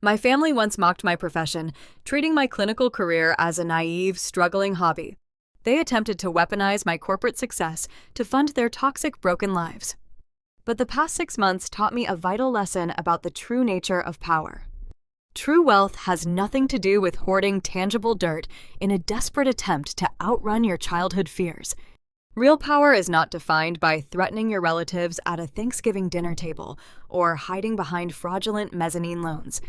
Speaker 1: My family once mocked my profession, treating my clinical career as a naive, struggling hobby. They attempted to weaponize my corporate success to fund their toxic, broken lives. But the past 6 months taught me a vital lesson about the true nature of power. True wealth has nothing to do with hoarding tangible dirt in a desperate attempt to outrun your childhood fears. Real power is not defined by threatening your relatives at a Thanksgiving dinner table or hiding behind fraudulent mezzanine loans.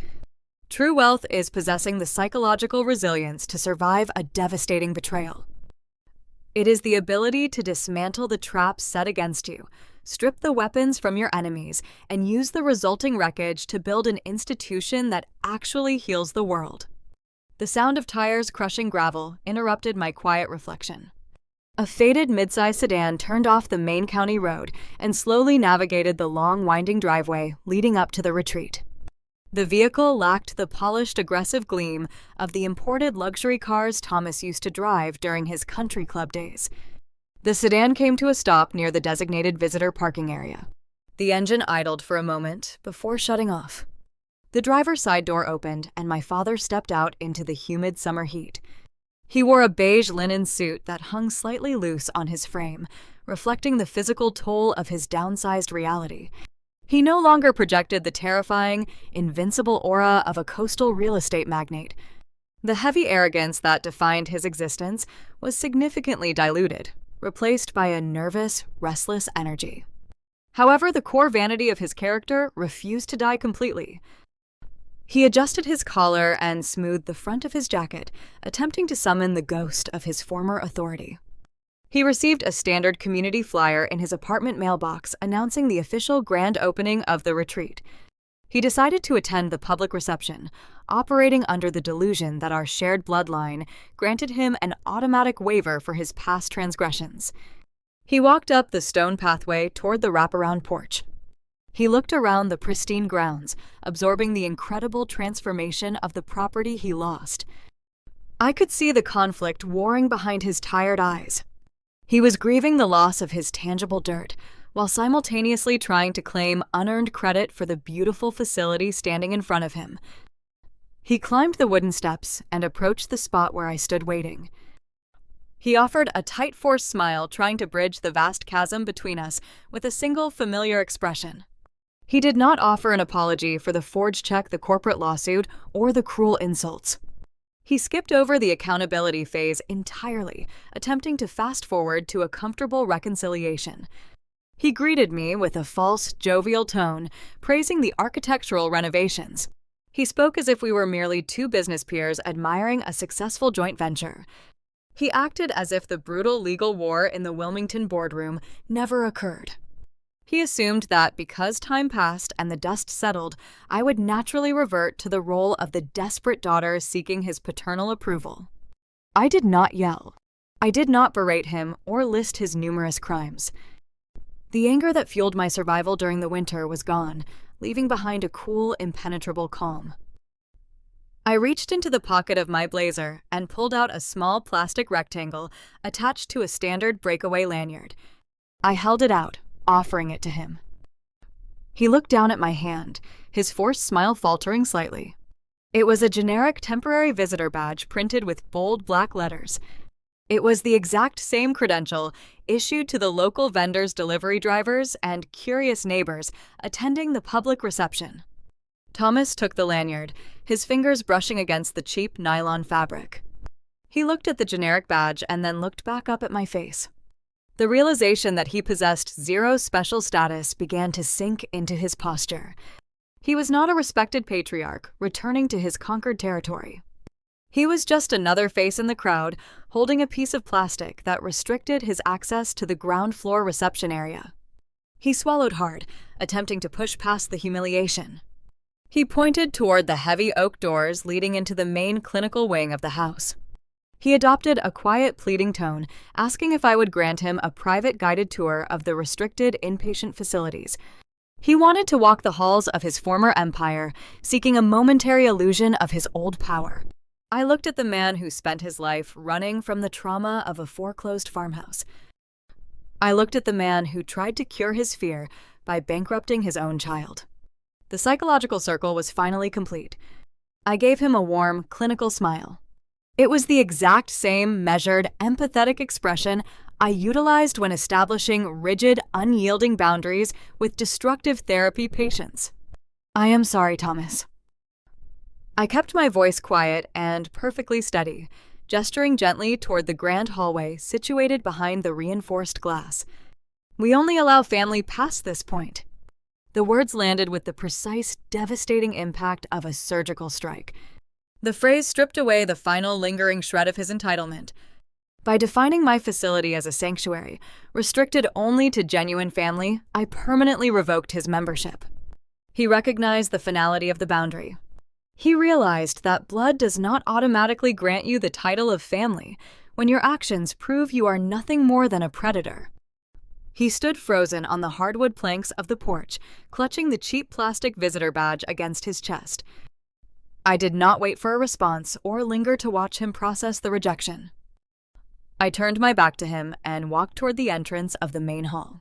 Speaker 1: True wealth is possessing the psychological resilience to survive a devastating betrayal. It is the ability to dismantle the traps set against you, strip the weapons from your enemies, and use the resulting wreckage to build an institution that actually heals the world. The sound of tires crushing gravel interrupted my quiet reflection. A faded midsize sedan turned off the main county road and slowly navigated the long, winding driveway leading up to the retreat. The vehicle lacked the polished, aggressive gleam of the imported luxury cars Thomas used to drive during his country club days. The sedan came to a stop near the designated visitor parking area. The engine idled for a moment before shutting off. The driver's side door opened, and my father stepped out into the humid summer heat. He wore a beige linen suit that hung slightly loose on his frame, reflecting the physical toll of his downsized reality. He no longer projected the terrifying, invincible aura of a coastal real estate magnate. The heavy arrogance that defined his existence was significantly diluted, replaced by a nervous, restless energy. However, the core vanity of his character refused to die completely. He adjusted his collar and smoothed the front of his jacket, attempting to summon the ghost of his former authority. He received a standard community flyer in his apartment mailbox announcing the official grand opening of the retreat. He decided to attend the public reception, operating under the delusion that our shared bloodline granted him an automatic waiver for his past transgressions. He walked up the stone pathway toward the wraparound porch. He looked around the pristine grounds, absorbing the incredible transformation of the property he lost. I could see the conflict warring behind his tired eyes. He was grieving the loss of his tangible dirt, while simultaneously trying to claim unearned credit for the beautiful facility standing in front of him. He climbed the wooden steps and approached the spot where I stood waiting. He offered a tight, forced smile, trying to bridge the vast chasm between us with a single familiar expression. He did not offer an apology for the forged check, the corporate lawsuit, or the cruel insults. He skipped over the accountability phase entirely, attempting to fast forward to a comfortable reconciliation. He greeted me with a false, jovial tone, praising the architectural renovations. He spoke as if we were merely two business peers admiring a successful joint venture. He acted as if the brutal legal war in the Wilmington boardroom never occurred. He assumed that because time passed and the dust settled, I would naturally revert to the role of the desperate daughter seeking his paternal approval. I did not yell. I did not berate him or list his numerous crimes. The anger that fueled my survival during the winter was gone, leaving behind a cool, impenetrable calm. I reached into the pocket of my blazer and pulled out a small plastic rectangle attached to a standard breakaway lanyard. I held it out, offering it to him. He looked down at my hand, his forced smile faltering slightly. It was a generic temporary visitor badge printed with bold black letters. It was the exact same credential issued to the local vendors, delivery drivers, and curious neighbors attending the public reception. Thomas took the lanyard, his fingers brushing against the cheap nylon fabric. He looked at the generic badge and then looked back up at my face. The realization that he possessed zero special status began to sink into his posture. He was not a respected patriarch, returning to his conquered territory. He was just another face in the crowd, holding a piece of plastic that restricted his access to the ground floor reception area. He swallowed hard, attempting to push past the humiliation. He pointed toward the heavy oak doors leading into the main clinical wing of the house. He adopted a quiet, pleading tone, asking if I would grant him a private guided tour of the restricted inpatient facilities. He wanted to walk the halls of his former empire, seeking a momentary illusion of his old power. I looked at the man who spent his life running from the trauma of a foreclosed farmhouse. I looked at the man who tried to cure his fear by bankrupting his own child. The psychological circle was finally complete. I gave him a warm, clinical smile. It was the exact same measured, empathetic expression I utilized when establishing rigid, unyielding boundaries with destructive therapy patients. I am sorry, Thomas. I kept my voice quiet and perfectly steady, gesturing gently toward the grand hallway situated behind the reinforced glass. We only allow family past this point. The words landed with the precise, devastating impact of a surgical strike. The phrase stripped away the final lingering shred of his entitlement. By defining my facility as a sanctuary, restricted only to genuine family, I permanently revoked his membership. He recognized the finality of the boundary. He realized that blood does not automatically grant you the title of family when your actions prove you are nothing more than a predator. He stood frozen on the hardwood planks of the porch, clutching the cheap plastic visitor badge against his chest. I did not wait for a response or linger to watch him process the rejection. I turned my back to him and walked toward the entrance of the main hall.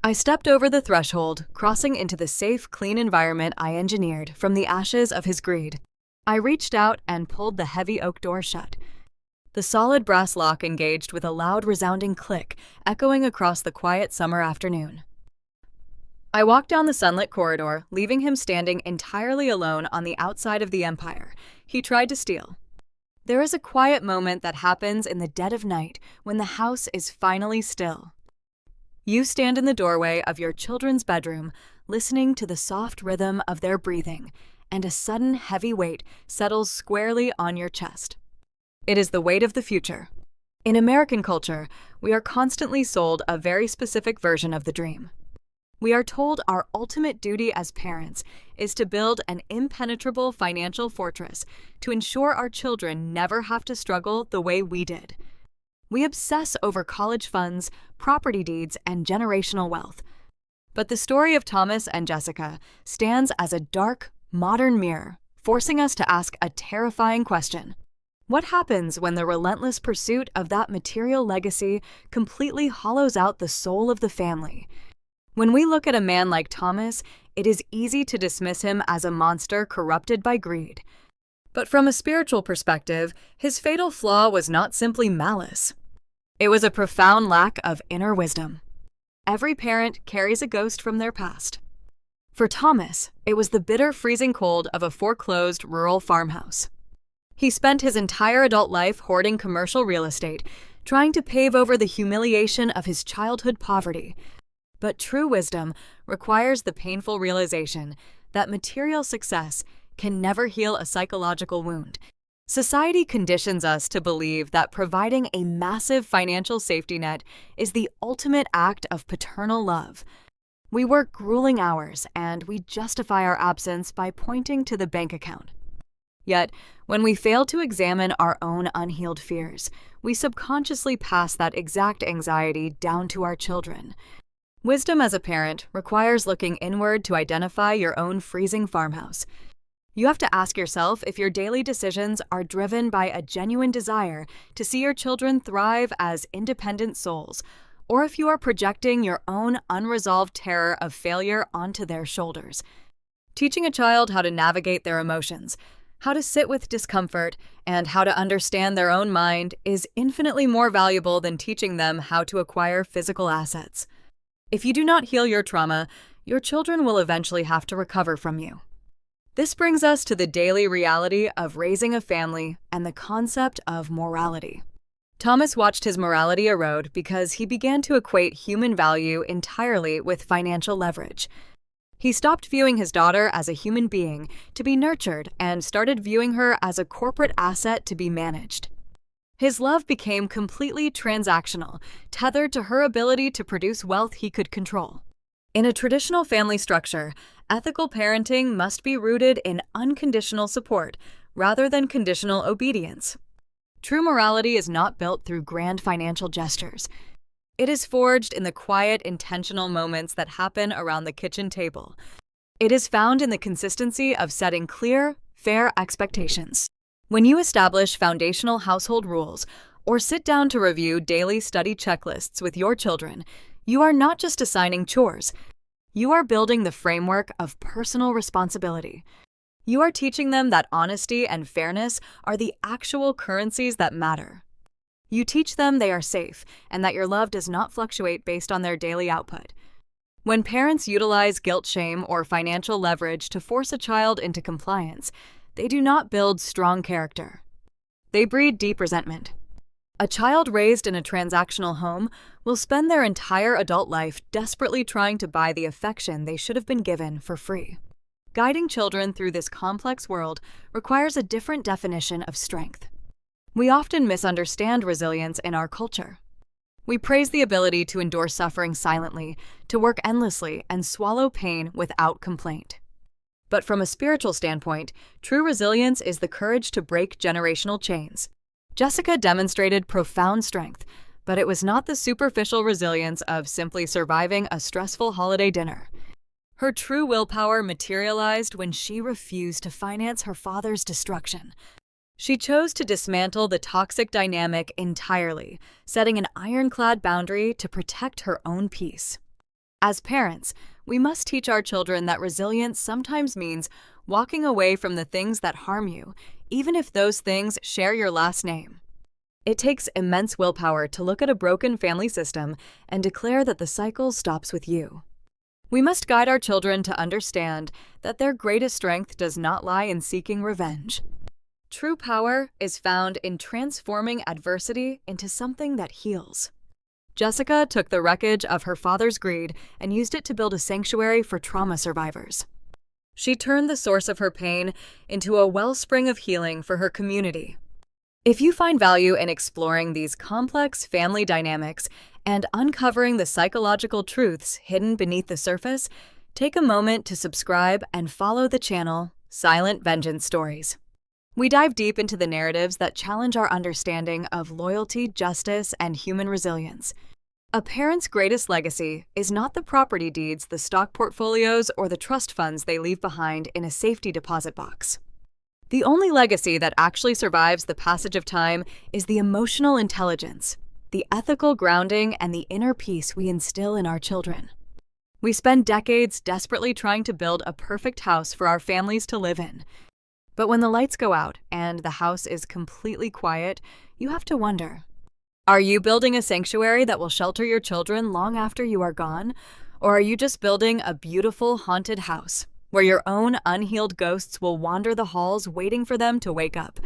Speaker 1: I stepped over the threshold, crossing into the safe, clean environment I engineered from the ashes of his greed. I reached out and pulled the heavy oak door shut. The solid brass lock engaged with a loud, resounding click, echoing across the quiet summer afternoon. I walked down the sunlit corridor, leaving him standing entirely alone on the outside of the empire he tried to steal. There is a quiet moment that happens in the dead of night when the house is finally still. You stand in the doorway of your children's bedroom, listening to the soft rhythm of their breathing, and a sudden heavy weight settles squarely on your chest. It is the weight of the future. In American culture, we are constantly sold a very specific version of the dream. We are told our ultimate duty as parents is to build an impenetrable financial fortress to ensure our children never have to struggle the way we did. We obsess over college funds, property deeds, and generational wealth. But the story of Thomas and Jessica stands as a dark, modern mirror, forcing us to ask a terrifying question. What happens when the relentless pursuit of that material legacy completely hollows out the soul of the family? When we look at a man like Thomas, it is easy to dismiss him as a monster corrupted by greed. But from a spiritual perspective, his fatal flaw was not simply malice. It was a profound lack of inner wisdom. Every parent carries a ghost from their past. For Thomas, it was the bitter freezing cold of a foreclosed rural farmhouse. He spent his entire adult life hoarding commercial real estate, trying to pave over the humiliation of his childhood poverty. But true wisdom requires the painful realization that material success can never heal a psychological wound. Society conditions us to believe that providing a massive financial safety net is the ultimate act of paternal love. We work grueling hours, and we justify our absence by pointing to the bank account. Yet, when we fail to examine our own unhealed fears, we subconsciously pass that exact anxiety down to our children. Wisdom as a parent requires looking inward to identify your own freezing farmhouse. You have to ask yourself if your daily decisions are driven by a genuine desire to see your children thrive as independent souls, or if you are projecting your own unresolved terror of failure onto their shoulders. Teaching a child how to navigate their emotions, how to sit with discomfort, and how to understand their own mind is infinitely more valuable than teaching them how to acquire physical assets. If you do not heal your trauma, your children will eventually have to recover from you. This brings us to the daily reality of raising a family and the concept of morality. Thomas watched his morality erode because he began to equate human value entirely with financial leverage. He stopped viewing his daughter as a human being to be nurtured and started viewing her as a corporate asset to be managed. His love became completely transactional, tethered to her ability to produce wealth he could control. In a traditional family structure, ethical parenting must be rooted in unconditional support rather than conditional obedience. True morality is not built through grand financial gestures. It is forged in the quiet, intentional moments that happen around the kitchen table. It is found in the consistency of setting clear, fair expectations. When you establish foundational household rules or sit down to review daily study checklists with your children, you are not just assigning chores. You are building the framework of personal responsibility. You are teaching them that honesty and fairness are the actual currencies that matter. You teach them they are safe and that your love does not fluctuate based on their daily output. When parents utilize guilt, shame, or financial leverage to force a child into compliance, they do not build strong character. They breed deep resentment. A child raised in a transactional home will spend their entire adult life desperately trying to buy the affection they should have been given for free. Guiding children through this complex world requires a different definition of strength. We often misunderstand resilience in our culture. We praise the ability to endure suffering silently, to work endlessly, and swallow pain without complaint. But from a spiritual standpoint, true resilience is the courage to break generational chains. Jessica demonstrated profound strength, but it was not the superficial resilience of simply surviving a stressful holiday dinner. Her true willpower materialized when she refused to finance her father's destruction. She chose to dismantle the toxic dynamic entirely, setting an ironclad boundary to protect her own peace. As parents, we must teach our children that resilience sometimes means walking away from the things that harm you, even if those things share your last name. It takes immense willpower to look at a broken family system and declare that the cycle stops with you. We must guide our children to understand that their greatest strength does not lie in seeking revenge. True power is found in transforming adversity into something that heals. Jessica took the wreckage of her father's greed and used it to build a sanctuary for trauma survivors. She turned the source of her pain into a wellspring of healing for her community. If you find value in exploring these complex family dynamics and uncovering the psychological truths hidden beneath the surface, take a moment to subscribe and follow the channel Silent Vengeance Stories. We dive deep into the narratives that challenge our understanding of loyalty, justice, and human resilience. A parent's greatest legacy is not the property deeds, the stock portfolios, or the trust funds they leave behind in a safety deposit box. The only legacy that actually survives the passage of time is the emotional intelligence, the ethical grounding, and the inner peace we instill in our children. We spend decades desperately trying to build a perfect house for our families to live in. But when the lights go out and the house is completely quiet, you have to wonder, are you building a sanctuary that will shelter your children long after you are gone? Or are you just building a beautiful haunted house where your own unhealed ghosts will wander the halls waiting for them to wake up?